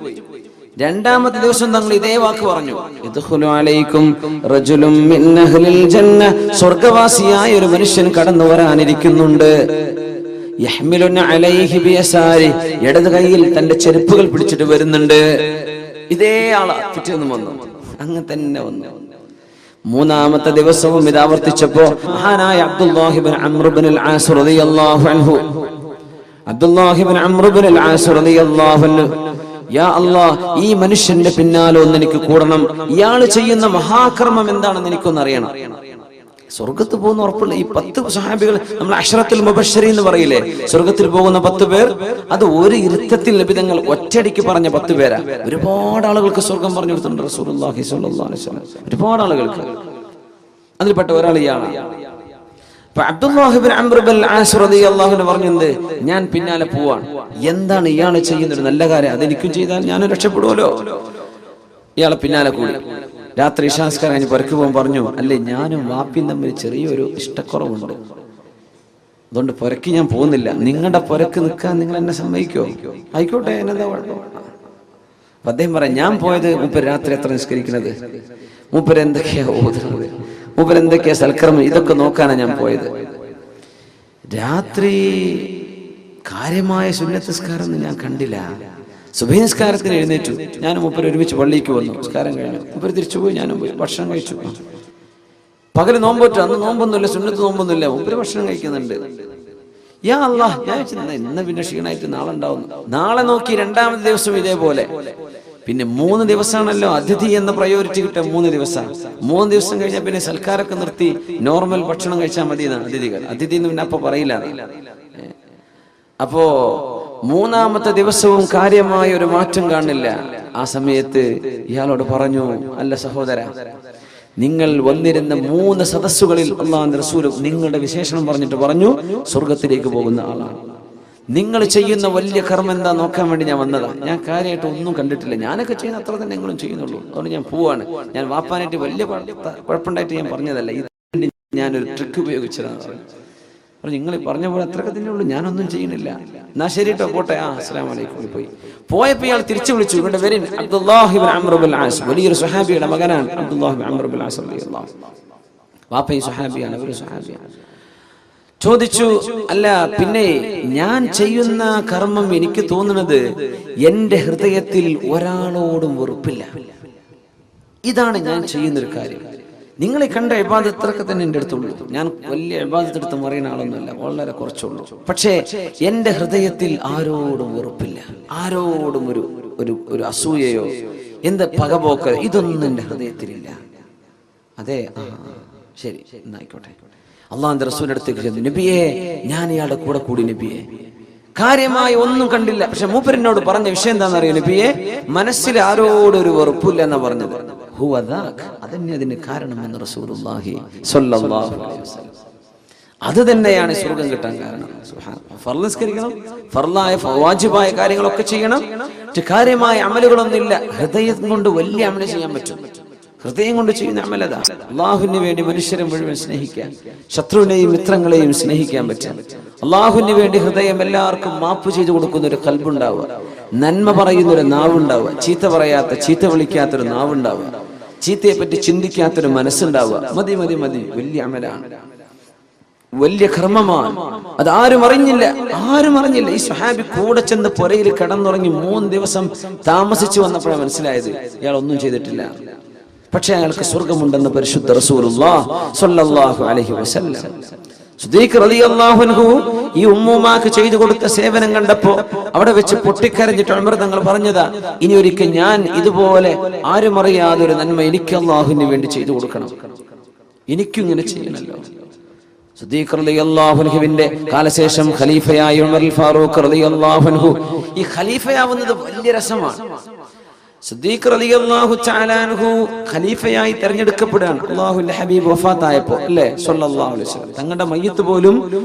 2ാമത്തെ ദിവസം തങ്ങൾ ഇതേ വാക്ക് പറഞ്ഞു, യദ്ഖുലു അലൈക്കും റജുലുൻ മിൻ അഹ്ലിൽ ജന്ന, സ്വർഗ്ഗവാസിയായ ഒരു മനുഷ്യൻ കടന്നു വരാനിരിക്കുന്നുണ്ട്. യഹ്മിലുന അലൈഹി ബിയസാരി, ഇടത് കൈയിൽ തന്റെ ചെരുപ്പുകൾ പിടിച്ചിട്ട് വരുന്നുണ്ട്. ഇതേ ആളാ പിറ്റേന്ന് വന്നു, അങ്ങനെ തന്നെ വന്നു. 3ാമത്തെ ദിവസവും ഇത് ആവർത്തിച്ചപ്പോ മഹാനായ അബ്ദുല്ലാഹി ഇബ്നു അംർ ഇബ്നുൽ ആസ് റളിയല്ലാഹു അൻഹു, അബ്ദുല്ലാഹി ഇബ്നു അംർ ഇബ്നുൽ ആസ് റളിയല്ലാഹു അൻഹു, യാ അല്ലാഹ്, ഈ മനുഷ്യന്റെ പിന്നാലെ ഒന്ന് എനിക്ക് കൂടണം. ഇയാൾ ചെയ്യുന്ന മഹാകർമ്മം എന്താണെന്ന് എനിക്കൊന്ന് അറിയണം. സ്വർഗത്ത് പോകുന്ന ഉറപ്പുള്ള ഈ 10 സഹാബികൾ, നമ്മൾ അശ്റത്തുൽ മുബശ്ശരീൻ എന്ന് പറയില്ലേ, സ്വർഗത്തിൽ പോകുന്ന 10 പേർ, അത് ഒരു ഇരുത്തത്തിൽ നബി തങ്ങൾ ഒറ്റയടിക്ക് പറഞ്ഞ 10 പേരാ. ഒരുപാട് ആളുകൾക്ക് സ്വർഗം പറഞ്ഞു കൊടുത്തിട്ടുണ്ട് റസൂലുള്ളാഹി സ്വല്ലല്ലാഹു അലൈഹി വസല്ലം, ഒരുപാട് ആളുകൾക്ക്. അതിൽപ്പെട്ട ഒരാൾ ഇയാളാണ്. അപ്പൊ അബ്ദുല്ലാഹി ഇബ്നു അംർ ഇബ്നുൽ ആസ് റളിയല്ലാഹു അൻഹു പറഞ്ഞത്, ഞാൻ പിന്നാലെ പോവാണ്. എന്താണ് ഇയാൾ ചെയ്യുന്ന ഒരു നല്ല കാര്യം, അതെനിക്കും ചെയ്താൽ ഞാൻ രക്ഷപ്പെടുമല്ലോ. ഇയാളെ പിന്നാലെ കൂടി. രാത്രി ഇശാസ്കാരം കഴിഞ്ഞ് പുറക്ക് പോകാൻ പറഞ്ഞു, അല്ലേ ഞാനും വാപ്പിയും തമ്മിൽ ചെറിയൊരു ഇഷ്ടക്കുറവുണ്ട്, അതുകൊണ്ട് പുരക്ക് ഞാൻ പോകുന്നില്ല. നിങ്ങളുടെ പുരക്ക് നിൽക്കാൻ നിങ്ങൾ എന്നെ സമ്മതിക്കോ? ആയിക്കോട്ടെ, എന്നതാ കുഴപ്പം. അപ്പൊ അദ്ദേഹം പറയാം, ഞാൻ പോയത് മൂപ്പര് രാത്രി എത്ര നിസ്കരിക്കുന്നത്, മൂപ്പര് എന്തൊക്കെയാ ഓതുന്നത്, മൂപ്പര് എന്തൊക്കെയാ സൽക്കർമ്മം, ഇതൊക്കെ നോക്കാനാണ് ഞാൻ പോയത്. രാത്രി കാര്യമായ സുന്നത്ത് നിസ്കാരം ഒന്നും ഞാൻ കണ്ടില്ല. സുബഹി നിസ്കാരത്തിന് എഴുന്നേറ്റു, ഞാനും മൂപ്പര് ഒരുമിച്ച് പള്ളിക്ക് വന്നു. നിസ്കാരം കഴിഞ്ഞു, മൂപ്പര് തിരിച്ചുപോയി, ഞാനും പോയി ഭക്ഷണം കഴിച്ചു. പകല് നോമ്പോറ്റു, അന്ന് നോമ്പൊന്നുമില്ല, സുന്നത്ത് നോമ്പൊന്നുമില്ല, മൂപ്പര് ഭക്ഷണം കഴിക്കുന്നുണ്ട്. യാ അല്ലാഹ്, ഞാൻ ഇന്ന് പിന്നെ ക്ഷീണായിട്ട് നാളെ ഉണ്ടാവുന്നു. നാളെ നോക്കി 2ാമത്തെ ദിവസം ഇതേപോലെ പിന്നെ 3 ദിവസമാണല്ലോ അതിഥി എന്ന പ്രയോറിറ്റി കിട്ടുക. 3 ദിവസം 3 ദിവസം കഴിഞ്ഞാൽ പിന്നെ സൽക്കാരൊക്കെ നിർത്തി നോർമൽ ഭക്ഷണം കഴിച്ചാൽ മതി എന്നാണ് അതിഥികൾ. അതിഥി എന്ന് പിന്നെ അപ്പൊ പറയില്ല. അപ്പോ 3-ാമത്തെ ദിവസവും കാര്യമായ ഒരു മാറ്റം കാണില്ല. ആ സമയത്ത് ഇയാളോട് പറഞ്ഞു, അല്ല സഹോദര, നിങ്ങൾ വന്നിരുന്ന 3 സദസ്സുകളിൽ അല്ലാഹുവിന്റെ റസൂൽ നിങ്ങളുടെ വിശേഷണം പറഞ്ഞിട്ട് പറഞ്ഞു സ്വർഗത്തിലേക്ക് പോകുന്ന ആളാണ്. നിങ്ങൾ ചെയ്യുന്ന വലിയ കർമ്മം എന്താ നോക്കാൻ വേണ്ടി ഞാൻ വന്നതാ. ഞാൻ കാര്യമായിട്ട് ഒന്നും കണ്ടിട്ടില്ല, ഞാനൊക്കെ ചെയ്യുന്ന അത്ര തന്നെ നിങ്ങളും ചെയ്യുന്നുള്ളൂ, അതുകൊണ്ട് ഞാൻ പോവാണ്. ഞാൻ വാപ്പാനായിട്ട് വലിയ കുഴപ്പമുണ്ടായിട്ട് ഞാൻ പറഞ്ഞതല്ല, ഇത് ഞാനൊരു ട്രിക്ക് ഉപയോഗിച്ചതാണ് പറഞ്ഞു. നിങ്ങൾ പറഞ്ഞ പോലെ അത്രയൊക്കെ തന്നെ ഉള്ളൂ, ഞാനൊന്നും ചെയ്യുന്നില്ല. എന്നാ ശരി കേട്ടോ, പോട്ടെ, അസ്സലാമു അലൈക്കും. പോയപ്പോൾ ഇയാൾ തിരിച്ചു വിളിച്ചു, ഇവിടെ വരിൻ, അബ്ദുല്ലാഹി ഇബ്നു അംർ ഇബ്നുൽ ആസ്, വലിയൊരു സ്വഹാബിയുടെ മകനാണ് അബ്ദുല്ലാഹി ഇബ്നു അംർ ഇബ്നുൽ ആസ് റളിയല്ലാഹു അൻഹു. വാപ്പയും സ്വഹാബിയാണ്, ഒരു സ്വഹാബിയാണ്. ചോദിച്ചു, അല്ല പിന്നെ ഞാൻ ചെയ്യുന്ന കർമ്മം എനിക്ക് തോന്നുന്നത് എന്റെ ഹൃദയത്തിൽ ഒരാളോടും വെറുപ്പില്ല, ഇതാണ് ഞാൻ ചെയ്യുന്നൊരു കാര്യം. നിങ്ങളെ കണ്ട ഇബാദത്തൊക്കെ തന്നെ എൻ്റെ അടുത്തുള്ളൂ, ഞാൻ വലിയ ഇബാദത്തെടുത്ത് മറിയുന്ന ആളൊന്നുമല്ല, വളരെ കുറച്ചുള്ളൂ. പക്ഷേ എൻ്റെ ഹൃദയത്തിൽ ആരോടും വെറുപ്പില്ല, ആരോടും ഒരു അസൂയയോ എന്താ പകപോക്ക്, ഇതൊന്നും എൻ്റെ ഹൃദയത്തിലില്ല. അതെ, ശരി, എന്നായിക്കോട്ടെ. അള്ളാഹുവിന്റെ റസൂലിന്റെ അടുത്തേക്ക് ചെന്നു, നബിയെ ഞാൻ ഇയാളുടെ കൂടെ കൂടി നബിയെ, കാര്യമായി ഒന്നും കണ്ടില്ല. പക്ഷെ മൂപ്പരിനോട് പറഞ്ഞ വിഷയം എന്താണെന്നറിയോ നബിയെ, മനസ്സിൽ ആരോടൊരു വെറുപ്പില്ല എന്നാ പറഞ്ഞത്. അതന്നെ അതിന് കാരണമെന്ന് റസൂലുള്ളാഹി സ്വല്ലല്ലാഹു അലൈഹി വസല്ലം. അത് തന്നെയാണ് സ്വർഗം കിട്ടാൻ കാരണം. ഫർള് നിസ്കരിക്കണം, ഫർളായ വാജിബായ കാര്യങ്ങളൊക്കെ ചെയ്യണം, കാര്യമായ അമലുകളൊന്നുമില്ല. ഹൃദയം കൊണ്ട് വലിയ അമല് ചെയ്യാൻ പറ്റും, ഹൃദയം കൊണ്ട് ചെയ്യുന്ന അമലത. അള്ളാഹുവിന് വേണ്ടി മനുഷ്യരെ മുഴുവൻ സ്നേഹിക്കാൻ, ശത്രുവിനെയും മിത്രങ്ങളെയും സ്നേഹിക്കാൻ പറ്റും. അള്ളാഹുവിന് വേണ്ടി ഹൃദയം എല്ലാവർക്കും മാപ്പ് ചെയ്തു കൊടുക്കുന്ന ഒരു കൽബുണ്ടാവുക, നന്മ പറയുന്ന ഒരു നാവുണ്ടാവുക, ചീത്ത പറയാത്ത, ചീത്ത വിളിക്കാത്തൊരു നാവുണ്ടാവുക, ചീത്തയെ പറ്റി ചിന്തിക്കാത്തൊരു മനസ്സുണ്ടാവുക. മതി മതി മതി, വലിയ അമലാണ്, വലിയ കർമ്മമാണ്. അത് ആരും അറിഞ്ഞില്ല. ഈ സ്വഹാബി കൂടെ ചെന്ന് പുരയിൽ കിടന്നുറങ്ങി 3 ദിവസം താമസിച്ചു വന്നപ്പോഴാണ് മനസ്സിലായത് ഇയാൾ ഒന്നും ചെയ്തിട്ടില്ല. പക്ഷെ അയാൾക്ക് സ്വർഗമുണ്ടെന്ന് പരിശുദ്ധ റസൂലുള്ളാഹി സ്വല്ലല്ലാഹു അലൈഹി വസല്ലം. സിദ്ദീഖ് റളിയല്ലാഹു അൻഹു ഈ ഉമ്മൂമാക്ക് ചെയ്തു കൊടുത്ത സേവനം കണ്ടപ്പോ അവിടെ വെച്ച് പൊട്ടിക്കരഞ്ഞിട്ട് ഉമർ തങ്ങൾ പറഞ്ഞതാ, ഇനി ഒരിക്കൽ ഞാൻ ഇതുപോലെ ആരും അറിയാതെ ഒരു നന്മ എനിക്ക് അല്ലാഹുവിന് വേണ്ടി ചെയ്തു കൊടുക്കണം, എനിക്കും ഇങ്ങനെ ചെയ്യണല്ലോ. സിദ്ദീഖ് റളിയല്ലാഹു അൻഹുവിന്റെ കാലശേഷം ഖലീഫയായ ഉമർ ഫാറൂഖ് റളിയല്ലാഹു അൻഹു ഈ ഖലീഫയാവുന്നത് വലിയ രസമാണ്. സിദ്ദീഖ് റളിയല്ലാഹു തആല അൻഹു ഖലീഫയായി തിരഞ്ഞെടുക്കപ്പെടുകയാണ്. അല്ലാഹുവിന്റെ ഹബീബ് വഫാത്തായപ്പോൾ, അല്ലേ, സ്വല്ലല്ലാഹു അലൈഹി വസല്ലം. തങ്ങളുടെ മയ്യിത്ത് പോലും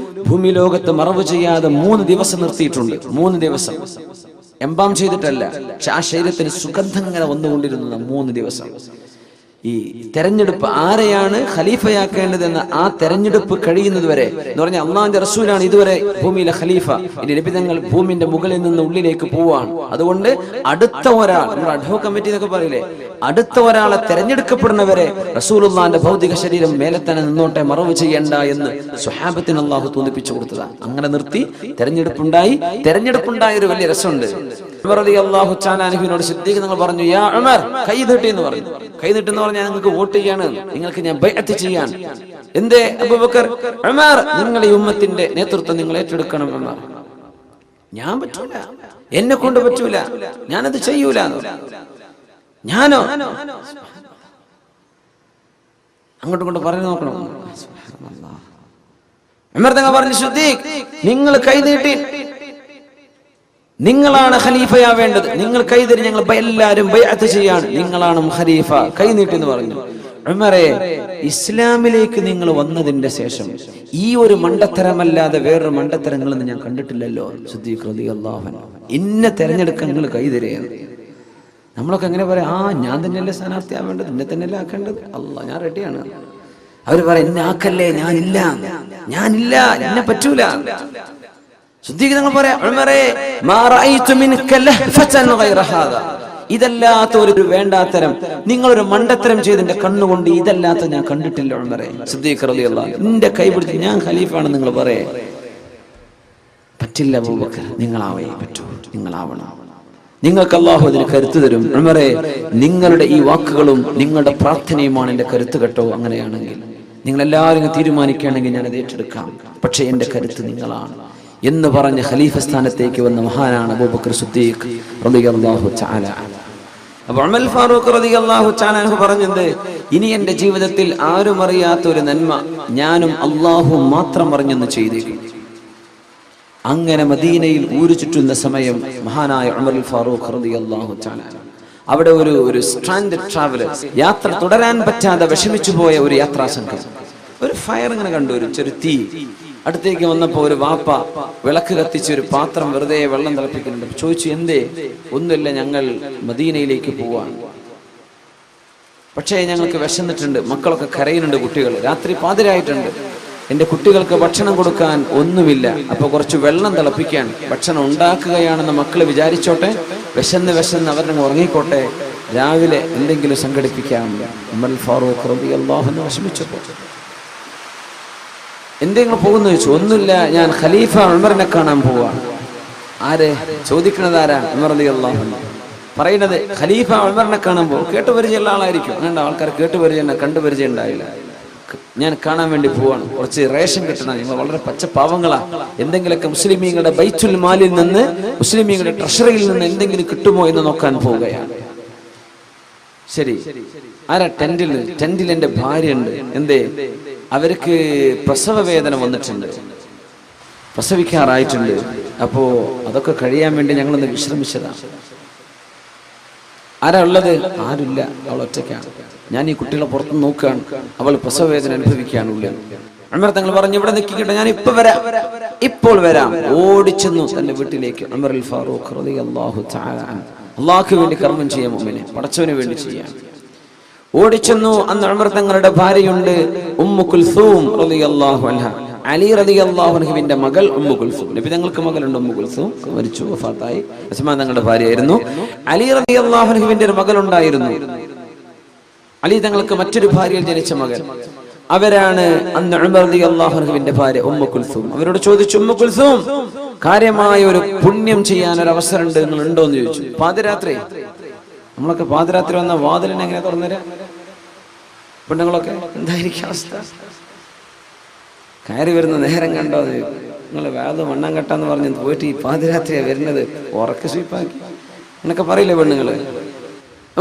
ഭൂമി ലോകത്ത് മറവ് ചെയ്യാതെ 3 ദിവസം നിർത്തിയിട്ടുണ്ട്. 3 ദിവസം എംബാം ചെയ്തിട്ടല്ല, പക്ഷെ ആ ശരീരത്തിന് സുഗന്ധം ഇങ്ങനെ വന്നുകൊണ്ടിരുന്നത് 3 ദിവസം. ഈ തെരഞ്ഞെടുപ്പ് ആരെയാണ് ഖലീഫയാക്കേണ്ടതെന്ന് ആ തെരഞ്ഞെടുപ്പ് കഴിയുന്നത് വരെ എന്ന് പറഞ്ഞാൽ അള്ളാഹുവിന്റെ റസൂലാണ് ഇതുവരെ ഭൂമിയിലെ ഖലീഫ. ഇനി നബി തങ്ങൾ ഭൂമിന്റെ മുകളിൽ നിന്ന് ഉള്ളിലേക്ക് പോവാണ്. അതുകൊണ്ട് അടുത്ത ഒരാൾ, നമ്മുടെ അഡ്ഹോ കമ്മിറ്റി എന്നൊക്കെ പറയില്ലേ, അടുത്ത ഒരാളെ തെരഞ്ഞെടുക്കപ്പെടുന്നവരെ റസൂലുള്ളാഹിന്റെ ഭൗതിക ശരീരം മേലെ തന്നെ നിന്നോട്ടെ, മറവ് ചെയ്യണ്ട എന്ന് സ്വഹാബത്തിന് അള്ളാഹു തോന്നിപ്പിച്ചു കൊടുത്തതാണ്. അങ്ങനെ നിർത്തി തെരഞ്ഞെടുപ്പുണ്ടായ ഒരു വലിയ രസമുണ്ട്. ഉമർ റളിയല്ലാഹു തആല അൻഹുവിനോട് സിദ്ദീഖ് തങ്ങൾ പറഞ്ഞു, യാ ഉമർ, കൈ നീട്ടി എന്ന് പറഞ്ഞു. കൈ നീട്ടെന്ന് പറഞ്ഞാൽ നിങ്ങൾക്ക് വോട്ട് ചെയ്യാണ്, നിങ്ങൾക്ക് ഞാൻ ബൈഅത്ത് ചെയ്യാൻ. എന്തേ അബൂബക്കർ? ഉമർ, നിങ്ങൾ ഈ ഉമ്മത്തിന്റെ നേതൃത്വം നിങ്ങൾ ഏറ്റെടുക്കണം. ഉമർ, ഞാൻ പറ്റൂല, എന്നെ കൊണ്ട് പറ്റൂല, ഞാനത് ചെയ്യൂല. ഞാനോ? അങ്ങോട്ടും ഇങ്ങോട്ടും പറഞ്ഞു നോക്കണം. ഉമർ തങ്ങൾ പറഞ്ഞു, സിദ്ദീഖ്, നിങ്ങൾ കൈ നീട്ടി, നിങ്ങളാണ് ഖലീഫയാവേണ്ടത്, നിങ്ങൾ കൈതരി, ഞങ്ങൾ എല്ലാവരും ബൈഅത്ത് ചെയ്യാണ്, നിങ്ങളാണ് ഖലീഫ, കൈ നീട്ടി എന്ന് പറഞ്ഞു. ഉമറേ, ഇസ്ലാമിലേക്ക് നിങ്ങൾ വന്നതിന്റെ ശേഷം ഈ ഒരു മണ്ടത്തരമല്ലാതെ വേറൊരു മണ്ടത്തരങ്ങളൊന്നും ഞാൻ കണ്ടിട്ടില്ലല്ലോ. സിദ്ദീഖ് റളിയല്ലാഹു അൻഹു, ഇന്നെ തെരഞ്ഞെടുക്കാൻ നിങ്ങൾ കൈതരിയാണ്. നമ്മളൊക്കെ എങ്ങനെ പറയാം, ഞാൻ തന്നെയല്ലേ സ്ഥാനാർത്ഥിയാവേണ്ടത്, എന്നെ തന്നെയല്ലേ ആക്കേണ്ടത്, അല്ലാഹ് ഞാൻ റെഡിയാണ്. അവർ പറയാം, എന്നെ ആക്കല്ലേ, ഞാനില്ല, എന്നെ പറ്റൂല. സിദ്ദീഖ് തങ്ങൾ പറയാം, ഉമറേ, മാ റഅയ്തു മിൻക ലഹ്ഫതൻ ഗൈറ ഹാദാ, ഇതല്ലാത്ത ഒരു വേണ്ടാത്തരം, നിങ്ങളൊരു മണ്ടത്തരം ചെയ്തിന്റെ കണ്ണുകൊണ്ട് ഇതല്ലാത്ത ഞാൻ കണ്ടിട്ടില്ല ഉമറേ. സിദ്ദീഖ് റളിയല്ലാഹു അൻഹു, നിന്റെ കൈ പിടിച്ച് ഞാൻ ഖലീഫാണെന്ന് നിങ്ങൾ പറയേ. പറ്റില്ല അബൂബക്കർ, നിങ്ങളാവേ പറ്റൂ, നിങ്ങളാവണം, നിങ്ങൾക്ക് അല്ലാഹു അതിന് കരുത്ത് തരും. ഉമറേ, നിങ്ങളുടെ ഈ വാക്കുകളും നിങ്ങളുടെ പ്രാർത്ഥനയുമാണ് എന്റെ കരുത്ത് കേട്ടോ. അങ്ങനെയാണെങ്കിൽ നിങ്ങൾ എല്ലാവരും തീരുമാനിക്കുകയാണെങ്കിൽ ഞാൻ അത് ഏറ്റെടുക്കാം, പക്ഷെ എന്റെ കരുത്ത് നിങ്ങളാണ് എന്ന് പറഞ്ഞ് ഖലീഫ സ്ഥാനത്തേക്ക് വന്ന മഹാനാണ് അബൂബക്കർ സിദ്ദീഖ് റളിയല്ലാഹു തആല അൻഹു. അപ്പൊ ഉമർ ഫാറൂഖ് റളിയല്ലാഹു തആല അൻഹു പറഞ്ഞത്, ഇനി എന്റെ ജീവിതത്തിൽ ആരും അറിയാത്ത ഒരു നന്മ ഞാനും അല്ലാഹുവും മാത്രം അറിഞ്ഞെന്ന് ചെയ്തേക്കും. അങ്ങനെ മദീനയിൽ ഊരു ചുറ്റുന്ന സമയം മഹാനായ ഉമർ ഫാറൂഖ് റളിയല്ലാഹു തആല അവിടെ ഒരു സ്ട്രാൻഡഡ് ട്രാവലേഴ്സ്, യാത്ര തുടരാൻ പറ്റാതെ വിഷമിച്ചു പോയ ഒരു യാത്രാ സംഘം ഒരു ഫയർ ഇങ്ങനെ കണ്ടു, ഒരു ചെറു തീ. അടുത്തേക്ക് വന്നപ്പോ ഒരു വാപ്പ വിളക്ക് കത്തിച്ച് ഒരു പാത്രം വെറുതെ വെള്ളം തിളപ്പിക്കുന്നുണ്ട്. ചോദിച്ചു, എന്തേ? ഒന്നുമില്ല, ഞങ്ങൾ മദീനയിലേക്ക് പോവാണ്, പക്ഷേ ഞങ്ങൾക്ക് വിശന്നിട്ടുണ്ട്, മക്കളൊക്കെ കരയുന്നുണ്ട്, കുട്ടികൾ രാത്രി പാതിരായിട്ടുണ്ട്, എന്റെ കുട്ടികൾക്ക് ഭക്ഷണം കൊടുക്കാൻ ഒന്നുമില്ല, അപ്പൊ കുറച്ച് വെള്ളം തിളപ്പിക്കാൻ ഭക്ഷണം ഉണ്ടാക്കുകയാണെന്ന് മക്കള് വിചാരിച്ചോട്ടെ, വിശന്ന് അവരുടെ ഉറങ്ങിക്കോട്ടെ, രാവിലെ എന്തെങ്കിലും സംഘടിപ്പിക്കാം. ഉമർ ഫാറൂഖ് റളിയല്ലാഹു അൻഹു വിഷമിച്ചപ്പോ, എന്തെങ്കിലും പോകുന്നു ചോദിച്ചു. ഒന്നുമില്ല, ഞാൻ ഖലീഫ ഉമറിനെ കാണാൻ പോവാണ്. ആരെ ചോദിക്കണത്? ആരാ? ഉമർ റളിയല്ലാഹു അൻഹു പറയുന്നത് ഖലീഫ ഉമറിനെ കാണാൻ പോകും. കേട്ടുപരിചയമുള്ള ആളായിരിക്കും. അങ്ങനെയുള്ള ആൾക്കാർ കേട്ടുപരിചയം കണ്ടുപരിചയം ഉണ്ടായില്ല. ഞാൻ കാണാൻ വേണ്ടി പോവാണ്, കുറച്ച് റേഷൻ കിട്ടണം, ഞങ്ങൾ വളരെ പച്ചപ്പാവങ്ങളാ, എന്തെങ്കിലുമൊക്കെ മുസ്ലിമീങ്ങളുടെ ബൈത്തുൽ മാലിൽ നിന്ന്, മുസ്ലിമീങ്ങളുടെ ട്രഷറിയിൽ നിന്ന് എന്തെങ്കിലും കിട്ടുമോ എന്ന് നോക്കാൻ പോവുകയാണ്. ശരി, ആരാ? ടെന്റിൽ എന്റെ ഭാര്യ ഉണ്ട്. എന്തേ? അവർക്ക് പ്രസവ വേദന വന്നിട്ടുണ്ട്, പ്രസവിക്കാറായിട്ടുണ്ട്. അപ്പോ അതൊക്കെ കഴിയാൻ വേണ്ടി ഞങ്ങളൊന്ന് വിശ്രമിച്ചതാണ്. ആരാ ഉള്ളത്? ആരുമില്ല, അവൾ ഒറ്റയ്ക്കാണ്. ഞാൻ ഈ കുട്ടികളെ പുറത്ത് നോക്കുകയാണ്, അവൾ പ്രസവ വേദന അനുഭവിക്കുകയാണ് ഉള്ളിൽ. ഉമർ തങ്ങൾ പറഞ്ഞു, ഇവിടെ നിൽക്കിക്കട്ടെ, ഞാൻ ഇപ്പോൾ വരാം. ഓടിച്ചെന്നു തന്റെ വീട്ടിലേക്ക്. ഉമർ ഫാറൂഖ് റളിയല്ലാഹു തആല അല്ലാഹുവിന് വേണ്ടി കർമ്മം ചെയ്യാൻ, മുഅ്മിനെ പടച്ചവന് വേണ്ടി ചെയ്യാൻ ഓടിച്ചെന്നു. അന്ന് ഉമർ തങ്ങളുടെ ഭാര്യയുണ്ട്, ഉമ്മു കുൽസൂം റളിയല്ലാഹു അൻഹ, അലി റളിയല്ലാഹു അൻഹുവിന്റെ മകൾ ഉമ്മു കുൽസൂം. നബി തങ്ങൾക്ക് മകളുണ്ട്, ഉമ്മു കുൽസൂം, മരിച്ചു, വഫാത്തായി. ഉസ്മാൻ തങ്ങളുടെ ഭാര്യയായിരുന്നു. അലി റളിയല്ലാഹു അൻഹുവിന്റെ ഒരു മകൾ ഉണ്ടായിരുന്നു. അലി തങ്ങൾക്ക് മറ്റൊരു ഭാര്യയിൽ ജനിച്ച മകൾ. അവരാണ് അന്ന് ഉമർ റളിയല്ലാഹു അൻഹുവിന്റെ ഭാര്യ ഉമ്മു കുൽസൂം. അവരോട് ചോദിച്ചു, ഉമ്മു കുൽസൂം, കാര്യമായ ഒരു പുണ്യം ചെയ്യാൻ ഒരു അവസരം ഉണ്ട്, നിങ്ങൾ ഉണ്ടോ എന്ന് ചോദിച്ചു. പാതിരാത്രി, നമ്മളൊക്കെ പാതിരാത്രി വന്ന വാതിലിനെ എങ്ങനെ തുറന്നുതരാം? പെണ്ണുങ്ങളൊക്കെ എന്തായിരിക്കും അവസ്ഥ? കയറി വരുന്ന നേരം കണ്ടോ? നിങ്ങൾ വേദം വണ്ണം കെട്ടാന്ന് പറഞ്ഞ് പോയിട്ട് ഈ പാതിരാത്രിയാ വരുന്നത്, ഉറക്കെ സ്വീപ്പാക്കി എന്നൊക്കെ പറയില്ലേ പെണ്ണുങ്ങള്?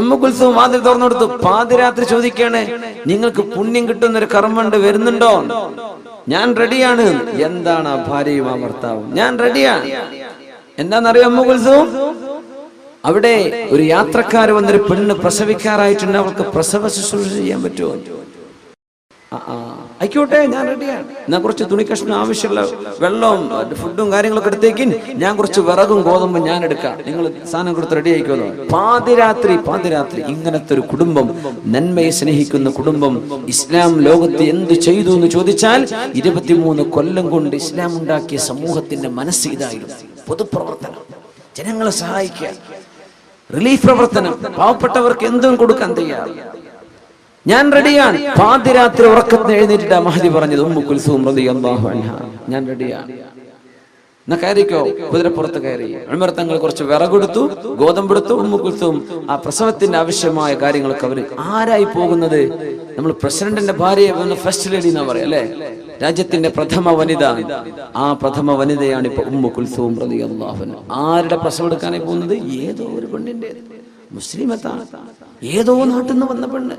ഉമ്മു കുൽസൂം വാതിൽ തുറന്നെടുത്തു. പാതിരാത്രി ചോദിക്കാണ്, നിങ്ങൾക്ക് പുണ്യം കിട്ടുന്ന ഒരു കർമ്മമുണ്ട്, വരുന്നുണ്ടോ? ഞാൻ റെഡിയാണ്. എന്താണ് ആ ഭാര്യയും ആ ഭർത്താവും? ഞാൻ റെഡിയാണ്. എന്താണെന്നറിയോ ഉമ്മു കുൽസൂം? അവിടെ ഒരു യാത്രക്കാർ വന്നൊരു പെണ്ണ് പ്രസവിക്കാറായിട്ടുണ്ട്, അവൾക്ക് പ്രസവ ശുശ്രൂഷ ചെയ്യാൻ പറ്റുമോ? ആയിക്കോട്ടെ, ഞാൻ റെഡിയാണ്. ഞാൻ കുറച്ച് തുണി കഷ്ണം, ആവശ്യമുള്ള വെള്ളവും ഫുഡും കാര്യങ്ങളൊക്കെ എടുത്തേക്ക്, ഞാൻ കുറച്ച് വിറകും ഗോതമ്പും ഞാൻ എടുക്കാം, നിങ്ങൾ സാധനം കൊടുത്ത് റെഡി ആയിക്കോളൂ. പാതിരാത്രി ഇങ്ങനത്തെ ഒരു കുടുംബം, നന്മയെ സ്നേഹിക്കുന്ന കുടുംബം, ഇസ്ലാം ലോകത്ത് എന്ത് ചെയ്തു എന്ന് ചോദിച്ചാൽ 23 കൊല്ലം കൊണ്ട് ഇസ്ലാം ഉണ്ടാക്കിയ സമൂഹത്തിന്റെ മനസ്സ് ഇതായിരുന്നു. പൊതുപ്രവർത്തനം, ജനങ്ങളെ സഹായിക്കുക, റിലീഫ് പ്രവർത്തനം, പാവപ്പെട്ടവർക്ക് എന്തും കൊടുക്കാൻ തയ്യാറ്. ഞാൻ റെഡിയാണ്. പാതിരാത്രി ഉറക്കത്തിന് എഴുന്നേറ്റിട്ടാ മഹദി പറഞ്ഞത്, ഉമ്മു കുൽസൂം റളിയല്ലാഹു അൻഹ, ഞാൻ റെഡിയാണ്, എന്നാ കയറിക്കോ. കുതിരപ്പുറത്ത് കയറി. ഉമർ തങ്ങൾ കുറച്ച് വിറകൊടുത്തു, ഗോതമ്പെടുത്തു. ഉമ്മു കുൽസൂം ആ പ്രസവത്തിന്റെ ആവശ്യമായ കാര്യങ്ങളൊക്കെ അവര്. ആരായി പോകുന്നത്? നമ്മൾ പ്രസിഡന്റിന്റെ ഭാര്യയെ ഫസ്റ്റ് ലേഡി എന്നാ പറയാ അല്ലെ, രാജ്യത്തിന്റെ പ്രഥമ വനിത. ആ പ്രഥമ വനിതയാണ് ഇപ്പൊ ഉമ്മു കുൽസൂം റളിയല്ലാഹു അൻഹ. ആരുടെ പ്രസവം എടുക്കാനായി പോകുന്നത്? ഏതോ ഒരു പെണ്ണിന്റെ, മുസ്ലിമത്താണ്, ഏതോ നാട്ടിൽ നിന്ന് വന്ന പെണ്ണ്.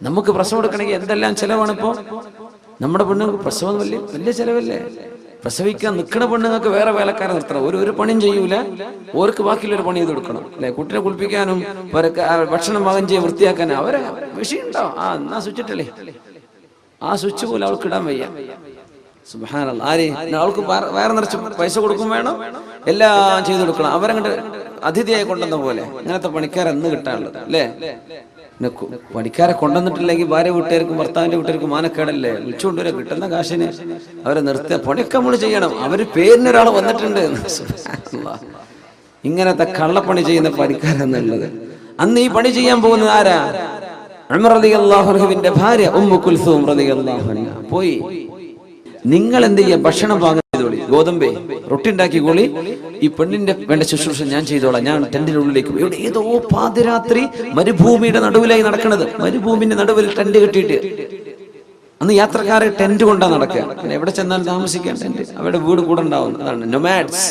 നമുക്ക് പ്രസവം എടുക്കണമെങ്കിൽ എന്തെല്ലാം ചെലവാണ് ഇപ്പോ. നമ്മുടെ പെണ്ണുങ്ങൾക്ക് പ്രസവം വലിയ ചെലവല്ലേ? പ്രസവിക്കാൻ നിൽക്കുന്ന പെണ്ണുങ്ങൾക്ക് വേറെ വേലക്കാരെ നിർത്തണം. ഒരു പണിയും ചെയ്യൂല, ഓർക്ക് ബാക്കിയുള്ളൊരു പണി ചെയ്ത് കൊടുക്കണം അല്ലെ? കുട്ടിനെ കുളിപ്പിക്കാനും ഭക്ഷണം പാകം ചെയ്യാൻ വൃത്തിയാക്കാൻ അവരെ വിഷയമുണ്ടോ? എന്നാ സ്വിച്ച് ഇട്ടല്ലേ, ആ സ്വിച്ച് പോലും അവൾക്ക് ഇടാൻ വയ്യ. സുബ്ഹാനല്ലാഹ്. ആര്? അവൾക്ക് വേറെ നിറച്ച് പൈസ കൊടുക്കും, വേണം, എല്ലാം ചെയ്തു കൊടുക്കണം. അവരങ്ങോട്ട് അതിഥിയായി കൊണ്ടുവന്ന പോലെ. അങ്ങനത്തെ പണിക്കാരെ എന്ന് കിട്ടാനുള്ളത് അല്ലേ? പണിക്കാരെ കൊണ്ടുവന്നിട്ടില്ലെങ്കിൽ ഭാര്യ വീട്ടുകാർക്കും ഭർത്താവിന്റെ വീട്ടുകാർക്കും മാനക്കേടല്ലേ? വിളിച്ചുകൊണ്ടുവരെ കിട്ടുന്ന കാശിന് അവരെ നിർത്തുക. പണിയൊക്കെ നമ്മൾ ചെയ്യണം. അവര് പേരിനൊരാൾ വന്നിട്ടുണ്ട്. ഇങ്ങനത്തെ കള്ളപ്പണി ചെയ്യുന്ന പണിക്കാരെന്നുള്ളത്. അന്ന് ഈ പണി ചെയ്യാൻ പോകുന്നത് ആരാ? ഉമർ റളിയല്ലാഹു അൻഹുവിന്റെ ഭാര്യ ഉമ്മു കുൽസൂം റളിയല്ലാഹു അൻഹ പോയി. നിങ്ങൾ എന്ത് ചെയ്യാ? ഭക്ഷണം പാകം ചെയ്തോളി, ഗോതമ്പേ റൊട്ടി ഉണ്ടാക്കിക്കോളി, ഈ പെണ്ണിന്റെ വേണ്ട ശുശ്രൂഷ ഞാൻ ചെയ്തോളാം, ഞാൻ ടെന്റിന്റെ ഉള്ളിലേക്ക് പോയി. ഇവിടെ ഏതോ പാതിരാത്രി മരുഭൂമിയുടെ നടുവിലായി നടക്കുന്നത്. മരുഭൂമിന്റെ നടുവിൽ ടെന്റ് കെട്ടിയിട്ട്, അന്ന് യാത്രക്കാരെ ടെന്റ് കൊണ്ടാ നടക്കുക. പിന്നെ എവിടെ ചെന്നാലും താമസിക്കാൻ ടെന്റ്, അവരുടെ വീട് കൂടെ ഉണ്ടാവും. അതാണ് നൊമാഡ്സ്.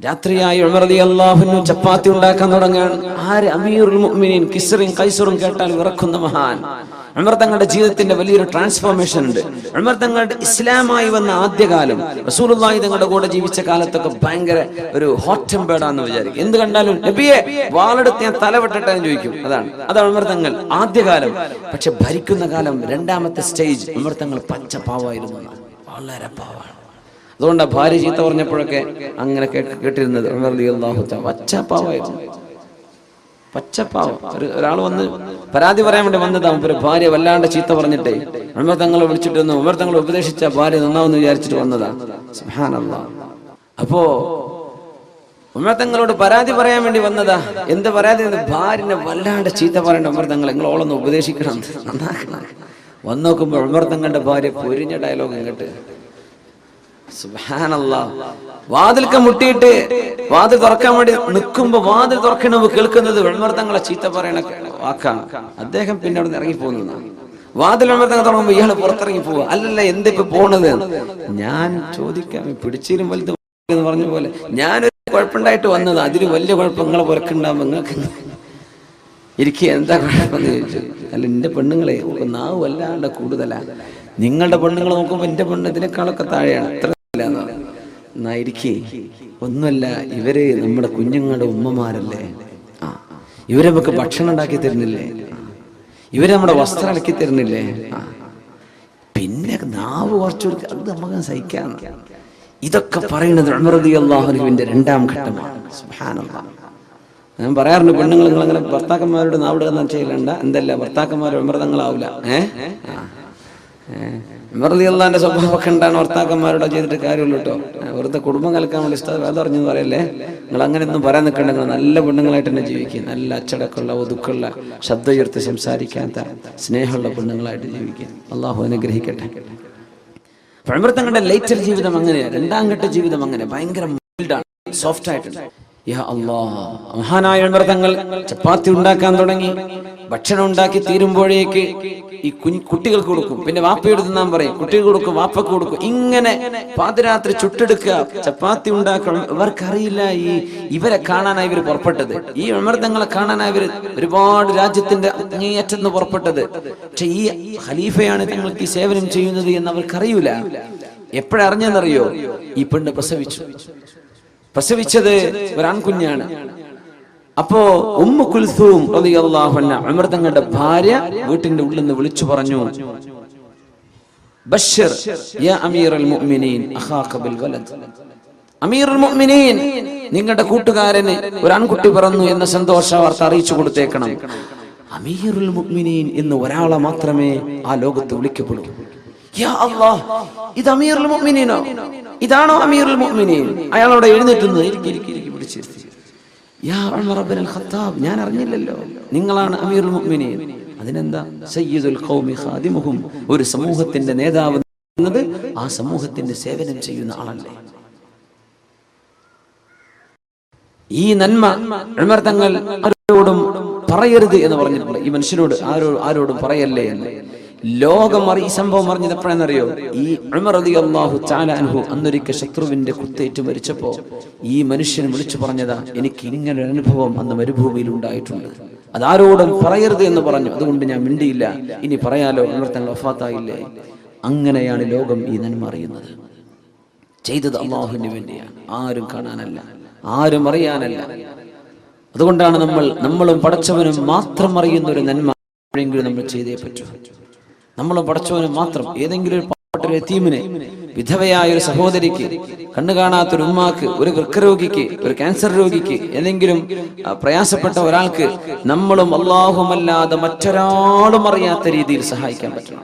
രാത്രിയായി ഉമർ റളിയല്ലാഹു അൻഹു ചപ്പാത്തി ഉണ്ടാക്കാൻ തുടങ്ങുകയാണ്. ആര്? അമീറുൽ മുഅ്മിനീൻ കിസ്റും കൈസറും കേട്ടാൽ വിറക്കുന്ന മഹാൻ. ഉമർ തങ്ങളുടെ ജീവിതത്തിന്റെ വലിയൊരു ട്രാൻസ്ഫോർമേഷൻ ഉണ്ട്. ഉമർ തങ്ങളുടെ ഇസ്ലാമായി വന്ന ആദ്യകാലം, റസൂലുള്ളാഹി തങ്ങളുടെ കൂടെ ജീവിച്ച കാലത്തൊക്കെ ഭയങ്കര ഒരു ഹോട്ട് ടെമ്പേർഡാന്ന് വിചാരിക്കും. എന്ത് കണ്ടാലും നബിയെ വാളെടുത്ത് ഞാൻ തലവെട്ടട്ടെ എന്ന് ചോദിക്കും. അതാണ് ഉമർ തങ്ങൾ ആദ്യകാലം. പക്ഷെ ഭരിക്കുന്ന കാലം, രണ്ടാമത്തെ സ്റ്റേജ്, ഉമർ തങ്ങൾ പച്ചപ്പാവായിരുന്നു, വളരെ പാവാണ്. അതുകൊണ്ടാണ് ഭാര്യ ചീത്ത പറഞ്ഞപ്പോഴൊക്കെ അങ്ങനെ കേട്ടിരുന്നത്. ഉമർ റളിയല്ലാഹു തആല പച്ചപ്പാവായിരുന്നു, പച്ചപ്പാവം. ഒരാൾ വന്ന് പരാതി പറയാൻ വേണ്ടി വന്നതാണ്. ഒരു ഭാര്യ വല്ലാണ്ട് ചീത്ത പറഞ്ഞിട്ടേ ഉമർ തങ്ങളെ വിളിച്ചിട്ട് വന്നു. ഉമർ തങ്ങളെ ഉപദേശിച്ച ഭാര്യ നന്നാവെന്ന് വിചാരിച്ചിട്ട് വന്നതാണ്. സുബ്ഹാനല്ലാഹ്. അപ്പോ ഉമർ തങ്ങളോട് പരാതി പറയാൻ വേണ്ടി വന്നതാ. എന്ത് പരാതി? ഭാര്യനെ വല്ലാണ്ട് ചീത്ത പറയേണ്ട ഉമർ തങ്ങൾ, നിങ്ങൾ ഓളൊന്ന് ഉപദേശിക്കണം, നന്നാക്കണം. വന്നു നോക്കുമ്പോൾ ഉമർ തങ്ങളുടെ ഭാര്യ പൊരിഞ്ഞ ഡയലോഗ് ഇങ്ങോട്ട്. സുബ്ഹാനല്ലാഹ്. വാതിൽക്ക് മുട്ടിയിട്ട് വാതിൽ തുറക്കാൻ വേണ്ടി നിൽക്കുമ്പോ വാതിൽ തുറക്കണമ്പോ കേൾക്കുന്നത് ഉമർ തങ്ങളെ ചീത്ത പറയണ വാക്കാണ്. അദ്ദേഹം പിന്നെ അവിടെ നിന്ന് ഇറങ്ങി പോകുന്നതാണ്. വാതിൽ ഉമർ തങ്ങൾ തുടങ്ങുമ്പോ ഇയാള് പുറത്തിറങ്ങി പോവുക. അല്ലല്ല, എന്തിപ്പോ പോണത്? ഞാൻ ചോദിക്കാം, പിടിച്ചിരും വലുത് എന്ന് പറഞ്ഞ പോലെ ഞാനൊരു കുഴപ്പമുണ്ടായിട്ട് വന്നത്, അതിന് വലിയ കുഴപ്പങ്ങളെ പുറക്കുണ്ടാവുമ്പോ നിങ്ങൾക്ക് ഇരിക്കുക, എന്താ കുഴപ്പമെന്ന് ചോദിച്ചു. അല്ല, എന്റെ പെണ്ണുങ്ങളെ നാവ് വല്ലാണ്ട് കൂടുതലാ. നിങ്ങളുടെ പെണ്ണുങ്ങൾ നോക്കുമ്പോ എന്റെ പെണ്ണ് ഇതിനേക്കാളൊക്കെ താഴെയാണ്. അത്ര എന്നായിരിക്കേ, ഒന്നുമല്ല, ഇവര് നമ്മുടെ കുഞ്ഞുങ്ങളുടെ ഉമ്മമാരല്ലേ. ഇവരെ നമുക്ക് ഭക്ഷണം ഉണ്ടാക്കി തരുന്നില്ലേ? ഇവര് നമ്മുടെ വസ്ത്രം അലക്കി തരുന്നില്ലേ? പിന്നെ നാവ് കുറച്ചു, അത് നമുക്ക് സഹിക്കാം. ഇതൊക്കെ പറയുന്നത് ഉമർ റളിയല്ലാഹു അൻഹുവിന്റെ രണ്ടാം ഘട്ടമാണ്. സുബ്ഹാനല്ലാഹ്. ഞാൻ പറയാറുണ്ട്, പെണ്ണുങ്ങൾ നിങ്ങളങ്ങനെ ഭർത്താക്കന്മാരോട് നാവിടുക ചെയ്യലണ്ട. എന്തല്ല, ഭർത്താക്കന്മാർ ഉമർ തങ്ങളാവൂല. ഉമർ റളിയല്ലാഹുവിന്റെ സ്വഭാവമൊക്കെ ഉണ്ടാണ് ഭർത്താക്കന്മാരോട് ചെയ്തിട്ട് കാര്യമുള്ളൂ കേട്ടോ. വെറുതെ കുടുംബം കലക്കാൻ വേണ്ടി ഉസ്താദ് വേദം പറഞ്ഞെന്ന് പറയല്ലേ. നിങ്ങൾ അങ്ങനെ ഒന്നും പറയാൻ നിൽക്കണ്ട. നിങ്ങൾ നല്ല പെണ്ണുങ്ങളായിട്ട് തന്നെ ജീവിക്കുക. നല്ല അച്ചടക്കമുള്ള, ഒതുക്കുള്ള, ശബ്ദം ഉയർത്തി സംസാരിക്കാത്ത, സ്നേഹമുള്ള പെണ്ണുങ്ങളായിട്ട് ജീവിക്കുക. അള്ളാഹു അനുഗ്രഹിക്കട്ടെ. ഉമർ തങ്ങളുടെ ലേറ്റർ ജീവിതം അങ്ങനെയാണ്. രണ്ടാം ഘട്ട ജീവിതം അങ്ങനെ ഭയങ്കര മൈൽഡാണ്, സോഫ്റ്റ് ആയിട്ടുണ്ട്. യാ അല്ലാഹ്. മഹാനായ ഉമർ തങ്ങൾ ചപ്പാത്തി ഉണ്ടാക്കാൻ തുടങ്ങി. ഭക്ഷണം ഉണ്ടാക്കി തീരുമ്പോഴേക്ക് ഈ കുട്ടികൾക്ക് കൊടുക്കും, പിന്നെ വാപ്പയോട് തിന്നാൻ പറയും, കുട്ടികൾ കൊടുക്കും, വാപ്പക്ക് കൊടുക്കും. ഇങ്ങനെ പാതിരാത്രി ചുട്ടെടുക്കുക, ചപ്പാത്തി ഉണ്ടാക്കണം. ഇവർക്കറിയില്ല ഇവരെ കാണാനായി ഇവർ പുറപ്പെട്ടത്, ഈ ഉമർ തങ്ങളെ കാണാനായി ഇവർ ഒരുപാട് രാജ്യത്തിന്റെ അങ്ങേയറ്റെന്ന് പുറപ്പെട്ടത്. പക്ഷെ ഈ ഖലീഫയാണ് തങ്ങൾക്ക് ഈ സേവനം ചെയ്യുന്നത് എന്ന് അവർക്കറിയൂല. എപ്പോഴറിഞ്ഞെന്നറിയോ? ഈ പെണ്ണ് പ്രസവിച്ചത് ഒരാൺകുഞ്ഞാണ്. അപ്പോ ഉമ്മു കുൽസൂം റളിയല്ലാഹു അൻഹ, ഉമർ തങ്ങളുടെ ഭാര്യ, വീട്ടിന്റെ ഉള്ളിൽ നിന്ന് വിളിച്ചു പറഞ്ഞു, ബശ്ശിർ യാ അമീറുൽ മുഅ്മിനീൻ അഖാക ബിൽ വലദ്. അമീറുൽ മുഅ്മിനീൻ, നിങ്ങളുടെ കൂട്ടുകാരന് ഒരു ആൺകുട്ടി പിറന്നു എന്ന സന്തോഷ വാർത്ത അറിയിച്ചു കൊടുത്തേക്കണം. അമീറുൽ മുഅ്മിനീൻ എന്ന് ഒരാളെ മാത്രമേ ആ ലോകത്ത് വിളിക്കപ്പെടൂ. യാ അല്ലാഹ്, ഇത് അമീറുൽ മുഅ്മിനീനോ? ഇതാണോ അമീറുൽ മുഅ്മിനീൻ? അയാളോട് എഴുന്നേറ്റുന്നു. പിടിച്ചിരുത്തി. യാ ഉമർ ഇബ്നുൽ ഖത്താബ്, ഞാൻ അറിഞ്ഞില്ലല്ലോ നിങ്ങളാണ് അമീറുൽ മുഅ്മിനീൻ. അതിനെന്താ? സയ്യിദുൽ ഖൗമി ഖാദിമുഹും, ഒരു സമൂഹത്തിന്റെ നേതാവ് എന്നത് ആ സമൂഹത്തിന്റെ സേവനം ചെയ്യുന്ന ആളല്ലേ. ഈ നന്മ ഉമർ തങ്ങൾ ആരോടും പറയരുത് എന്ന് പറഞ്ഞിട്ടുണ്ട്. ഈ മനുഷ്യനോട് ആരോടും പറയല്ലേ എന്ന്. ലോകം ഈ സംഭവം അറിഞ്ഞത് എപ്പോഴാണെന്നറിയോ? ഈ ഉമർ റളിയല്ലാഹു തആല അൻഹു അന്നൊരിക്കൽ ശത്രുവിന്റെ കുത്തേറ്റ് മരിച്ചപ്പോ ഈ മനുഷ്യൻ വിളിച്ചു പറഞ്ഞതാ, എനിക്ക് ഇങ്ങനെ ഒരു അനുഭവം അന്ന് മരുഭൂമിയിൽ ഉണ്ടായിട്ടുണ്ട്, അതാരോടും പറയരുത് എന്ന് പറഞ്ഞു. അതുകൊണ്ട് ഞാൻ മിണ്ടിയില്ല. ഇനി പറയാലോ, ഉമർ തങ്ങൾ വഫാത്തായില്ലേ. അങ്ങനെയാണ് ലോകം ഈ നന്മ അറിയുന്നത്. ചെയ്തത് അല്ലാഹുവിന് വേണ്ടിയാണ്, ആരും കാണാനല്ല, ആരും അറിയാനല്ല. അതുകൊണ്ടാണ് നമ്മളും പടച്ചവനും മാത്രം അറിയുന്ന ഒരു നന്മ എപ്പോഴെങ്കിലും നമ്മൾ ചെയ്തേ പറ്റൂ. നമ്മളും പടച്ചവനും മാത്രം. ഏതെങ്കിലും ഒരു പാവപ്പെട്ട യതീമിനെ, വിധവയായ ഒരു സഹോദരിക്ക്, കണ്ണു കാണാത്തൊരു ഉമ്മാക്ക്, ഒരു വൃക്കരോഗിക്ക്, ഒരു ക്യാൻസർ രോഗിക്ക്, ഏതെങ്കിലും പ്രയാസപ്പെട്ട ഒരാൾക്ക് നമ്മളും അല്ലാഹുമല്ലാതെ മറ്റൊരാളും അറിയാത്ത രീതിയിൽ സഹായിക്കാൻ പറ്റണം.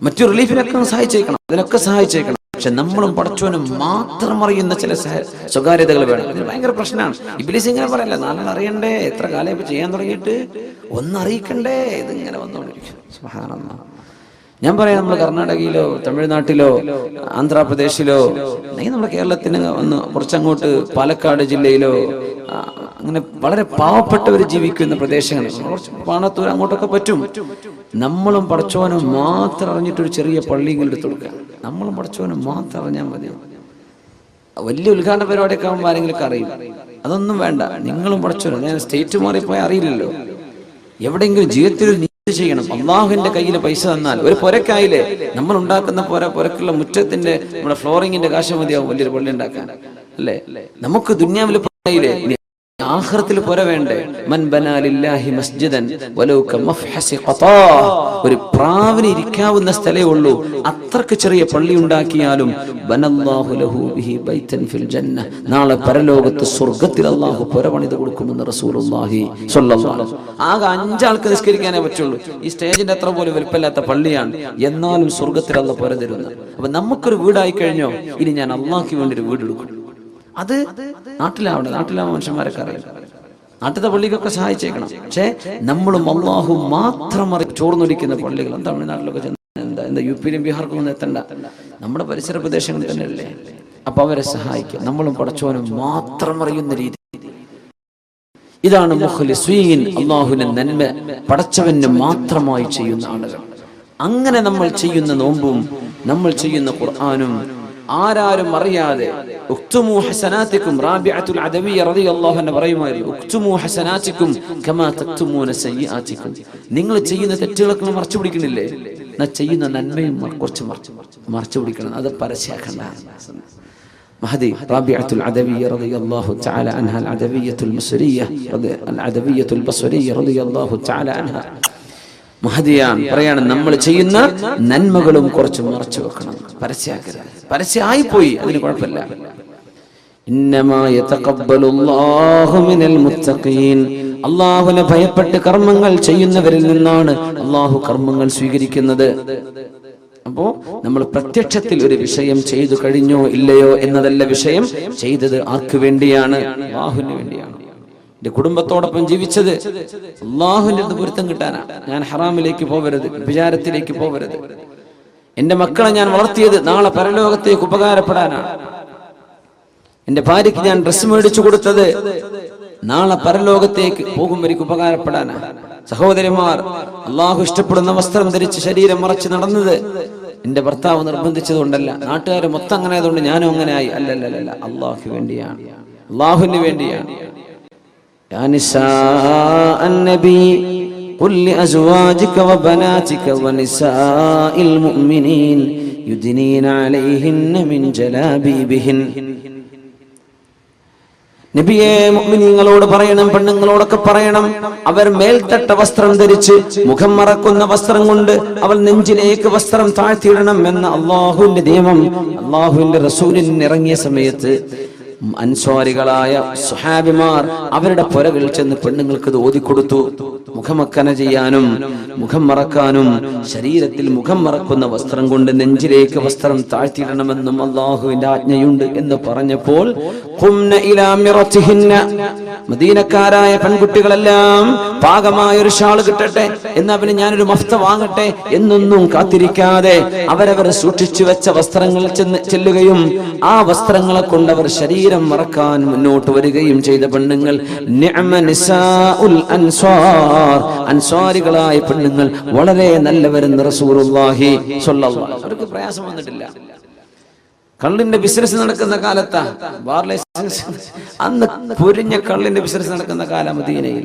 മറ്റു റിലീഫിനൊക്കെ സഹായിച്ചേക്കണം, അതിനൊക്കെ സഹായിച്ചേക്കണം. പക്ഷെ നമ്മളും പടച്ചവനും മാത്രം അറിയുന്ന ചില സ്വകാര്യതകൾ വേണം. ഇതിന് ഭയങ്കര പ്രശ്നമാണ്. ഇബ്ലീസ് ഇങ്ങനെ പറയല്ല, നാളെ അറിയണ്ടേ, എത്ര കാലം ഇപ്പൊ ചെയ്യാൻ തുടങ്ങിയിട്ട് ഒന്നറിയിക്കണ്ടേ, ഇതിങ്ങനെ വന്നുകൊണ്ടിരിക്കും. സുബ്ഹാനല്ലാഹ്. ഞാൻ പറയാം, നമ്മൾ കർണാടകയിലോ തമിഴ്നാട്ടിലോ ആന്ധ്രാപ്രദേശിലോ അല്ലെങ്കിൽ നമ്മുടെ കേരളത്തിന് ഒന്ന് കുറച്ചങ്ങോട്ട് പാലക്കാട് ജില്ലയിലോ അങ്ങനെ വളരെ പാവപ്പെട്ടവർ ജീവിക്കുന്ന പ്രദേശങ്ങളിൽ, കുറച്ച് പാണത്തൂർ അങ്ങോട്ടൊക്കെ പറ്റും. നമ്മളും പടച്ചോനും മാത്രം അറിഞ്ഞിട്ടൊരു ചെറിയ പള്ളിയെങ്കിലും എടുത്തു കൊടുക്കുക. നമ്മളും പടച്ചോനും മാത്രം അറിഞ്ഞാൽ മതി. വലിയ ഉദ്ഘാടന പരിപാടിയൊക്കെ ആകുമ്പോൾ ആരെങ്കിലും അറിയും. അതൊന്നും വേണ്ട. നിങ്ങളും പഠിച്ചോളൂ. ഞാൻ സ്റ്റേറ്റ് മാറിപ്പോയി അറിയില്ലല്ലോ. എവിടെയെങ്കിലും ജീവിതത്തിൽ ഒരു നീതി ചെയ്യണം. അള്ളാഹുവിന്റെ കയ്യിൽ പൈസ തന്നാൽ ഒരു പുരക്കായില്ലേ, നമ്മൾ ഉണ്ടാക്കുന്ന പുരക്കുള്ള മുറ്റത്തിന്റെ നമ്മുടെ ഫ്ലോറിങ്ങിന്റെ കാശ് മതിയാവും വലിയൊരു പള്ളി ഉണ്ടാക്കാൻ, അല്ലേ? നമുക്ക് ദുനിയാവിൽ പറയില്ലേ, ആഖിറത്തിൽ പുര വേണ്ടേ? മൻ ബനാ ലില്ലാഹി മസ്ജിദൻ വലൗ കമഫ്ഹസി ഖതാ. ഒരു പ്രാവിന് ഇരിക്കാവുന്ന സ്ഥലേ ഉള്ളൂ, അത്രക്ക് ചെറിയ പള്ളി ഉണ്ടാക്കിയാലും ബനല്ലാഹു ലഹു ബിഹി ബൈതൻ ഫിൽ ജന്ന. നാളെ പരലോകത്ത് സ്വർഗ്ഗത്തിൽ അല്ലാഹു പുര പണിത് കൊടുക്കുമെന്ന് റസൂലുള്ളാഹി സ്വല്ലല്ലാഹു അലൈഹി വസല്ലം. ആകെ 5 ആൾക്ക് നിസ്കരിക്കാനേ പറ്റുള്ളൂ. ഈ സ്റ്റേജിന്റെ അത്ര പോലും വലുപ്പമില്ലാത്ത പള്ളിയാണ്, എന്നാലും സ്വർഗ്ഗത്തിൽ അല്ലാഹു പുര തരുന്നു. അപ്പൊ നമുക്കൊരു വീടായി കഴിഞ്ഞോ, ഇനി ഞാൻ അല്ലാഹുവിന് വേണ്ടി ഒരു വീട് എടുക്കും. അത് നാട്ടിലാവുന്ന മനുഷ്യന്മാരൊക്കെ അറിയാം. നാട്ടിലത്തെ പള്ളിക്കൊക്കെ സഹായിച്ചേക്കണം. പക്ഷേ നമ്മളും അള്ളാഹു മാത്രം ചോർന്നൊലിക്കുന്ന പള്ളികൾ തമിഴ്നാട്ടിലൊക്കെ എന്താ യു പിയിലും ബീഹാർക്കും ഒന്നും എത്തണ്ട, നമ്മുടെ പരിസര പ്രദേശങ്ങളിൽ തന്നെയല്ലേ. അപ്പൊ അവരെ സഹായിക്കുക. നമ്മളും പടച്ചോനും മാത്രം അറിയുന്ന രീതി. ഇതാണ് മുഖ്ലിസീൻ, അള്ളാഹുവിന്റെ നന്മ പടച്ചവന് മാത്രമായി ചെയ്യുന്ന ആളുകൾ. അങ്ങനെ നമ്മൾ ചെയ്യുന്ന നോമ്പും നമ്മൾ ചെയ്യുന്ന ഖുർആനും ആരാരും അറിയാതെ ഉക്തുമു ഹസനാതികും, റാബിഅത്തുൽ അദവിയ്യ റളിയല്ലാഹു അൻഹ പറയുമായിരുന്നു, ഉക്തുമു ഹസനാതികും കമാ തക്തുമൂന സയ്യിആതികും. നിങ്ങൾ ചെയ്യുന്ന തെറ്റുകളൊക്കെ മറച്ചു പിടിക്കണില്ലേ, എന്നാ ചെയ്യുന്ന നന്മയും കുറച്ച് മറച്ചു പിടിക്കണം, അത് പരസ്യമാക്കണ്ട. മഹദി റാബിഅത്തുൽ അദവിയ്യ റളിയല്ലാഹു തആല അൻഹ, അൽ അദവിയ്യത്തുൽ മിസ്രിയ്യ, അൽ അദവിയ്യത്തുൽ ബസ്രിയ്യ റളിയല്ലാഹു തആല അൻഹ മഹദിയാണ്. പറയാണ്, നമ്മൾ ചെയ്യുന്ന നന്മകളും കുറച്ച് മറച്ചു വെക്കണം, പരസ്യമാക്കരുത്. പരസ്യമായി പോയി അതിന് കുഴപ്പമില്ല. ഇന്നമാ യതഖബ്ബലുല്ലാഹു മിനൽ മുത്തഖീൻ. അല്ലാഹുവിനെ ഭയപ്പെട്ട് കർമ്മങ്ങൾ ചെയ്യുന്നവരിൽ നിന്നാണ് അല്ലാഹു കർമ്മങ്ങൾ സ്വീകരിക്കുന്നത്. അപ്പോ നമ്മൾ പ്രത്യക്ഷത്തിൽ ഒരു വിഷയം ചെയ്തു കഴിഞ്ഞോ ഇല്ലയോ എന്നതല്ല വിഷയം. ചെയ്തത് ആർക്ക് വേണ്ടിയാണ്? അല്ലാഹുവിന് വേണ്ടിയാണ്. എന്റെ കുടുംബത്തോടൊപ്പം ജീവിച്ചത് അല്ലാഹുവിന്റെ അടുത്ത് പൊരുത്തം കിട്ടാനാ. ഞാൻ ഹറാമിലേക്ക് പോകരുത്, വിചാരത്തിലേക്ക് പോകരുത്. എന്റെ മക്കളെ ഞാൻ വളർത്തിയത് നാളെ പരലോകത്തേക്ക് ഉപകാരപ്പെടാനാണ്. എന്റെ ഭാര്യയ്ക്ക് ഞാൻ ഡ്രസ്സ് മേടിച്ചു കൊടുത്തത് നാളെ പരലോകത്തേക്ക് പോകുമ്പോഴേക്ക് ഉപകാരപ്പെടാനാണ്. സഹോദരിമാർ, അള്ളാഹു ഇഷ്ടപ്പെടുന്ന വസ്ത്രം ധരിച്ച് ശരീരം മറച്ച് നടന്നത് എന്റെ ഭർത്താവ് നിർബന്ധിച്ചതുകൊണ്ടല്ല, നാട്ടുകാർ മൊത്തം അങ്ങനെ ആയതുകൊണ്ട് ഞാനും അങ്ങനെ ആയി. അല്ലല്ല, അള്ളാഹു വേണ്ടിയാണ്, അള്ളാഹുവിന് വേണ്ടിയാണ്. യാ നിസാഅൻ നബി ഖുൽ ലിഅസ്വാജിക വബനാതിക വനിസാഇൽ മുഅ്മിനീൻ യുദ്നീന അലൈഹിന്ന മിൻ ജലാബീബിഹിൻ. നബിയെ, മുഅ്മിനീങ്ങളോട് പറയണം, പെണ്ണുങ്ങളോടൊക്കെ പറയണം, അവർ മേൽത്തട്ട വസ്ത്രം ധരിച്ച് മുഖം മറക്കുന്ന വസ്ത്രം കൊണ്ട് അവൾ നെഞ്ചിലേക്ക് വസ്ത്രം താഴ്ത്തിയിടണം എന്ന അള്ളാഹുവിന്റെ നിയമം അള്ളാഹുവിന്റെ റസൂലിന് ഇറങ്ങിയ സമയത്ത് അൻസ്വാരികളായ സുഹാബിമാർ അവരുടെ പുരകളിൽ ചെന്ന് പെണ്ണുങ്ങൾക്ക് ഇത് ഓതിക്കൊടുത്തു. മുഖമക്കന ചെയ്യാനും മുഖം മറക്കാനും ശരീരത്തിൽ മുഖം മറക്കുന്ന വസ്ത്രം കൊണ്ട് നെഞ്ചിലേക്ക് വസ്ത്രം താഴ്ത്തിയിടണമെന്നും അള്ളാഹുവിന്റെ ആജ്ഞയുണ്ട് എന്ന് പറഞ്ഞപ്പോൾ മദീനക്കാരായ പെൺകുട്ടികളെല്ലാം പാകമായ ഒരു ഷാള് കിട്ടട്ടെ, എന്നാ പിന്നെ ഞാനൊരു മഫ്ത വാങ്ങട്ടെ എന്നൊന്നും കാത്തിരിക്കാതെ അവരവർ സൂക്ഷിച്ചു വെച്ച വസ്ത്രങ്ങൾ ചെല്ലുകയും ആ വസ്ത്രങ്ങളെ കൊണ്ട് അവർ ശരീരം മറക്കാൻ മുന്നോട്ട് വരികയും ചെയ്ത പെണ്ണുങ്ങൾ നിഅമ നിസാഉൽ അൻസ്വാർ, അൻസ്വാരികളായ പെണ്ണുങ്ങൾ വളരെ നല്ലവരെന്ന് റസൂലുള്ളാഹി സ്വല്ലല്ലാഹു അലൈഹി വസല്ലം. അവർക്ക് പ്രയാസം വന്നിട്ടില്ല. കള്ളിന്റെ ബിസിനസ് നടക്കുന്ന കാലത്താ, ബാർ ലൈസൻസ്, അന്ന് പൊരിഞ്ഞ കള്ളിന്റെ ബിസിനസ് നടക്കുന്ന കാലം മദീനയിൽ.